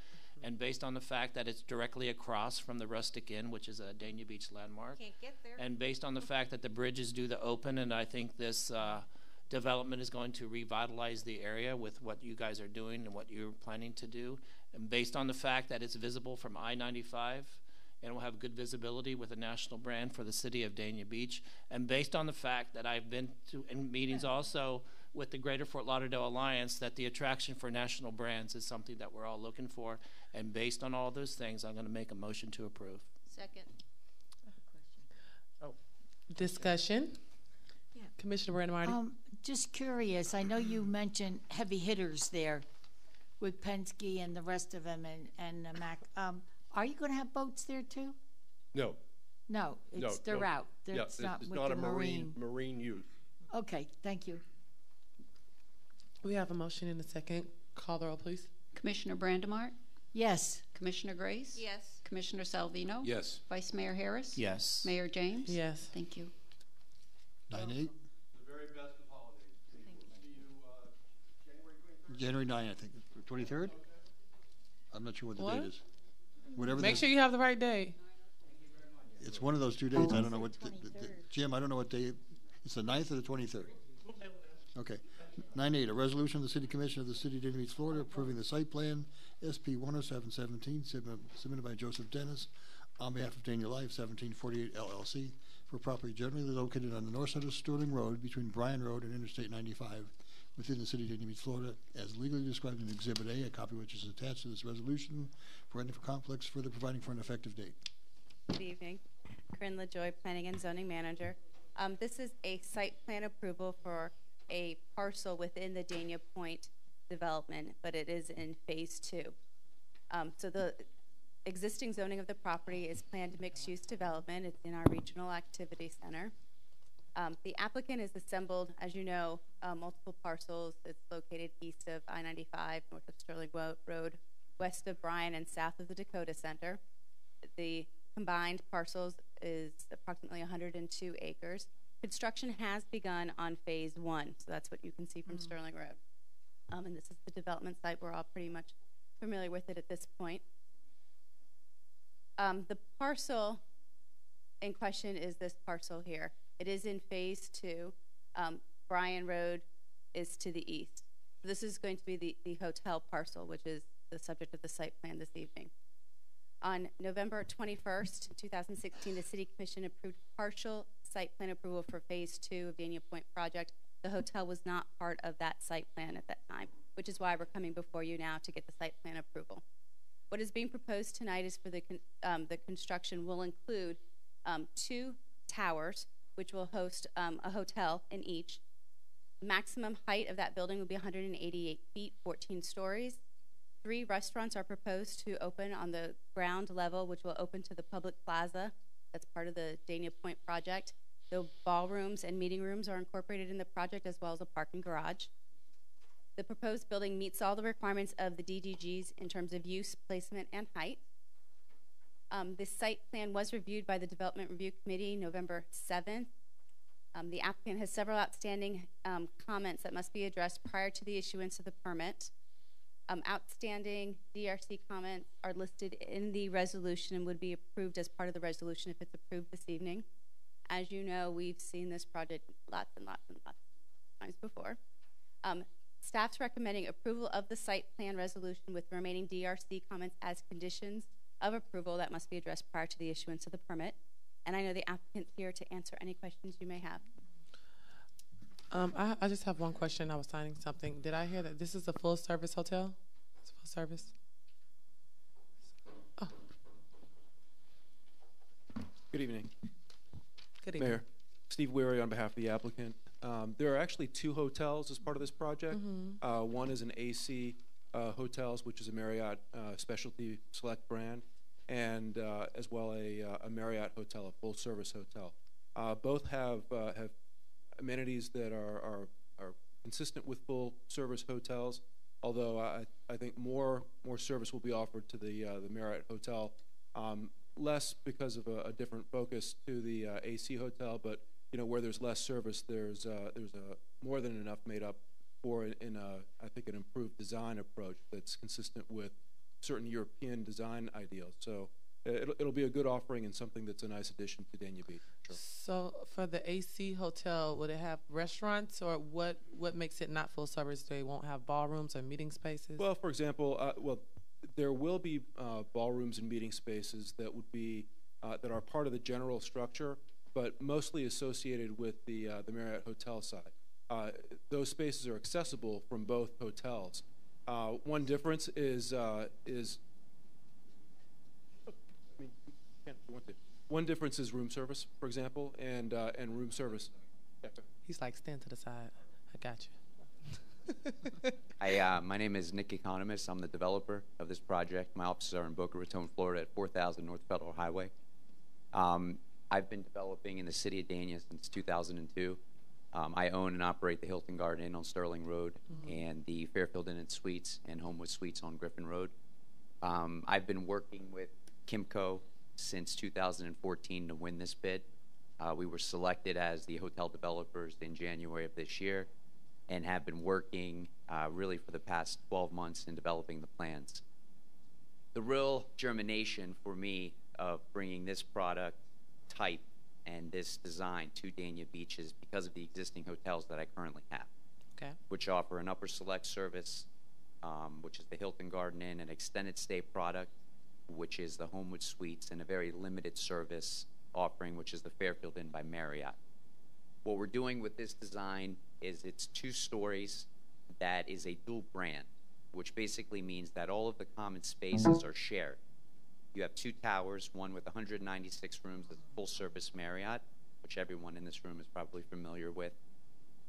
And based on the fact that it's directly across from the Rustic Inn, which is a Dania Beach landmark. Can't get there. And based on the fact that the bridge is due to open, and I think this development is going to revitalize the area with what you guys are doing and what you're planning to do. And based on the fact that it's visible from I-95, and will have good visibility with a national brand for the city of Dania Beach. And based on the fact that I've been to in meetings also with the Greater Fort Lauderdale Alliance, that the attraction for national brands is something that we're all looking for. And based on all those things, I'm going to make a motion to approve. Second. Discussion? Yeah. Commissioner Brandon Marty? Just curious, I know you mentioned heavy hitters there with Penske and the rest of them and Mack. Are you going to have boats there too? No. No, it's their route. It's not it's with not the a marine use. Okay, thank you. We have a motion in a second. Call the roll, please. Commissioner Brandemart? Yes. Commissioner Grace? Yes. Commissioner Salvino? Yes. Vice Mayor Harris? Yes. Mayor James? Yes. Thank you. 9/8. The very best of holidays. See you January 9, I think. 23rd? I'm not sure what the What? date is. Whatever. Make sure you have the right day. It's one of those 2 dates. I don't know what. Jim, I don't know what day. It's the 9th or the 23rd? Okay. 9/8, a resolution of the City Commission of the City of Dania Beach, Florida, approving the site plan SP 10717 submitted by Joseph Dennis on behalf of Dania Life 1748 LLC for property generally located on the north side of Sterling Road between Bryan Road and Interstate 95 within the City of Dania Beach, Florida, as legally described in Exhibit A, a copy which is attached to this resolution for any conflicts, further providing for an effective date. Good evening. Corinne LaJoy, Planning and Zoning Manager. This is a site plan approval for a parcel within the Dania Point development, but it is in phase 2. So the existing zoning of the property is planned mixed-use development. It's in our regional activity center. The applicant has assembled, as you know, multiple parcels. It's located east of I-95, north of Sterling Road, west of Bryan, and south of the Dakota Center. The combined parcels is approximately 102 acres. Construction has begun on phase 1, so that's what you can see from Sterling Road. And this is the development site. We're all pretty much familiar with it at this point. The parcel in question is this parcel here. It is in phase 2. Bryan Road is to the east. So this is going to be the hotel parcel, which is the subject of the site plan this evening. On November 21st, 2016, the City Commission approved partial site plan approval for phase 2 of Dania Point project. The hotel was not part of that site plan at that time, which is why we're coming before you now to get the site plan approval. What is being proposed tonight is for the construction will include 2 towers, which will host a hotel in each. Maximum height of that building will be 188 feet, 14 stories. 3 restaurants are proposed to open on the ground level, which will open to the public plaza. That's part of the Dania Point project. The ballrooms and meeting rooms are incorporated in the project, as well as a parking garage. The proposed building meets all the requirements of the DDGs in terms of use, placement, and height. This site plan was reviewed by the Development Review Committee November 7th. The applicant has several outstanding comments that must be addressed prior to the issuance of the permit. Outstanding DRC comments are listed in the resolution and would be approved as part of the resolution if it's approved this evening. As you know, we've seen this project lots and lots and lots of times before. Staff's recommending approval of the site plan resolution with remaining DRC comments as conditions of approval that must be addressed prior to the issuance of the permit. And I know the applicant's here to answer any questions you may have. I just have one question. I was signing something. Did I hear that this is a full-service hotel? It's full service? Oh. Good evening. Good evening. Mayor, Steve Weary on behalf of the applicant. There are actually 2 hotels as part of this project. One is an AC Hotels, which is a Marriott specialty select brand, and as well a Marriott hotel, a full-service hotel. Both have amenities that are consistent with full-service hotels, although I think more service will be offered to the Marriott hotel, less because of a different focus to the AC hotel, but where there's less service, there's more than enough made up for I think an improved design approach that's consistent with certain European design ideals. So it'll be a good offering and something that's a nice addition to Dania Beach. Sure. So for the AC hotel, would it have restaurants, or what makes it not full service? They won't have ballrooms or meeting spaces? Well, for example, there will be ballrooms and meeting spaces that would be that are part of the general structure, but mostly associated with the Marriott hotel side. Those spaces are accessible from both hotels. One difference is one difference is room service, for example, and room service. He's like, stand to the side. I got you. Hi, my name is Nick Economist. I'm the developer of this project. My offices are in Boca Raton, Florida at 4000 North Federal Highway. I've been developing in the city of Dania since 2002. I own and operate the Hilton Garden Inn on Sterling Road and the Fairfield Inn and Suites and Homewood Suites on Griffin Road. I've been working with Kimco since 2014 to win this bid. We were selected as the hotel developers in January of this year and have been working really for the past 12 months in developing the plans. The real germination for me of bringing this product type and this design to Dania Beach is because of the existing hotels that I currently have, which offer an upper select service, which is the Hilton Garden Inn, an extended stay product, which is the Homewood Suites, and a very limited service offering, which is the Fairfield Inn by Marriott. What we're doing with this design is it's 2 stories that is a dual brand, which basically means that all of the common spaces are shared. You have 2 towers, one with 196 rooms that's a full-service Marriott, which everyone in this room is probably familiar with.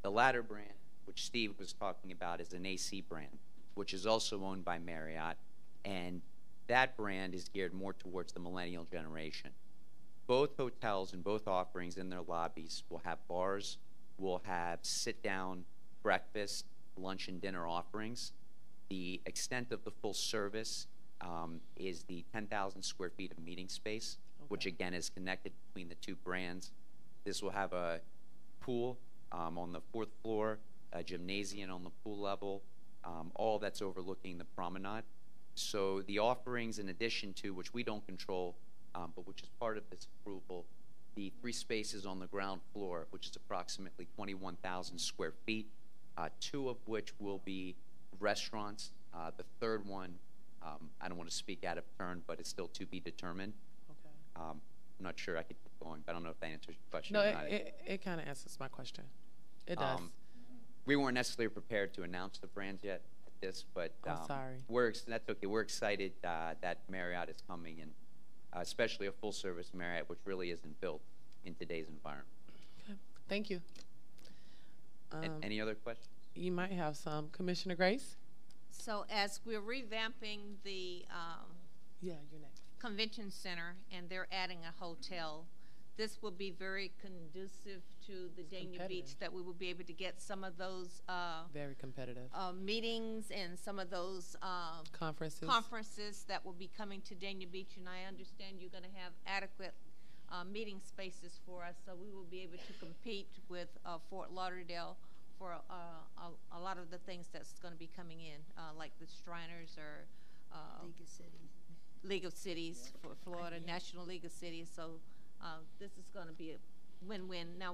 The latter brand, which Steve was talking about, is an AC brand, which is also owned by Marriott, and that brand is geared more towards the millennial generation. Both hotels and both offerings in their lobbies will have bars, will have sit-down breakfast, lunch, and dinner offerings. The extent of the full service is the 10,000 square feet of meeting space, which again is connected between the 2 brands. This will have a pool on the 4th floor, a gymnasium on the pool level, all that's overlooking the promenade. So the offerings, in addition to, which we don't control, but which is part of this approval, the 3 spaces on the ground floor, which is approximately 21,000 square feet, 2 of which will be restaurants. The 3rd one, I don't want to speak out of turn, but it's still to be determined. I'm not sure I could keep going, but I don't know if that answers your question. No, or not. it kind of answers my question. It does. We weren't necessarily prepared to announce the brands yet at this, but I'm sorry. That's okay. We're excited that Marriott is coming, and especially a full-service Marriott, which really isn't built in today's environment. Okay. Thank you. Any other questions? You might have some. Commissioner Grace? So as we're revamping the you're next. convention center and they're adding a hotel, this will be very conducive to the Dania Beach, that we will be able to get some of those very competitive meetings and some of those conferences that will be coming to Dania Beach. And I understand you're going to have adequate meeting spaces for us, so we will be able to compete with Fort Lauderdale for a lot of the things that's going to be coming in, like the Shriners or League of Cities for Florida, National League of Cities. So this is going to be a win-win. Now,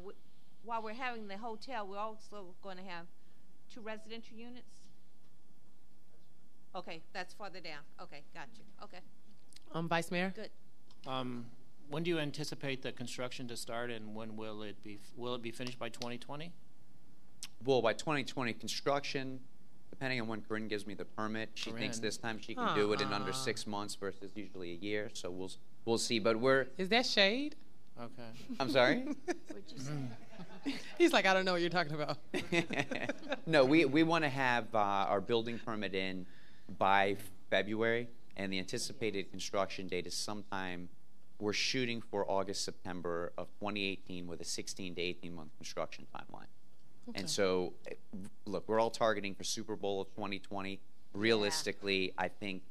while we're having the hotel, we're also going to have 2 residential units. Okay, that's farther down. Okay, got you. Okay. Vice Mayor? Good. When do you anticipate the construction to start, and when will it be finished by 2020? Well, by 2020 construction, depending on when Corinne gives me the permit, she thinks this time she can do it in under 6 months versus usually a year. So we'll see. But is that shade? Okay. I'm sorry? What'd you say? He's like, I don't know what you're talking about. No, we want to have our building permit in by February, and the anticipated construction date is sometime. We're shooting for August, September of 2018 with a 16 to 18 month construction timeline. Okay. And so, look, we're all targeting for Super Bowl of 2020. Realistically, I think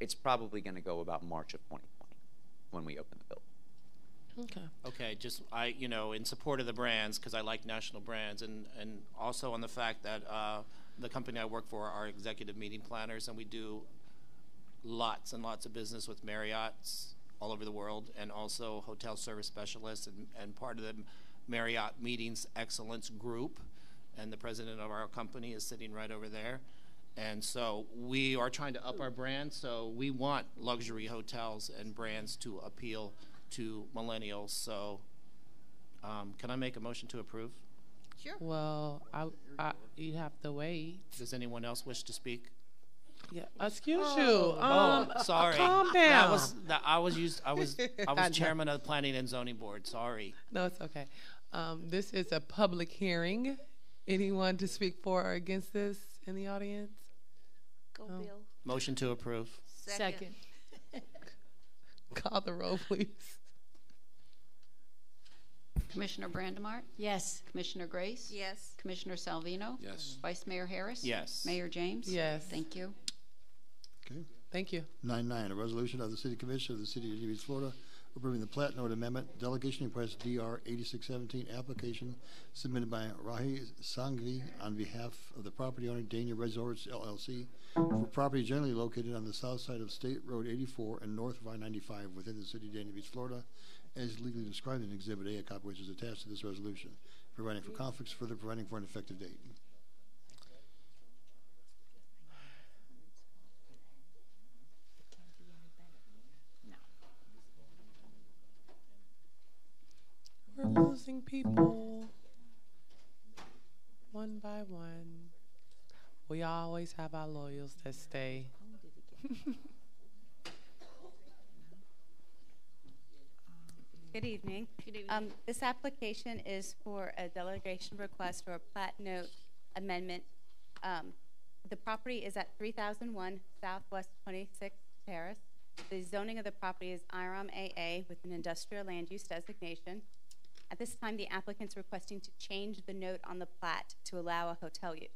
it's probably going to go about March of 2020 when we open the building. Okay. Just in support of the brands, because I like national brands, and also on the fact that the company I work for are executive meeting planners, and we do lots and lots of business with Marriott's all over the world, and also hotel service specialists, and part of the Marriott Meetings Excellence Group, and the president of our company is sitting right over there. And so we are trying to up our brand, so we want luxury hotels and brands to appeal to millennials. So can I make a motion to approve? Sure. Well, you have to wait. Does anyone else wish to speak? Yeah. Excuse you. Sorry. Calm down. I was chairman of the Planning and Zoning Board. Sorry. No, it's okay. This is a public hearing. Anyone to speak for or against this in the audience? Go, Bill. Motion to approve. Second. Call the roll, please. Commissioner Brandemart? Yes. Commissioner Grace? Yes. Commissioner Salvino? Yes. Vice Mayor Harris? Yes. Mayor James? Yes. Thank you. Okay. Thank you. 9-9, a resolution of the City Commission of the City of Dania Beach, Florida, approving the plat note amendment, delegation request DR 8617 application submitted by Rahi Sangvi on behalf of the property owner Dania Resorts LLC for property generally located on the south side of State Road 84 and north of I-95 within the City of Dania Beach, Florida, as legally described in Exhibit A, a copy which is attached to this resolution, providing for conflicts, further providing for an effective date. We're losing people one by one. We always have our loyals that stay. Good evening. Good evening. This application is for a delegation request for a plat note amendment. The property is at 3001 Southwest 26th Terrace. The zoning of the property is IROM AA with an industrial land use designation. At this time, the applicant's requesting to change the note on the plat to allow a hotel use.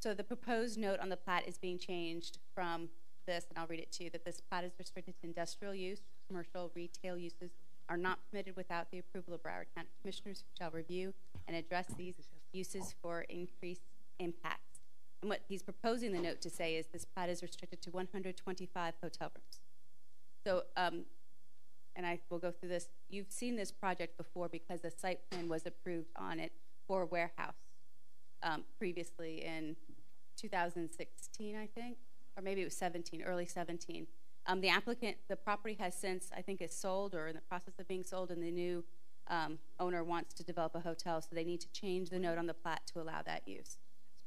So the proposed note on the plat is being changed from this, and I'll read it to you, that this plat is restricted to industrial use. Commercial retail uses are not permitted without the approval of Broward County Commissioners, who shall review and address these uses for increased impacts. And what he's proposing the note to say is this plat is restricted to 125 hotel rooms. So, and I will go through this. You've seen this project before because the site plan was approved on it for a warehouse previously in 2016, I think, or maybe it was 17, early 17. The applicant, the property has since, I think, is sold or in the process of being sold, and the new owner wants to develop a hotel, so they need to change the note on the plat to allow that use.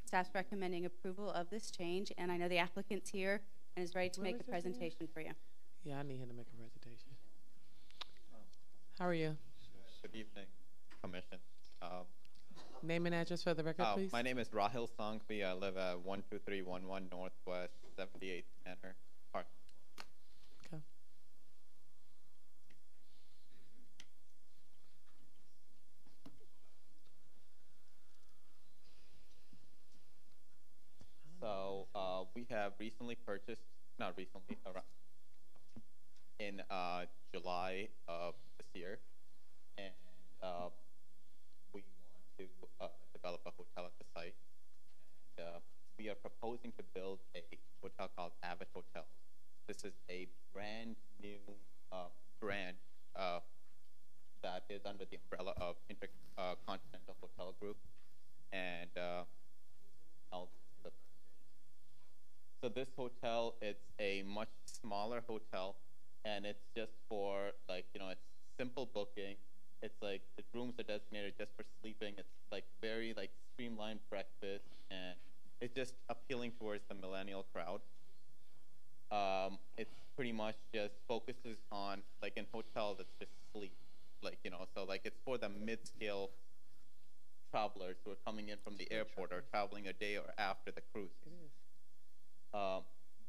Staff's recommending approval of this change, and I know the applicant's here and is ready to make a presentation for you. Yeah, I need him to make a presentation. How are you? Good evening, Commission. Name and address for the record, please. My name is Rahil Sangvi. I live at 12311 Northwest 78th Manor Park. Okay. So we have recently purchased, not recently, around in July of this year, and we want to develop a hotel at the site. And, we are proposing to build a hotel called Avid Hotel. This is a brand new brand that is under the umbrella of Intercontinental Hotel Group, and so this hotel, it's a much smaller hotel, and it's just for, like, you know, it's simple booking. It's like the rooms are designated just for sleeping. It's like very like streamlined breakfast, and it's just appealing towards the millennial crowd. It pretty much just focuses on, like in hotels, it's just sleep, like, you know, so like it's for the mid-scale travelers who are coming in from the airport or traveling a day or after the cruise.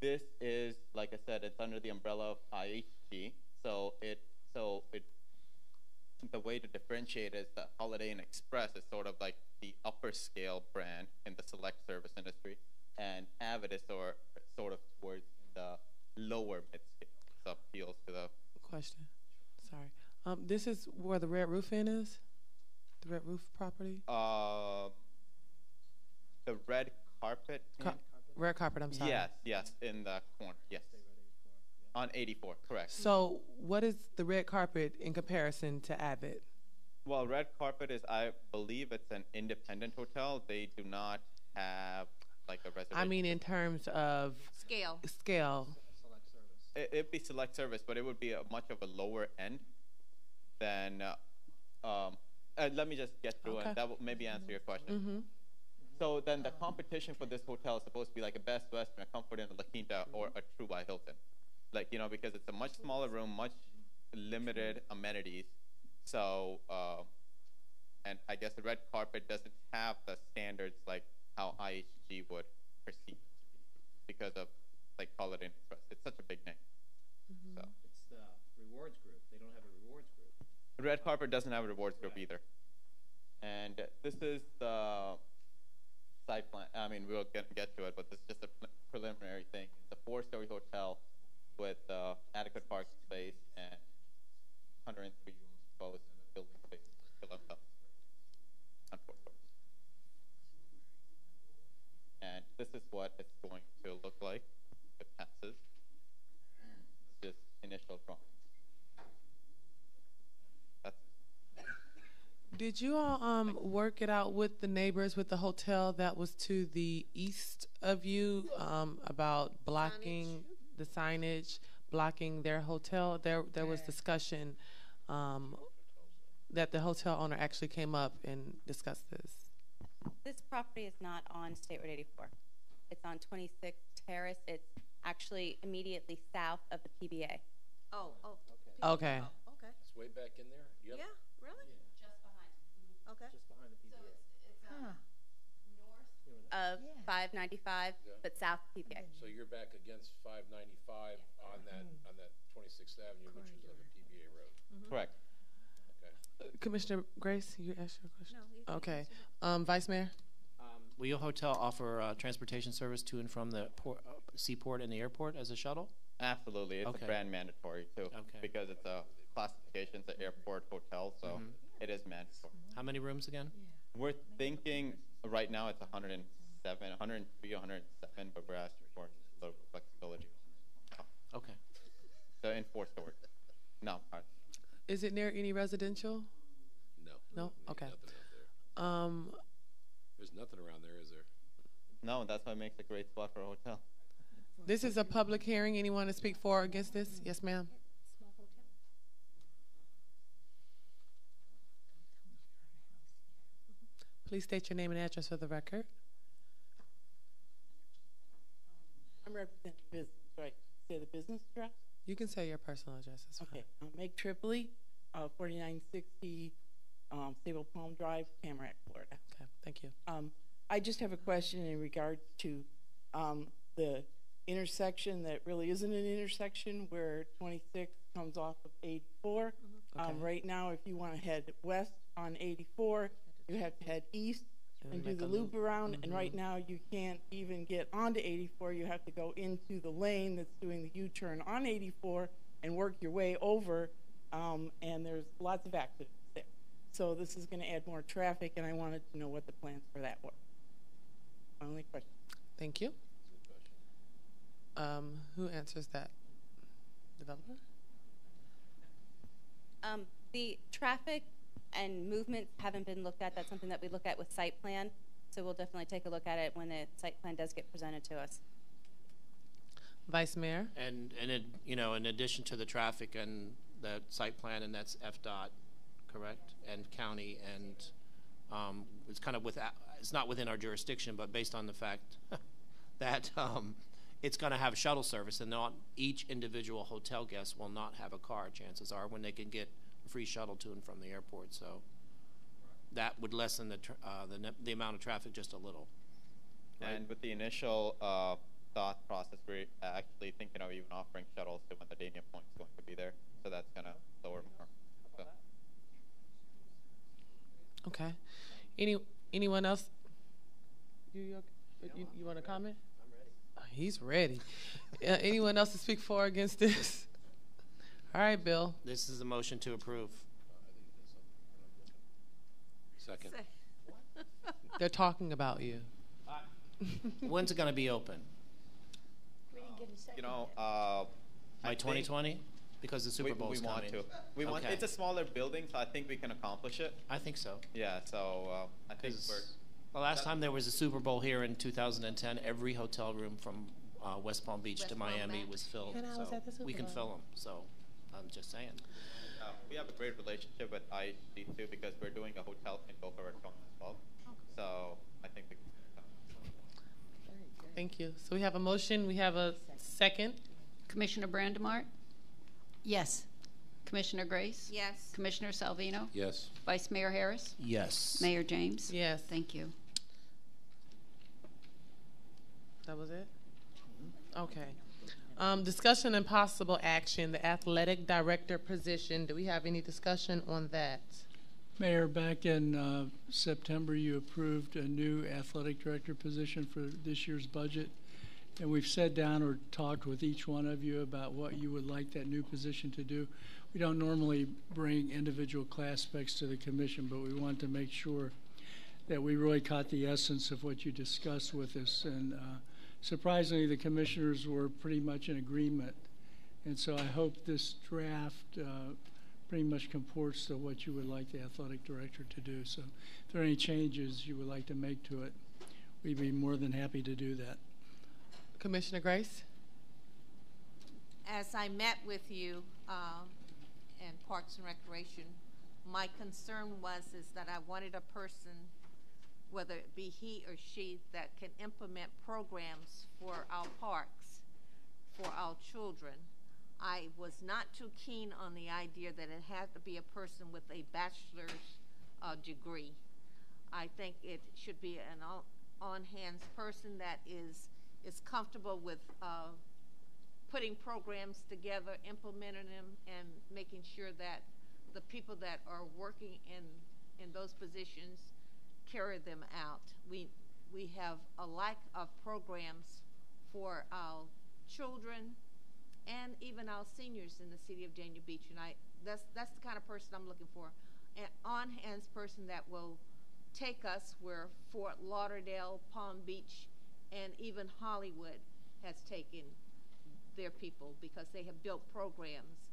This is, like I said, it's under the umbrella of IHG. So the way to differentiate is that Holiday Inn Express is sort of like the upper scale brand in the select service industry, and Avid is sort of towards the lower mid scale. So appeals to the Question. Sorry. This is where the Red Roof Inn is? The Red Roof property? the red carpet. Red carpet, I'm sorry. Yes, in the corner, yes. On 84, correct. So what is the red carpet in comparison to Avid? Well, red carpet is, I believe it's an independent hotel. They do not have like a reservation. I mean, in terms of Scale. It'd be select service, but it would be a much of a lower end than. Let me just get through, and that will maybe answer your question. Mm-hmm. So then the competition for this hotel is supposed to be like a Best Western, a Comfort Inn, a La Quinta, or a True by Hilton. Like, you know, because it's a much smaller room, much limited amenities. So, and I guess the red carpet doesn't have the standards like how IHG would perceive because of like Holiday Inn Express. It's such a big name. Mm-hmm. So it's the rewards group. They don't have a rewards group. Red Carpet doesn't have a rewards group either. And this is the site plan. I mean, we'll get to it, but this is just a preliminary thing. It's a 4-story hotel with adequate parking space and 103 rooms proposed in the building space. On 4 floors. And this is what it's going to look like if it passes. Just initial drawing. Did you all work it out with the neighbors with the hotel that was to the east of you about blocking the signage, blocking their hotel? There was discussion that the hotel owner actually came up and discussed this. This property is not on State Road 84. It's on 26th Terrace. It's actually immediately south of the PBA. Oh, Okay. Oh, okay. It's way back in there? Yep. Yeah, really? Just behind. Okay. Just behind the PBA. Of 595, but south of PBA. So you're back against 595 on that 26th Avenue, which is on the PBA road. Correct. Okay. Commissioner Grace, you asked your question. No, Okay. Vice Mayor. Will your hotel offer transportation service to and from the seaport and the airport as a shuttle? Absolutely. It's Okay. a brand mandatory too. Okay. Because it's a classification, it's an airport hotel, so it is mandatory. How many rooms again? We're thinking right now it's 103, 107, but we're asking for a little flexibility. Okay. So in 4 stores. No. Is it near any residential? No. No? Okay. Nothing out there. There's nothing around there, is there? No, that's what makes a great spot for a hotel. This is a public hearing. Anyone to speak for or against this? Yes, ma'am. Please state your name and address for the record. I'm representing business, right? Say the business address? You can say your personal address. That's Okay. fine. Meg Tripoli, 4960 Sable Palm Drive, Tamarack, Florida. Okay, thank you. I just have a question in regards to the intersection that really isn't an intersection where 26 comes off of 84. Okay. Right now, if you want to head west on 84, you have to head east and do make the a loop loop. around. And right now, you can't even get onto 84. You have to go into the lane that's doing the U-turn on 84 and work your way over. And there's lots of accidents there. So this is going to add more traffic, and I wanted to know what the plans for that were. My only question. Thank you. Who answers that? Developer? The traffic and movements haven't been looked at. That's something that we look at with site plan. So we'll definitely take a look at it when the site plan does get presented to us. Vice Mayor? And in addition to the traffic and the site plan, and that's FDOT, correct? And county, and it's kind of it's not within our jurisdiction, but based on the fact that it's going to have shuttle service, and not each individual hotel guest will not have a car, chances are, when they can get a free shuttle to and from the airport. So that would lessen the amount of traffic just a little. Right? And with the initial thought process, we're actually thinking of even offering shuttles to when the Dania Point is going to be there. So that's going to lower more. So. Okay. Anyone else? You want to comment? He's ready. Anyone else to speak for or against this? All right, Bill. This is a motion to approve. Second. They're talking about you. When's it going to be open? By 2020? Because the Super Bowl's we want coming. to. We want. Okay. It's a smaller building, so I think we can accomplish it. I think so. Yeah. So I think we're. The last time there was a Super Bowl here in 2010, every hotel room from West Palm Beach to Miami was filled. And I was So at the Super we can Bowl. fill them. So I'm just saying. We have a great relationship with IHG too, because we're doing a hotel in Boca Raton as well. So I think we can. Thank you. So we have a motion. We have a second. Commissioner Brandemart? Yes. Commissioner Grace? Yes. Commissioner Salvino? Yes. Vice Mayor Harris? Yes. Mayor James? Yes. Thank you. That was it? Okay. Discussion and possible action, the athletic director position. Do we have any discussion on that? Mayor, back in September, you approved a new athletic director position for this year's budget. And we've sat down or talked with each one of you about what you would like that new position to do. We don't normally bring individual class specs to the commission, but we want to make sure that we really caught the essence of what you discussed with us. And surprisingly, the commissioners were pretty much in agreement. And so I hope this draft pretty much comports to what you would like the athletic director to do. So if there are any changes you would like to make to it, we'd be more than happy to do that. Commissioner Grace? As I met with you in Parks and Recreation, my concern is that I wanted a person, whether it be he or she, that can implement programs for our parks, for our children. I was not too keen on the idea that it had to be a person with a bachelor's degree. I think it should be an on-hands person that is comfortable with putting programs together, implementing them, and making sure that the people that are working in those positions carry them out. We have a lack of programs for our children and even our seniors in the city of Dania Beach, and that's the kind of person I'm looking for, an on-hands person that will take us where Fort Lauderdale, Palm Beach, and even Hollywood has taken their people, because they have built programs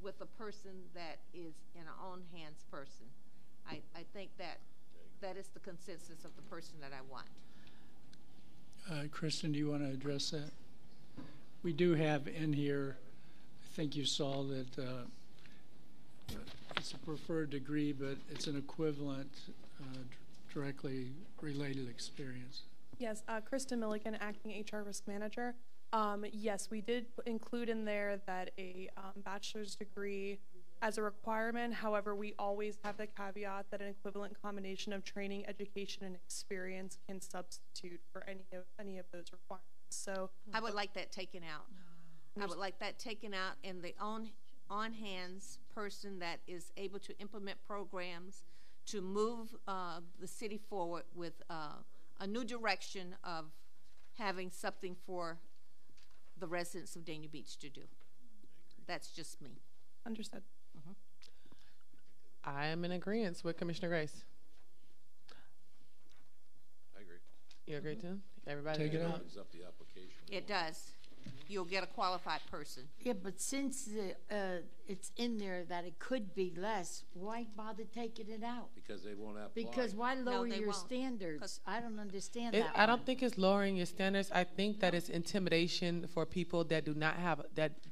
with a person that is an on-hands person. I think that is the consensus of the person that I want. Kristen, do you want to address that? We do have in here, I think you saw that it's a preferred degree, but it's an equivalent directly related experience. Yes, Kristen Milligan, acting HR risk manager. Yes, we did include in there that a bachelor's degree as a requirement. However, we always have the caveat that an equivalent combination of training, education, and experience can substitute for any of those requirements. So I would like that taken out. I would like that taken out, and the on-hands person that is able to implement programs to move the city forward with a new direction of having something for the residents of Dania Beach to do. That's just me. Understood. I am in agreement with Commissioner Grace. I agree. You agree too? Everybody Take it agree? out. Up the application. It does. You'll get a qualified person. Yeah, but since it's in there that it could be less, why bother taking it out? Because they won't apply. Because why lower they your won't. standards? I don't understand that. I don't think it's lowering your standards. I think that it's intimidation for people that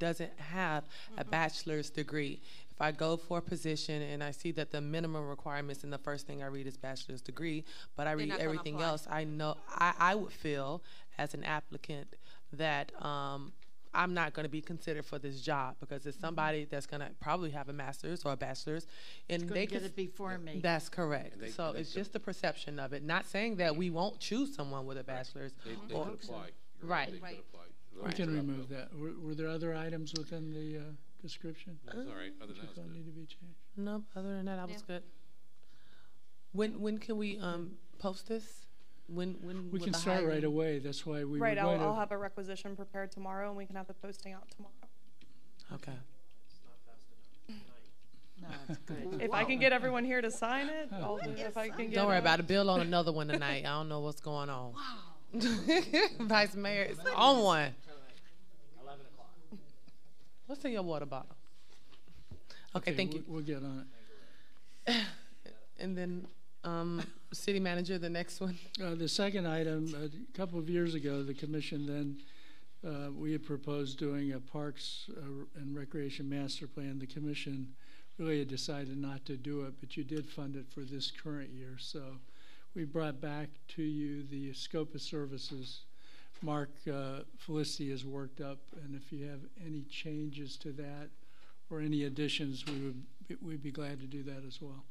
doesn't have a bachelor's degree. If I go for a position and I see that the minimum requirements, and the first thing I read is bachelor's degree, but I read everything else, I know I would feel as an applicant that I'm not going to be considered for this job, because it's somebody that's going to probably have a master's or a bachelor's, and they get it before me. That's correct. So it's just the perception of it. Not saying that we won't choose someone with a bachelor's. They could apply. You're Right. They could apply. We can remove that. Were there other items within the description? That's all right. Other than that, it's good. Need to be changed. No, other than that, I was good. When can we post this? When We can start right away. That's why we Right, were going I'll to. have a requisition prepared tomorrow, and we can have the posting out tomorrow. Okay. No, it's good. If I can get everyone here to sign it, I'll do it. If I can get Don't worry about it. Bill on another one tonight. I don't know what's going on. Wow. Vice Mayor is on one. 11 o'clock. What's in your water bottle? Okay, thank you. We'll get on it. And then City Manager, the next one. The second item, a couple of years ago, the commission then, we had proposed doing a Parks and Recreation Master Plan. The commission really had decided not to do it, but you did fund it for this current year. So we brought back to you the scope of services. Mark Felicity has worked up, and if you have any changes to that or any additions, we'd be glad to do that as well.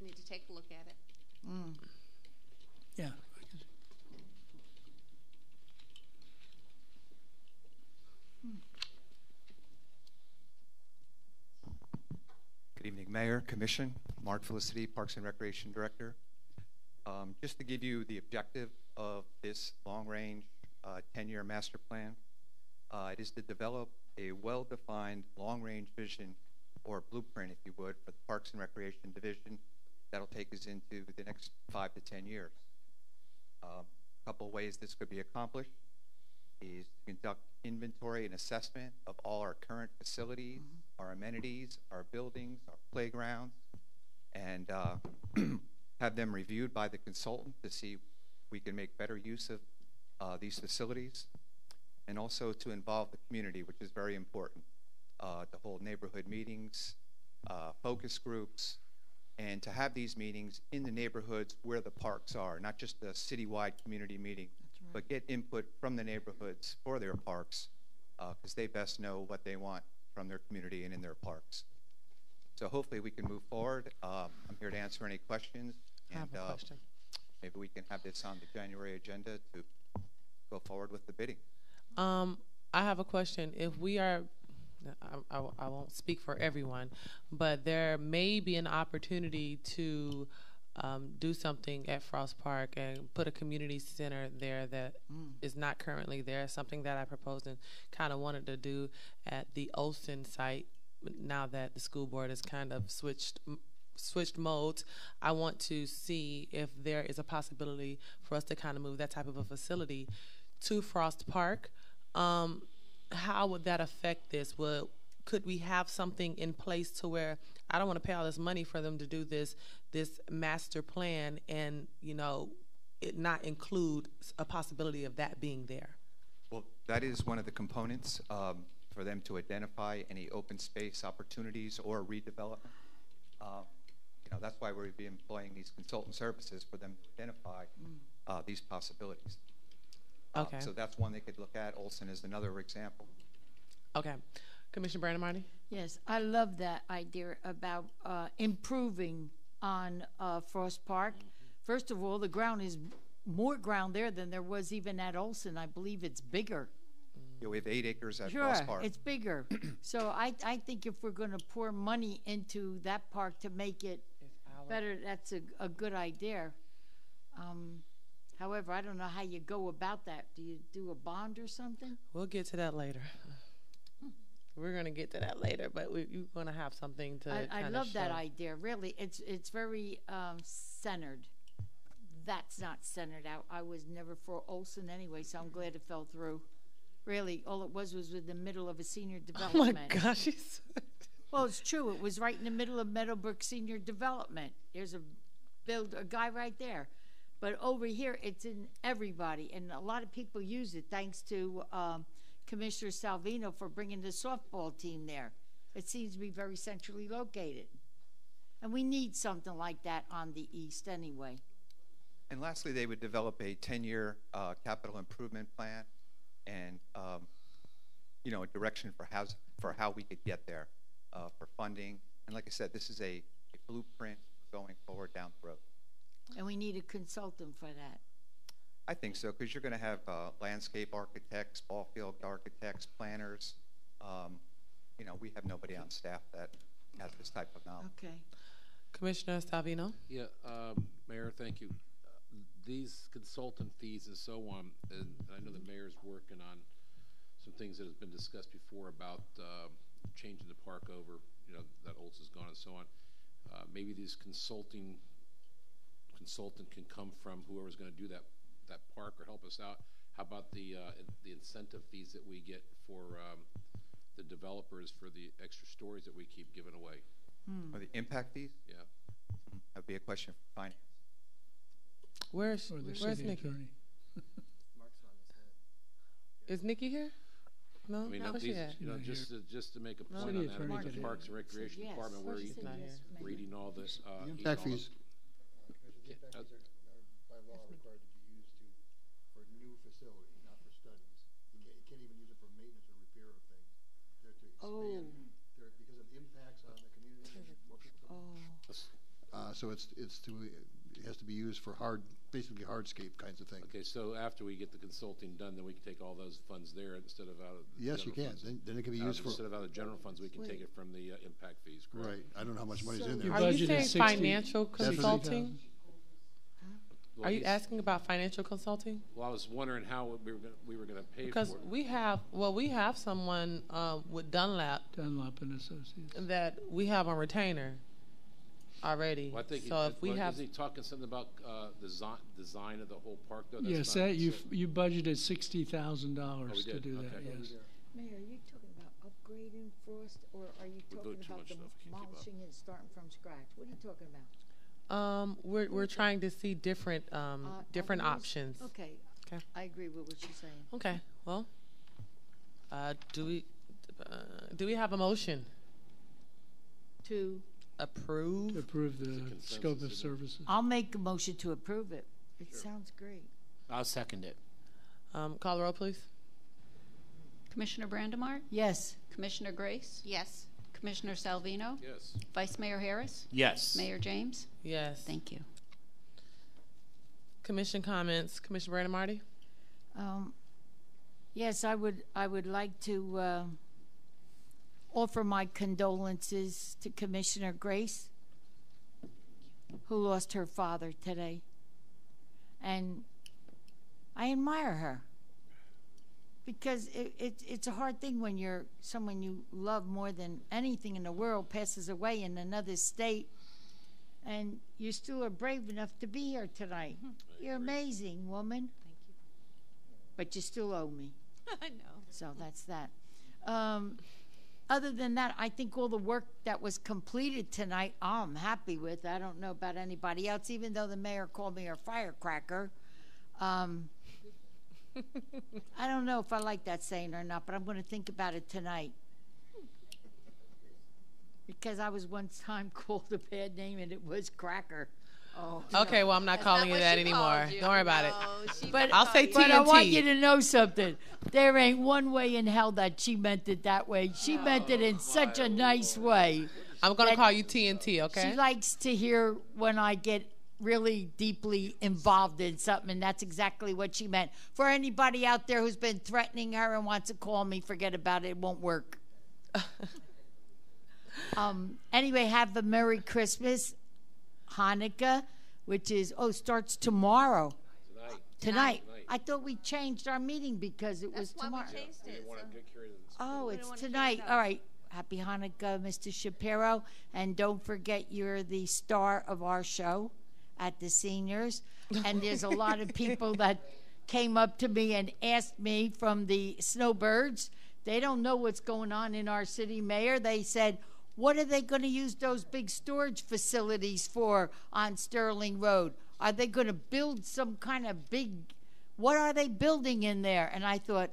Need to take a look at it. Yeah. Good evening, Mayor, Commission. Mark Felicity, Parks and Recreation Director. Just to give you the objective of this long-range 10-year master plan, it is to develop a well-defined long-range vision or blueprint, if you would, for the Parks and Recreation Division that'll take us into the next 5 to 10 years. A couple of ways this could be accomplished is to conduct inventory and assessment of all our current facilities, our amenities, our buildings, our playgrounds, and have them reviewed by the consultant to see if we can make better use of these facilities, and also to involve the community, which is very important, to hold neighborhood meetings, focus groups, and to have these meetings in the neighborhoods where the parks are, not just a citywide community meeting, but get input from the neighborhoods for their parks, because they best know what they want from their community and in their parks. So hopefully we can move forward. I'm here to answer any questions, and maybe we can have this on the January agenda to go forward with the bidding. I have a question. If we are, I won't speak for everyone, but there may be an opportunity to do something at Frost Park and put a community center there that is not currently there. Something that I proposed and kind of wanted to do at the Olson site. Now that the school board has kind of switched modes, I want to see if there is a possibility for us to kind of move that type of a facility to Frost Park. How would that affect this? Could we have something in place to where I don't want to pay all this money for them to do this master plan and, you know, it not include a possibility of that being there? Well, that is one of the components for them to identify any open space opportunities or redevelopment. You know, that's why we'll be employing these consultant services for them to identify these possibilities. Okay. So that's one they could look at. Olson is another example. Okay. Commissioner Brandon Marty? Yes, I love that idea about improving on Frost Park. First of all, the ground is more ground there than there was even at Olson. I believe it's bigger. Yeah, we have 8 acres at Sure, Frost Park. it's bigger. So I think if we're going to pour money into that park to make it better, that's a good idea. However, I don't know how you go about that. Do you do a bond or something? We'll get to that later. We're going to get to that later, but you're going to have something to I love that idea, really. It's very centered. That's not centered out. I was never for Olson anyway, so I'm glad it fell through. Really, all it was in the middle of a senior development. Oh my gosh, she's well, it's true. It was right in the middle of Meadowbrook Senior Development. There's a guy right there. But over here, it's in everybody, and a lot of people use it thanks to Commissioner Salvino for bringing the softball team there. It seems to be very centrally located. And we need something like that on the east anyway. And lastly, they would develop a 10-year capital improvement plan and you know, a direction for how we could get there for funding. And like I said, this is a blueprint going forward down the road. And we need a consultant for that. I think so, because you're going to have landscape architects, ball field architects, planners. You know, we have nobody on staff that has this type of knowledge. Okay. Commissioner Salvino? Yeah, Mayor, thank you. These consultant fees and so on, and I know the mayor's working on some things that has been discussed before about changing the park over, you know, that Olson's gone and so on. Maybe these consultant can come from whoever's going to do that park or help us out. How about the incentive fees that we get for the developers for the extra stories that we keep giving away? Or the impact fees? Yeah. That'd be a question for finance. Where's Nikki? Is Nikki here? No, I mean, no, these, you know, just to make a point on that, I mean, the Parks and Recreation Department, we're reading all this. Impact fees. By law required to be used for new facilities, not for studies. You can't even use it for maintenance or repair of things. They're to expand. They're because of impacts on the community. So it has to be used for hard basically hardscape kinds of things. Okay, so after we get the consulting done, then we can take all those funds there instead of out of the Yes, you general can. funds. Then it can be used for. Instead of out of the general funds, we can take it from the impact fees, correct? Right. I don't know how much money's in there. Your Are you budget saying is 60 financial consulting? Well, Are you he's- asking about financial consulting? Well, I was wondering how we were gonna pay Because for it. we have someone with Dunlap Dunlap and Associates. that we have on retainer already. Well, I think so if we have, isn't he talking something about design of the whole park though? That's Yes, not- that you budgeted $60,000 Oh, we to did? do that. Okay. Yes. Mayor, are you talking about upgrading Frost, or are you We're talking doing too about much stuff. Can't keep up. demolishing and starting from scratch? What are you talking about? we're trying to see different different avenues? options. Okay. Okay. I agree with what she's saying. Okay. Well, do we have a motion To, approve? To approve the scope of services. I'll make a motion to approve it. It sounds great. I'll second it. Call the roll, please. Commissioner Brandemart? Yes. Commissioner Grace? Yes. Commissioner Salvino? Yes. Vice Mayor Harris? Yes. Mayor James? Yes. Thank you. Commission comments. Commissioner Brandon Marty. Yes, I would like to offer my condolences to Commissioner Grace, who lost her father today. And I admire her, because it's a hard thing when someone you love more than anything in the world passes away in another state, and you still are brave enough to be here tonight. You're amazing, woman. Thank you. But you still owe me. I know. So that's that. Other than that, I think all the work that was completed tonight, I'm happy with. I don't know about anybody else, even though the mayor called me a firecracker. I don't know if I like that saying or not, but I'm going to think about it tonight. Because I was one time called a bad name, and it was Cracker. Oh, Okay, well, I'm not calling you that anymore. Don't worry about it. But I'll say TNT. But I want you to know something. There ain't one way in hell that she meant it that way. She meant it in such a nice way. I'm going to that call you TNT, okay? She likes to hear when I get really deeply involved in something, and that's exactly what she meant. For anybody out there who's been threatening her and wants to call me, forget about it. It won't work. Anyway, have a Merry Christmas, Hanukkah, which is, starts tomorrow. Tonight. I thought we changed our meeting because it was tomorrow. That's why we changed it. Oh, We it's don't wanna tonight. change All right. Happy Hanukkah, Mr. Shapiro. And don't forget, you're the star of our show at the seniors. And there's a lot of people that came up to me and asked me from the Snowbirds. They don't know what's going on in our city, Mayor. They said, what are they going to use those big storage facilities for on Sterling Road? Are they going to build some kind of big, what are they building in there? And I thought,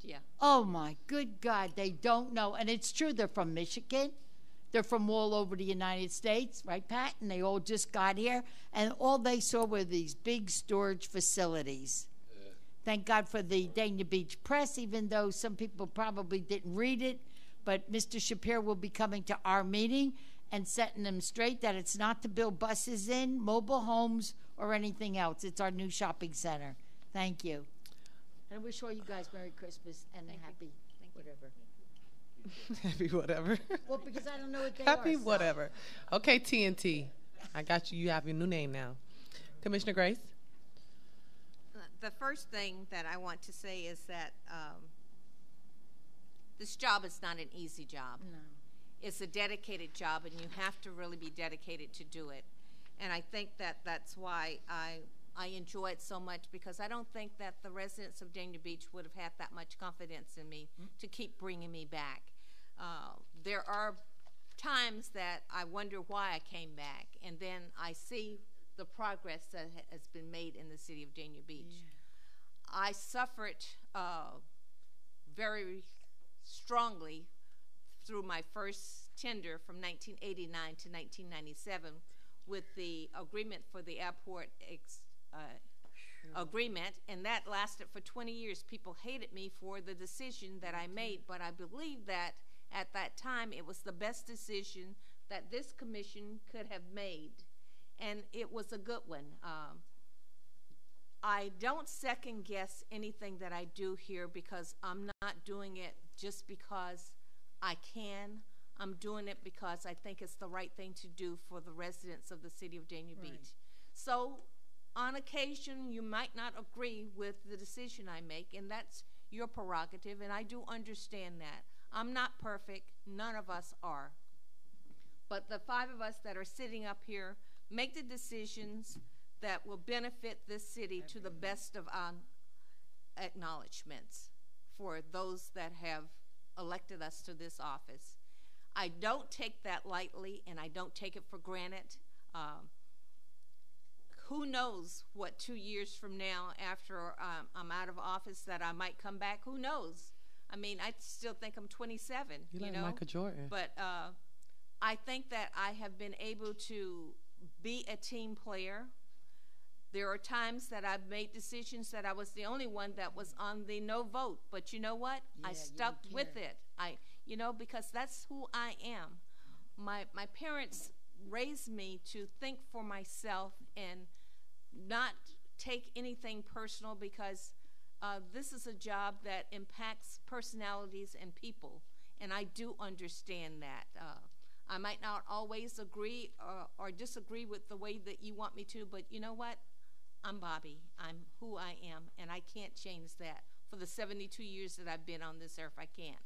Yeah. oh my good God, they don't know. And it's true, they're from Michigan. They're from all over the United States, right, Pat? And they all just got here. And all they saw were these big storage facilities. Thank God for the Dania Beach Press, even though some people probably didn't read it. But Mr. Shapiro will be coming to our meeting and setting them straight that it's not to build buses in, mobile homes, or anything else. It's our new shopping center. Thank you. And I wish all you guys Merry Christmas and a happy whatever. Happy whatever. Well, because I don't know what they Happy are. so- whatever. Okay, TNT. I got you. You have your new name now. Commissioner Grace. The first thing that I want to say is that this job is not an easy job. No. It's a dedicated job, and you have to really be dedicated to do it. And I think that that's why I enjoy it so much, because I don't think that the residents of Dania Beach would have had that much confidence in me to keep bringing me back. There are times that I wonder why I came back, and then I see the progress that has been made in the city of Dania Beach. Yeah. I suffered very strongly through my first tender from 1989 to 1997 with the agreement for the airport agreement, and that lasted for 20 years. People hated me for the decision that I made, but I believe that at that time it was the best decision that this commission could have made, and it was a good one. I don't second guess anything that I do here because I'm not doing it just because I can. I'm doing it because I think it's the right thing to do for the residents of the city of Dania Beach. So on occasion, you might not agree with the decision I make, and that's your prerogative, and I do understand that. I'm not perfect. None of us are. But the 5 of us that are sitting up here make the decisions that will benefit this city to the best of our acknowledgments for those that have elected us to this office. I don't take that lightly, and I don't take it for granted. Who knows what 2 years from now, after I'm out of office, that I might come back? Who knows? I mean, I still think I'm 27. You like know? Michael Jordan. But I think that I have been able to be a team player. There are times that I've made decisions that I was the only one that was on the no vote. But you know what? I stuck with it. Because that's who I am. My parents raised me to think for myself and not take anything personal, because this is a job that impacts personalities and people, and I do understand that. I might not always agree or disagree with the way that you want me to, but you know what? I'm Bobby. I'm who I am, and I can't change that. For the 72 years that I've been on this earth, I can't.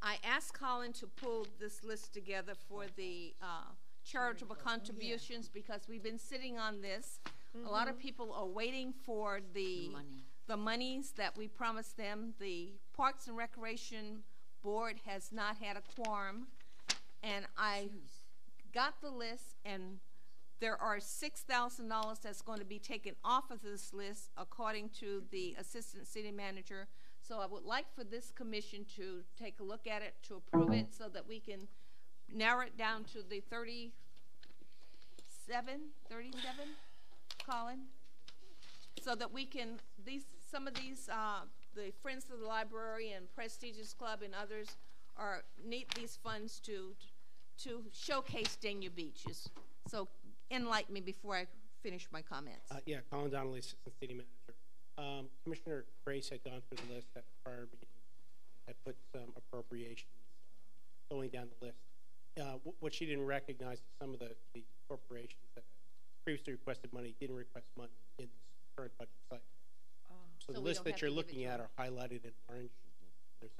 I asked Colin to pull this list together for the charitable contributions because we've been sitting on this. A lot of people are waiting for the monies that we promised them. The Parks and Recreation Board has not had a quorum, and I got the list, and there are $6,000 that's going to be taken off of this list according to the Assistant City Manager. So I would like for this commission to take a look at it, to approve it, so that we can narrow it down to the 37, Colin, so that we can, some of these, the Friends of the Library and Prestigious Club and others need these funds to showcase Dania Beaches. So enlighten me before I finish my comments. Yeah, Colin Donnelly, Assistant City Manager. Commissioner Grace had gone through the list at a prior meeting, had put some appropriations going down the list. What she didn't recognize is some of the corporations that previously requested money didn't request money in this current budget cycle. So the list that you're looking at are highlighted in orange. There's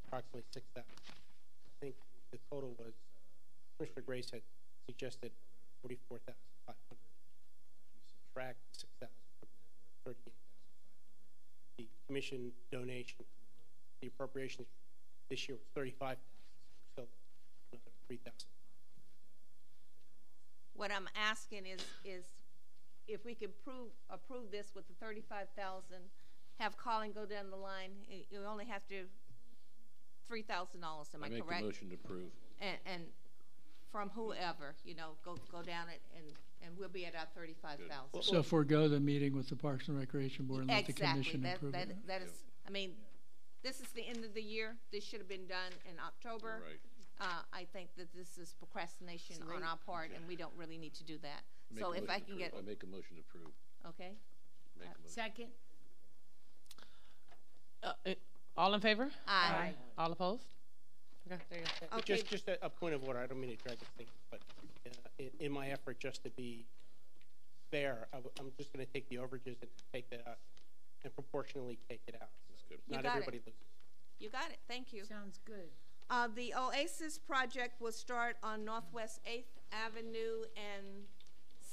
approximately 6,000. I think the total was, Commissioner Grace had suggested 44,500. Subtract 6,000 from that, 38,500. The commission donation, the appropriations this year was 35,000. So another 3,000. What I'm asking is if we could approve this with the 35,000, have Colin go down the line. You only have to $3,000. Am I correct? I make a motion to approve. And from whoever, go down it, and we'll be at our 35,000. So forego the meeting with the Parks and Recreation Board and let the commission approve it. That is, I mean, this is the end of the year. This should have been done in October. Right. I think that this is procrastination on our part, and we don't really need to do that. So if I can get, I make a motion to approve. Okay. Second. All in favor? Aye. All opposed? Okay, there you go. Okay. Just a point of order. I don't mean to drag this thing, but in my effort just to be fair, I'm just going to take the overages and take that out, and proportionally take it out. That's good. Not everybody loses. You got it. Thank you. Sounds good. The Oasis project will start on Northwest 8th Avenue and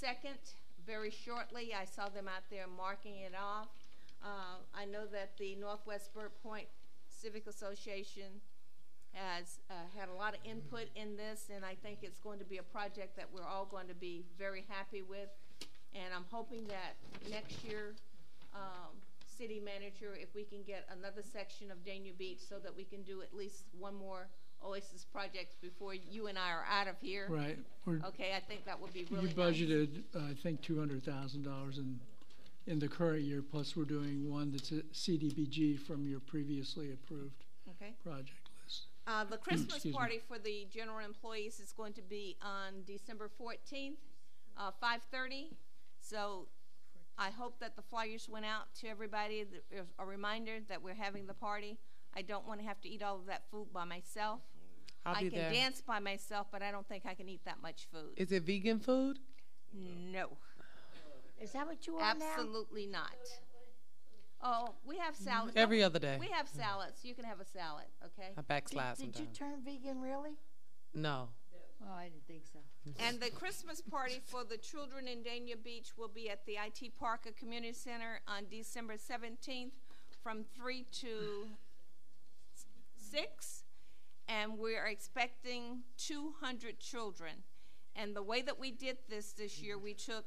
2nd very shortly. I saw them out there marking it off. I know that the Northwest Bird Point Civic Association has had a lot of input in this, and I think it's going to be a project that we're all going to be very happy with. And I'm hoping that next year, City Manager, if we can get another section of Dania Beach so that we can do at least one more Oasis project before you and I are out of here. Right. Okay, I think that would be really You budgeted, I think, $200,000 in the current year, plus we're doing one that's a CDBG from your previously approved project list. The Christmas party for the general employees is going to be on December 14th, 5:30. So I hope that the flyers went out to everybody, a reminder that we're having the party. I don't want to have to eat all of that food by myself. I'll I be can there. dance by myself, but I don't think I can eat that much food. Is it vegan food? No. Is that what you are now? Absolutely not. Oh, we have salads. Every other day. We have salads. You can have a salad, okay? I backslide Did you sometimes. turn vegan, really? No. Oh, I didn't think so. And the Christmas party for the children in Dania Beach will be at the IT Parker Community Center on December 17th from 3 to 6. And we are expecting 200 children. And the way that we did this year, we took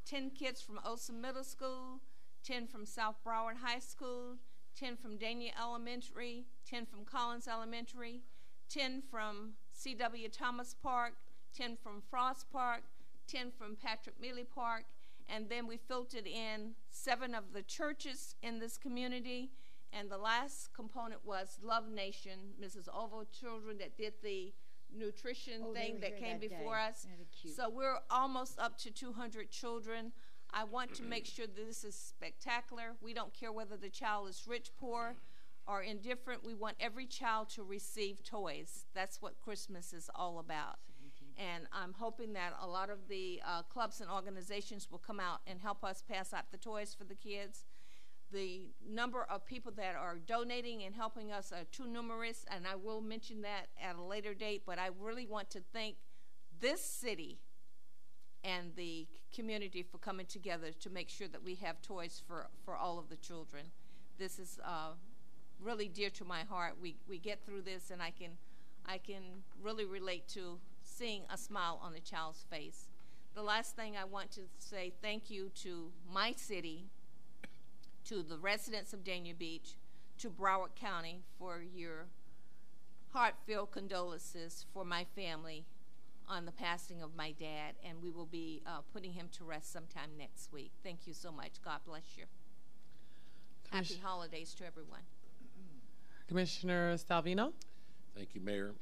10 kids from Olson Middle School, 10 from South Broward High School, 10 from Dania Elementary, 10 from Collins Elementary, 10 from C.W. Thomas Park, 10 from Frost Park, 10 from Patrick Mealy Park, and then we filtered in 7 of the churches in this community. And the last component was Love Nation, Mrs. Oval children that did the nutrition Oh, they thing were that here came that before day. us. Very cute. So we're almost up to 200 children. I want to make sure that this is spectacular. We don't care whether the child is rich, poor, or indifferent. We want every child to receive toys. That's what Christmas is all about. And I'm hoping that a lot of the clubs and organizations will come out and help us pass out the toys for the kids. The number of people that are donating and helping us are too numerous, and I will mention that at a later date, but I really want to thank this city and the community for coming together to make sure that we have toys for all of the children. This is really dear to my heart. We get through this, and I can really relate to seeing a smile on a child's face. The last thing I want to say thank you to my city, to the residents of Dania Beach, to Broward County for your heartfelt condolences for my family on the passing of my dad, and we will be putting him to rest sometime next week. Thank you so much. God bless you. Happy holidays to everyone. Commissioner Salvino? Thank you, Mayor.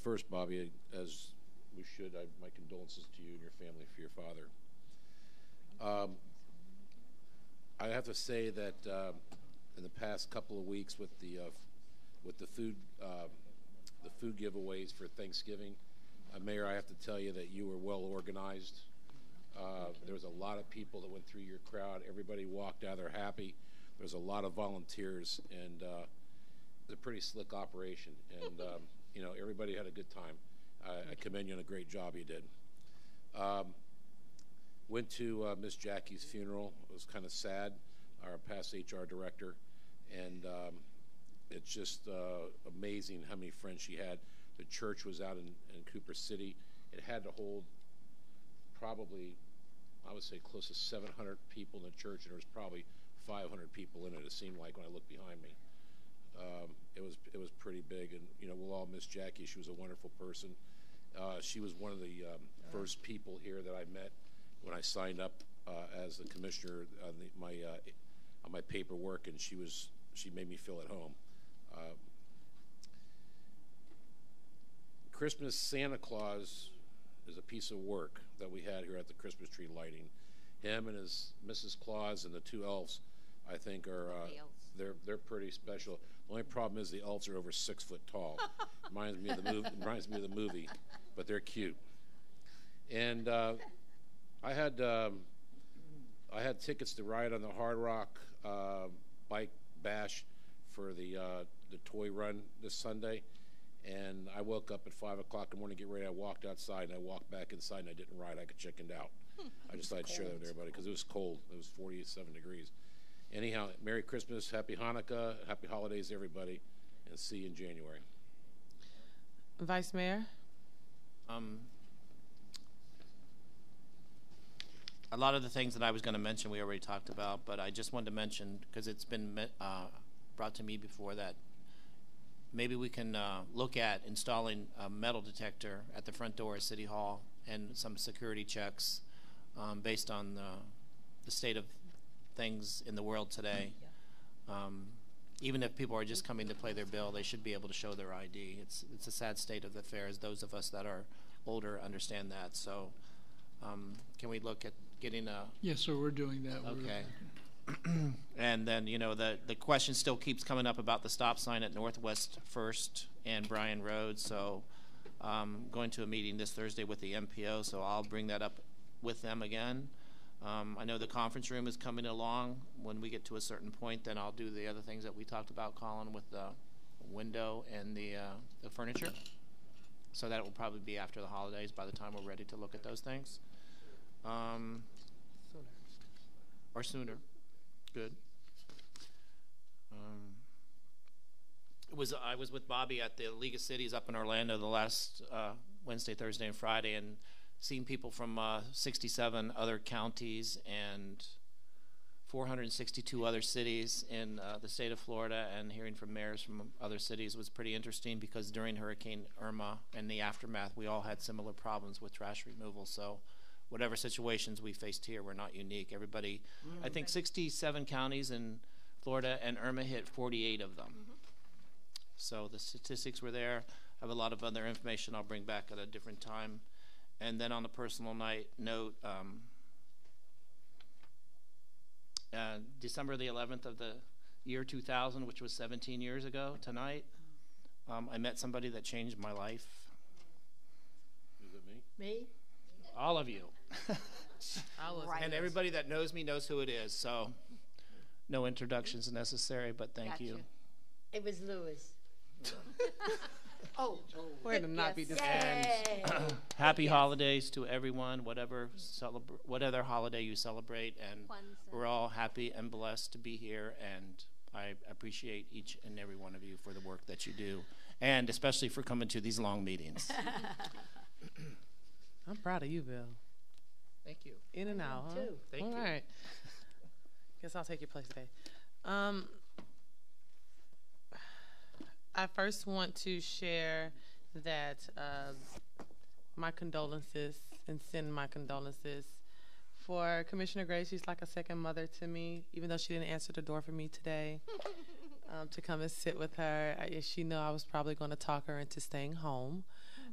First, Bobby, as we should, my condolences to you and your family for your father. I have to say that in the past couple of weeks with the food giveaways for Thanksgiving, Mayor, I have to tell you that you were well organized. There was a lot of people that went through your crowd. Everybody walked out there happy. There was a lot of volunteers, and it was a pretty slick operation. And you know, everybody had a good time. I commend you on a great job you did. Went to Miss Jackie's funeral. It was kind of sad, our past HR director, and it's just amazing how many friends she had. The church was out in Cooper City. It had to hold probably, I would say, close to 700 people in the church, and there was probably 500 people in it, it seemed like, when I looked behind me. It was pretty big, and you know, we'll all miss Jackie. She was a wonderful person. She was one of the first people here that I met when I signed up as the commissioner on my paperwork, and she made me feel at home. Christmas Santa Claus is a piece of work that we had here at the Christmas tree lighting. Him and his Mrs. Claus and the 2 elves, I think, are they're pretty special. The only problem is the elves are over 6 foot tall. Reminds me of the movie, but they're cute. And I had tickets to ride on the Hard Rock Bike Bash for the toy run this Sunday. And I woke up at 5 o'clock in the morning, get ready. I walked outside, and I walked back inside, and I didn't ride. I got chickened out. I just thought I'd share that with everybody because it was cold. It was 47 degrees. Anyhow, Merry Christmas, Happy Hanukkah, Happy Holidays, everybody, and see you in January. Vice Mayor? A lot of the things that I was going to mention we already talked about, but I just wanted to mention, because it's been brought to me before, that maybe we can look at installing a metal detector at the front door of City Hall and some security checks based on the state of things in the world today. Even if people are just coming to pay their bill, they should be able to show their ID. It's a sad state of affairs. Those of us that are older understand that. So can we look at getting a. Yes, sir, we're doing that. Okay. And then, you know, the question still keeps coming up about the stop sign at Northwest First and Bryan Road. So going to a meeting this Thursday with the MPO, so I'll bring that up with them again. I know the conference room is coming along. When we get to a certain point, then I'll do the other things that we talked about, Colin, with the window and the furniture. So that will probably be after the holidays by the time we're ready to look at those things. Or sooner. Good. I was with Bobby at the League of Cities up in Orlando the last Wednesday, Thursday, and Friday, and seeing people from 67 other counties and 462 other cities in the state of Florida, and hearing from mayors from other cities was pretty interesting, because during Hurricane Irma and the aftermath, we all had similar problems with trash removal. So whatever situations we faced here, we're not unique. Everybody, I think 67 counties in Florida, and Irma hit 48 of them. So the statistics were there. I have a lot of other information I'll bring back at a different time. And then on a personal note, December the 11th of the year 2000, which was 17 years ago tonight, I met somebody that changed my life. Is it me? Me? All of you. Right. And everybody that knows me knows who it is, so no introductions necessary, but thank you. It was Lewis. Oh. Way to not be Yay. And happy holidays to everyone, whatever holiday you celebrate, and we're all happy and blessed to be here, and I appreciate each and every one of you for the work that you do, and especially for coming to these long meetings. I'm proud of you, Bill. Thank you. In and out, huh? Too. Thank All you. right. Guess I'll take your place today. I first want to share that my condolences, and send my condolences for Commissioner Grace. She's like a second mother to me, even though she didn't answer the door for me today. To come and sit with her. She knew I was probably going to talk her into staying home.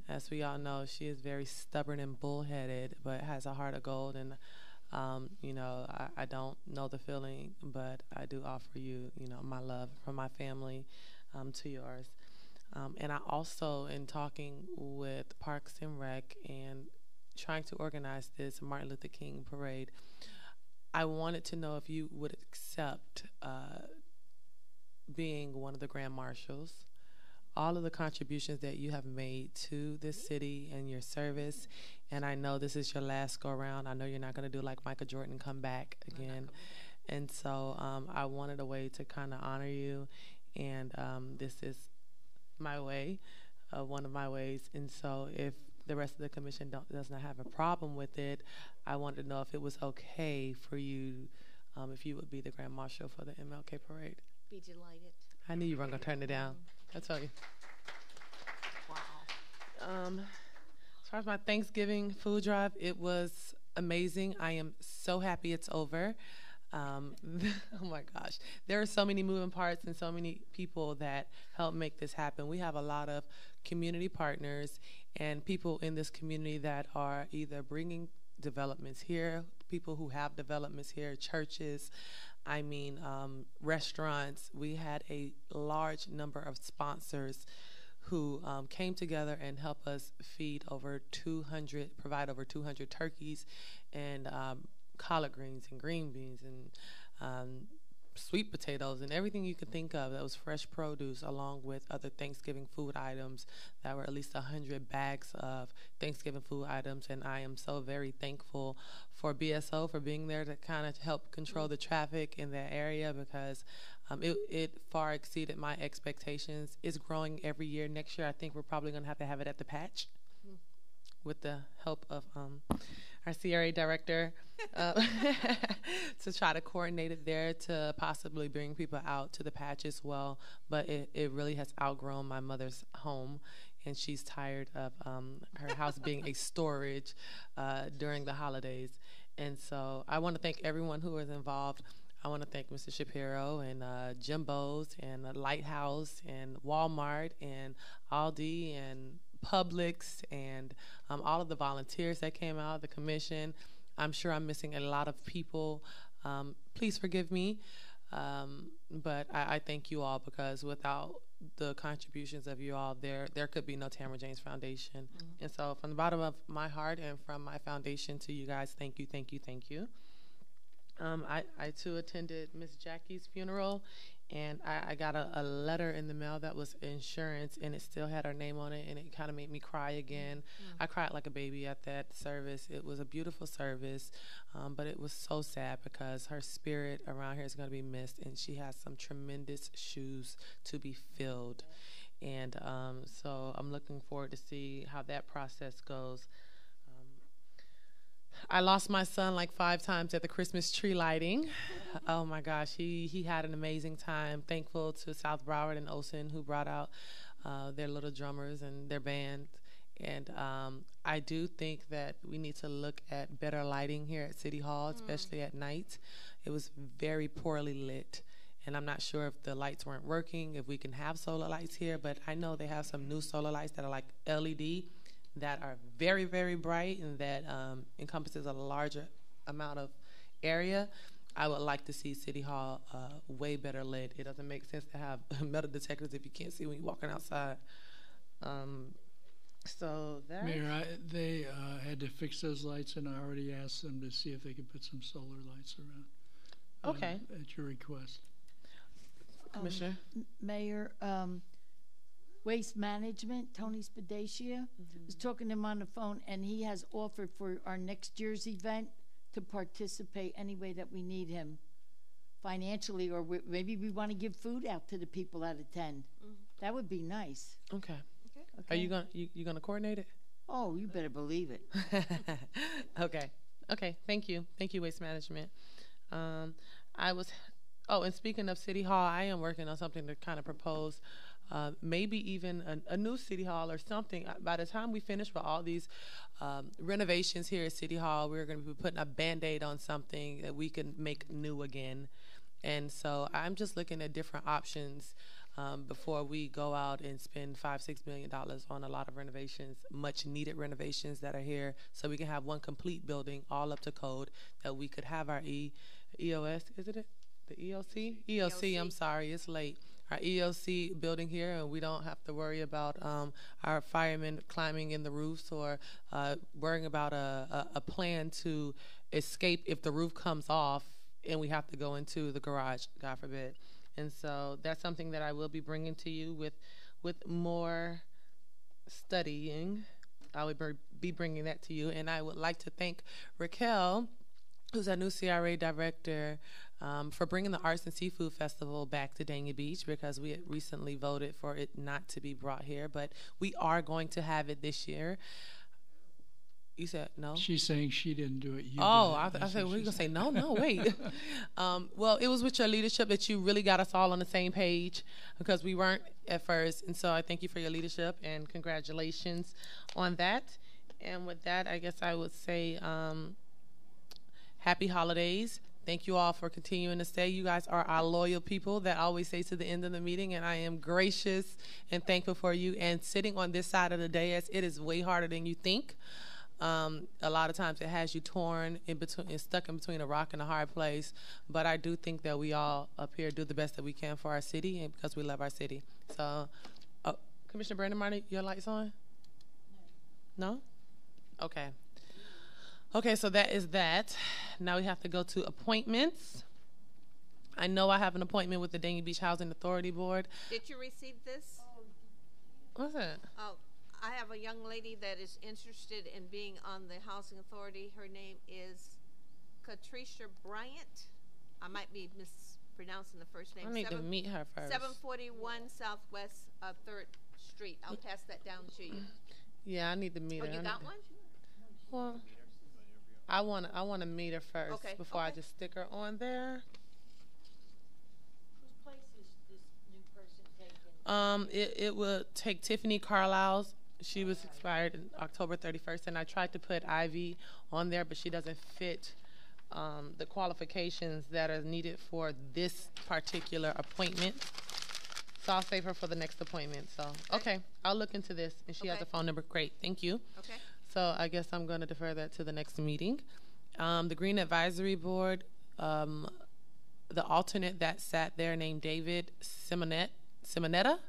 As we all know, she is very stubborn and bullheaded, but has a heart of gold. And you know, I don't know the feeling, but I do offer you, you know, my love from my family to yours. And I also, in talking with Parks and Rec and trying to organize this Martin Luther King parade, I wanted to know if you would accept being one of the Grand Marshals, all of the contributions that you have made to this city and your service. And I know this is your last go around. I know you're not going to do like Michael Jordan and come back again. And so I wanted a way to kind of honor you. And this is my way, one of my ways. And so if the rest of the commission does not have a problem with it, I wanted to know if it was okay for you, if you would be the Grand Marshal for the MLK Parade. Be delighted. I knew you weren't going to turn it down. I tell you. Wow. As far as my Thanksgiving food drive, it was amazing. I am so happy it's over. Oh my gosh. There are so many moving parts and so many people that help make this happen. We have a lot of community partners and people in this community that are either bringing developments here, people who have developments here, churches, restaurants. We had a large number of sponsors who came together and helped us provide over 200 turkeys and collard greens and green beans and sweet potatoes and everything you could think of that was fresh produce, along with other Thanksgiving food items. That were at least 100 bags of Thanksgiving food items, and I am so very thankful for BSO for being there to kind of help control the traffic in that area, because it far exceeded my expectations. It's growing every year. Next year, I think we're probably going to have it at the Patch with the help of our CRA director to try to coordinate it there to possibly bring people out to the Patch as well. But it really has outgrown my mother's home, and she's tired of her house being a storage during the holidays. And so I want to thank everyone who was involved. I want to thank Mr. Shapiro and Jimbo's and Lighthouse and Walmart and Aldi and Publix and all of the volunteers that came out, the commission. I'm sure I'm missing a lot of people. Please forgive me. But I thank you all, because without the contributions of you all, there could be no Tamara James Foundation. And so from the bottom of my heart and from my foundation to you guys, thank you, thank you, thank you. I too attended Miss Jackie's funeral, and I got a letter in the mail that was insurance, and it still had her name on it, and it kind of made me cry again. I cried like a baby at that service. It was a beautiful service, but it was so sad because her spirit around here is going to be missed, and she has some tremendous shoes to be filled. And so I'm looking forward to see how that process goes. I lost my son like 5 times at the Christmas tree lighting. Oh my gosh, he had an amazing time. Thankful to South Broward and Olsen, who brought out their little drummers and their band. And I do think that we need to look at better lighting here at City Hall, especially at night. It was very poorly lit, and I'm not sure if the lights weren't working, if we can have solar lights here, but I know they have some new solar lights that are like LED, that are very, very bright, and that encompasses a larger amount of area. I would like to see City Hall way better lit. It doesn't make sense to have metal detectors if you can't see when you're walking outside. So that. Mayor, they had to fix those lights, and I already asked them to see if they could put some solar lights around. Okay. At your request. Commissioner? Mayor, Waste Management, Tony Spadacia, was talking to him on the phone, and he has offered for our next year's event to participate any way that we need him financially, or maybe we want to give food out to the people that attend. That would be nice. Okay. Are you gonna coordinate it? Oh, you better believe it. Okay. Thank you, Waste Management. And speaking of City Hall, I am working on something to kind of propose. Maybe even a new City Hall or something. By the time we finish with all these renovations here at City Hall, we're going to be putting a Band-Aid on something that we can make new again. And so I'm just looking at different options before we go out and spend $5-6 million on a lot of renovations, much needed renovations that are here, so we can have one complete building all up to code, that we could have our EOS, isn't it? The EOC? EOC, I'm sorry, it's late. Our EOC building here, and we don't have to worry about our firemen climbing in the roofs or worrying about a plan to escape if the roof comes off and we have to go into the garage, God forbid. And so that's something that I will be bringing to you with more studying. I will be bringing that to you, and I would like to thank Raquel, who's our new CRA director, for bringing the Arts and Seafood Festival back to Dania Beach, because we had recently voted for it not to be brought here, but we are going to have it this year. You said no? She's saying she didn't do it. You I did it. said, we're going to say no, wait. Well, it was with your leadership that you really got us all on the same page, because we weren't at first. And so I thank you for your leadership, and congratulations on that. And with that, I guess I would say happy holidays. Thank you all for continuing to stay. You guys are our loyal people that always stay to the end of the meeting, and I am gracious and thankful for you. And sitting on this side of the dais, it is way harder than you think. A lot of times it has you torn in between and stuck in between a rock and a hard place. But I do think that we all up here do the best that we can for our city, and because we love our city. So, Commissioner Brandon Martin, your lights on? No? Okay. Okay, so that is that. Now we have to go to appointments. I know I have an appointment with the Dania Beach Housing Authority Board. Did you receive this? What's that? Oh, I have a young lady that is interested in being on the Housing Authority. Her name is Katricia Bryant. I might be mispronouncing the first name. I need to meet her first. 741 Southwest 3rd Street. I'll pass that down to you. Yeah, I need to meet her. Oh, you got one? Well, I want to meet her first before I just stick her on there. Whose place is this new person taking? It will take Tiffany Carlisle's. She was expired in October 31st, and I tried to put Ivy on there, but she doesn't fit the qualifications that are needed for this particular appointment. So I'll save her for the next appointment. So, okay, I'll look into this, and she has a phone number. Great, thank you. Okay. So I guess I'm going to defer that to the next meeting. The Green Advisory Board, the alternate that sat there named David Simonetta,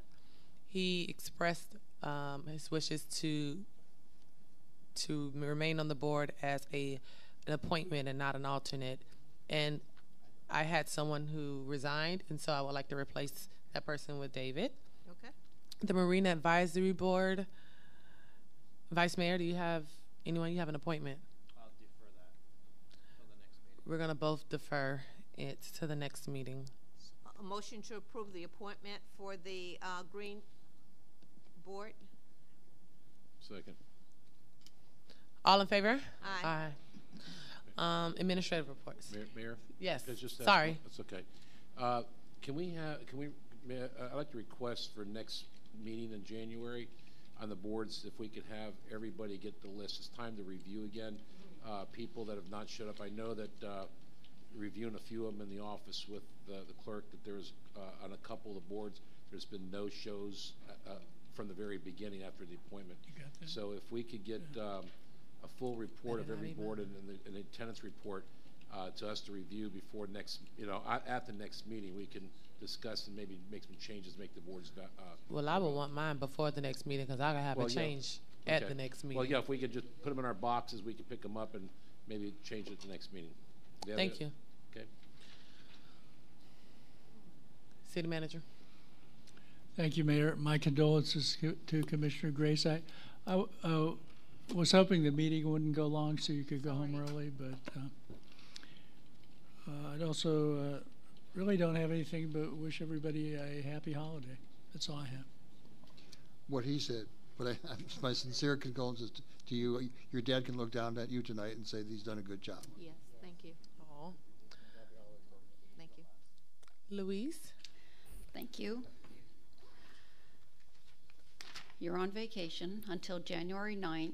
he expressed his wishes to remain on the board as an appointment and not an alternate. And I had someone who resigned, and so I would like to replace that person with David. Okay. The Marina Advisory Board, Vice Mayor, do you have anyone? You have an appointment? I'll defer that till the next meeting. We're going to both defer it to the next meeting. A motion to approve the appointment for the Green Board. Second. All in favor? Aye. Administrative reports. Mayor? Yes. Could I just ask Sorry. That's okay. I'd like to request for next meeting in January on the boards, if we could have everybody get the list. It's time to review again people that have not showed up. I know that reviewing a few of them in the office with the clerk, that there's on a couple of the boards, there's been no shows from the very beginning after the appointment. So if we could get a full report of every board and the attendance report to us to review before next, at the next meeting, we can discuss and maybe make some changes, make the boards. Well, I would want mine before the next meeting because I gotta have a change at the next meeting. Well, yeah, if we could just put them in our boxes, we could pick them up and maybe change it at the next meeting. Thank you. Okay. City Manager. Thank you, Mayor. My condolences to Commissioner Grace. I was hoping the meeting wouldn't go long so you could go home early, but I'd also really don't have anything but wish everybody a happy holiday. That's all I have. What he said, but my sincere condolences to you. Your dad can look down at you tonight and say that he's done a good job. Yes, thank you. Aw. Thank you. Louise. Thank you. You're on vacation until January 9th.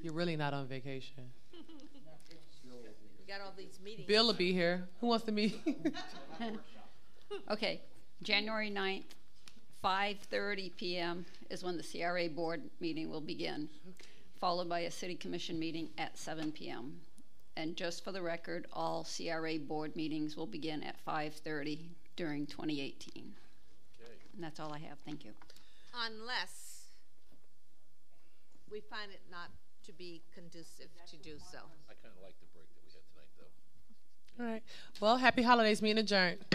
You're really not on vacation. We got all these meetings. Bill will be here. Who wants to meet? Okay, January 9th, 5:30 p.m. is when the CRA board meeting will begin, followed by a city commission meeting at 7 p.m. And just for the record, all CRA board meetings will begin at 5:30 during 2018. Okay. And that's all I have. Thank you. Unless we find it not to be conducive to do so. I kind of like the break that we had tonight, though. All right. Well, happy holidays. Meeting adjourned.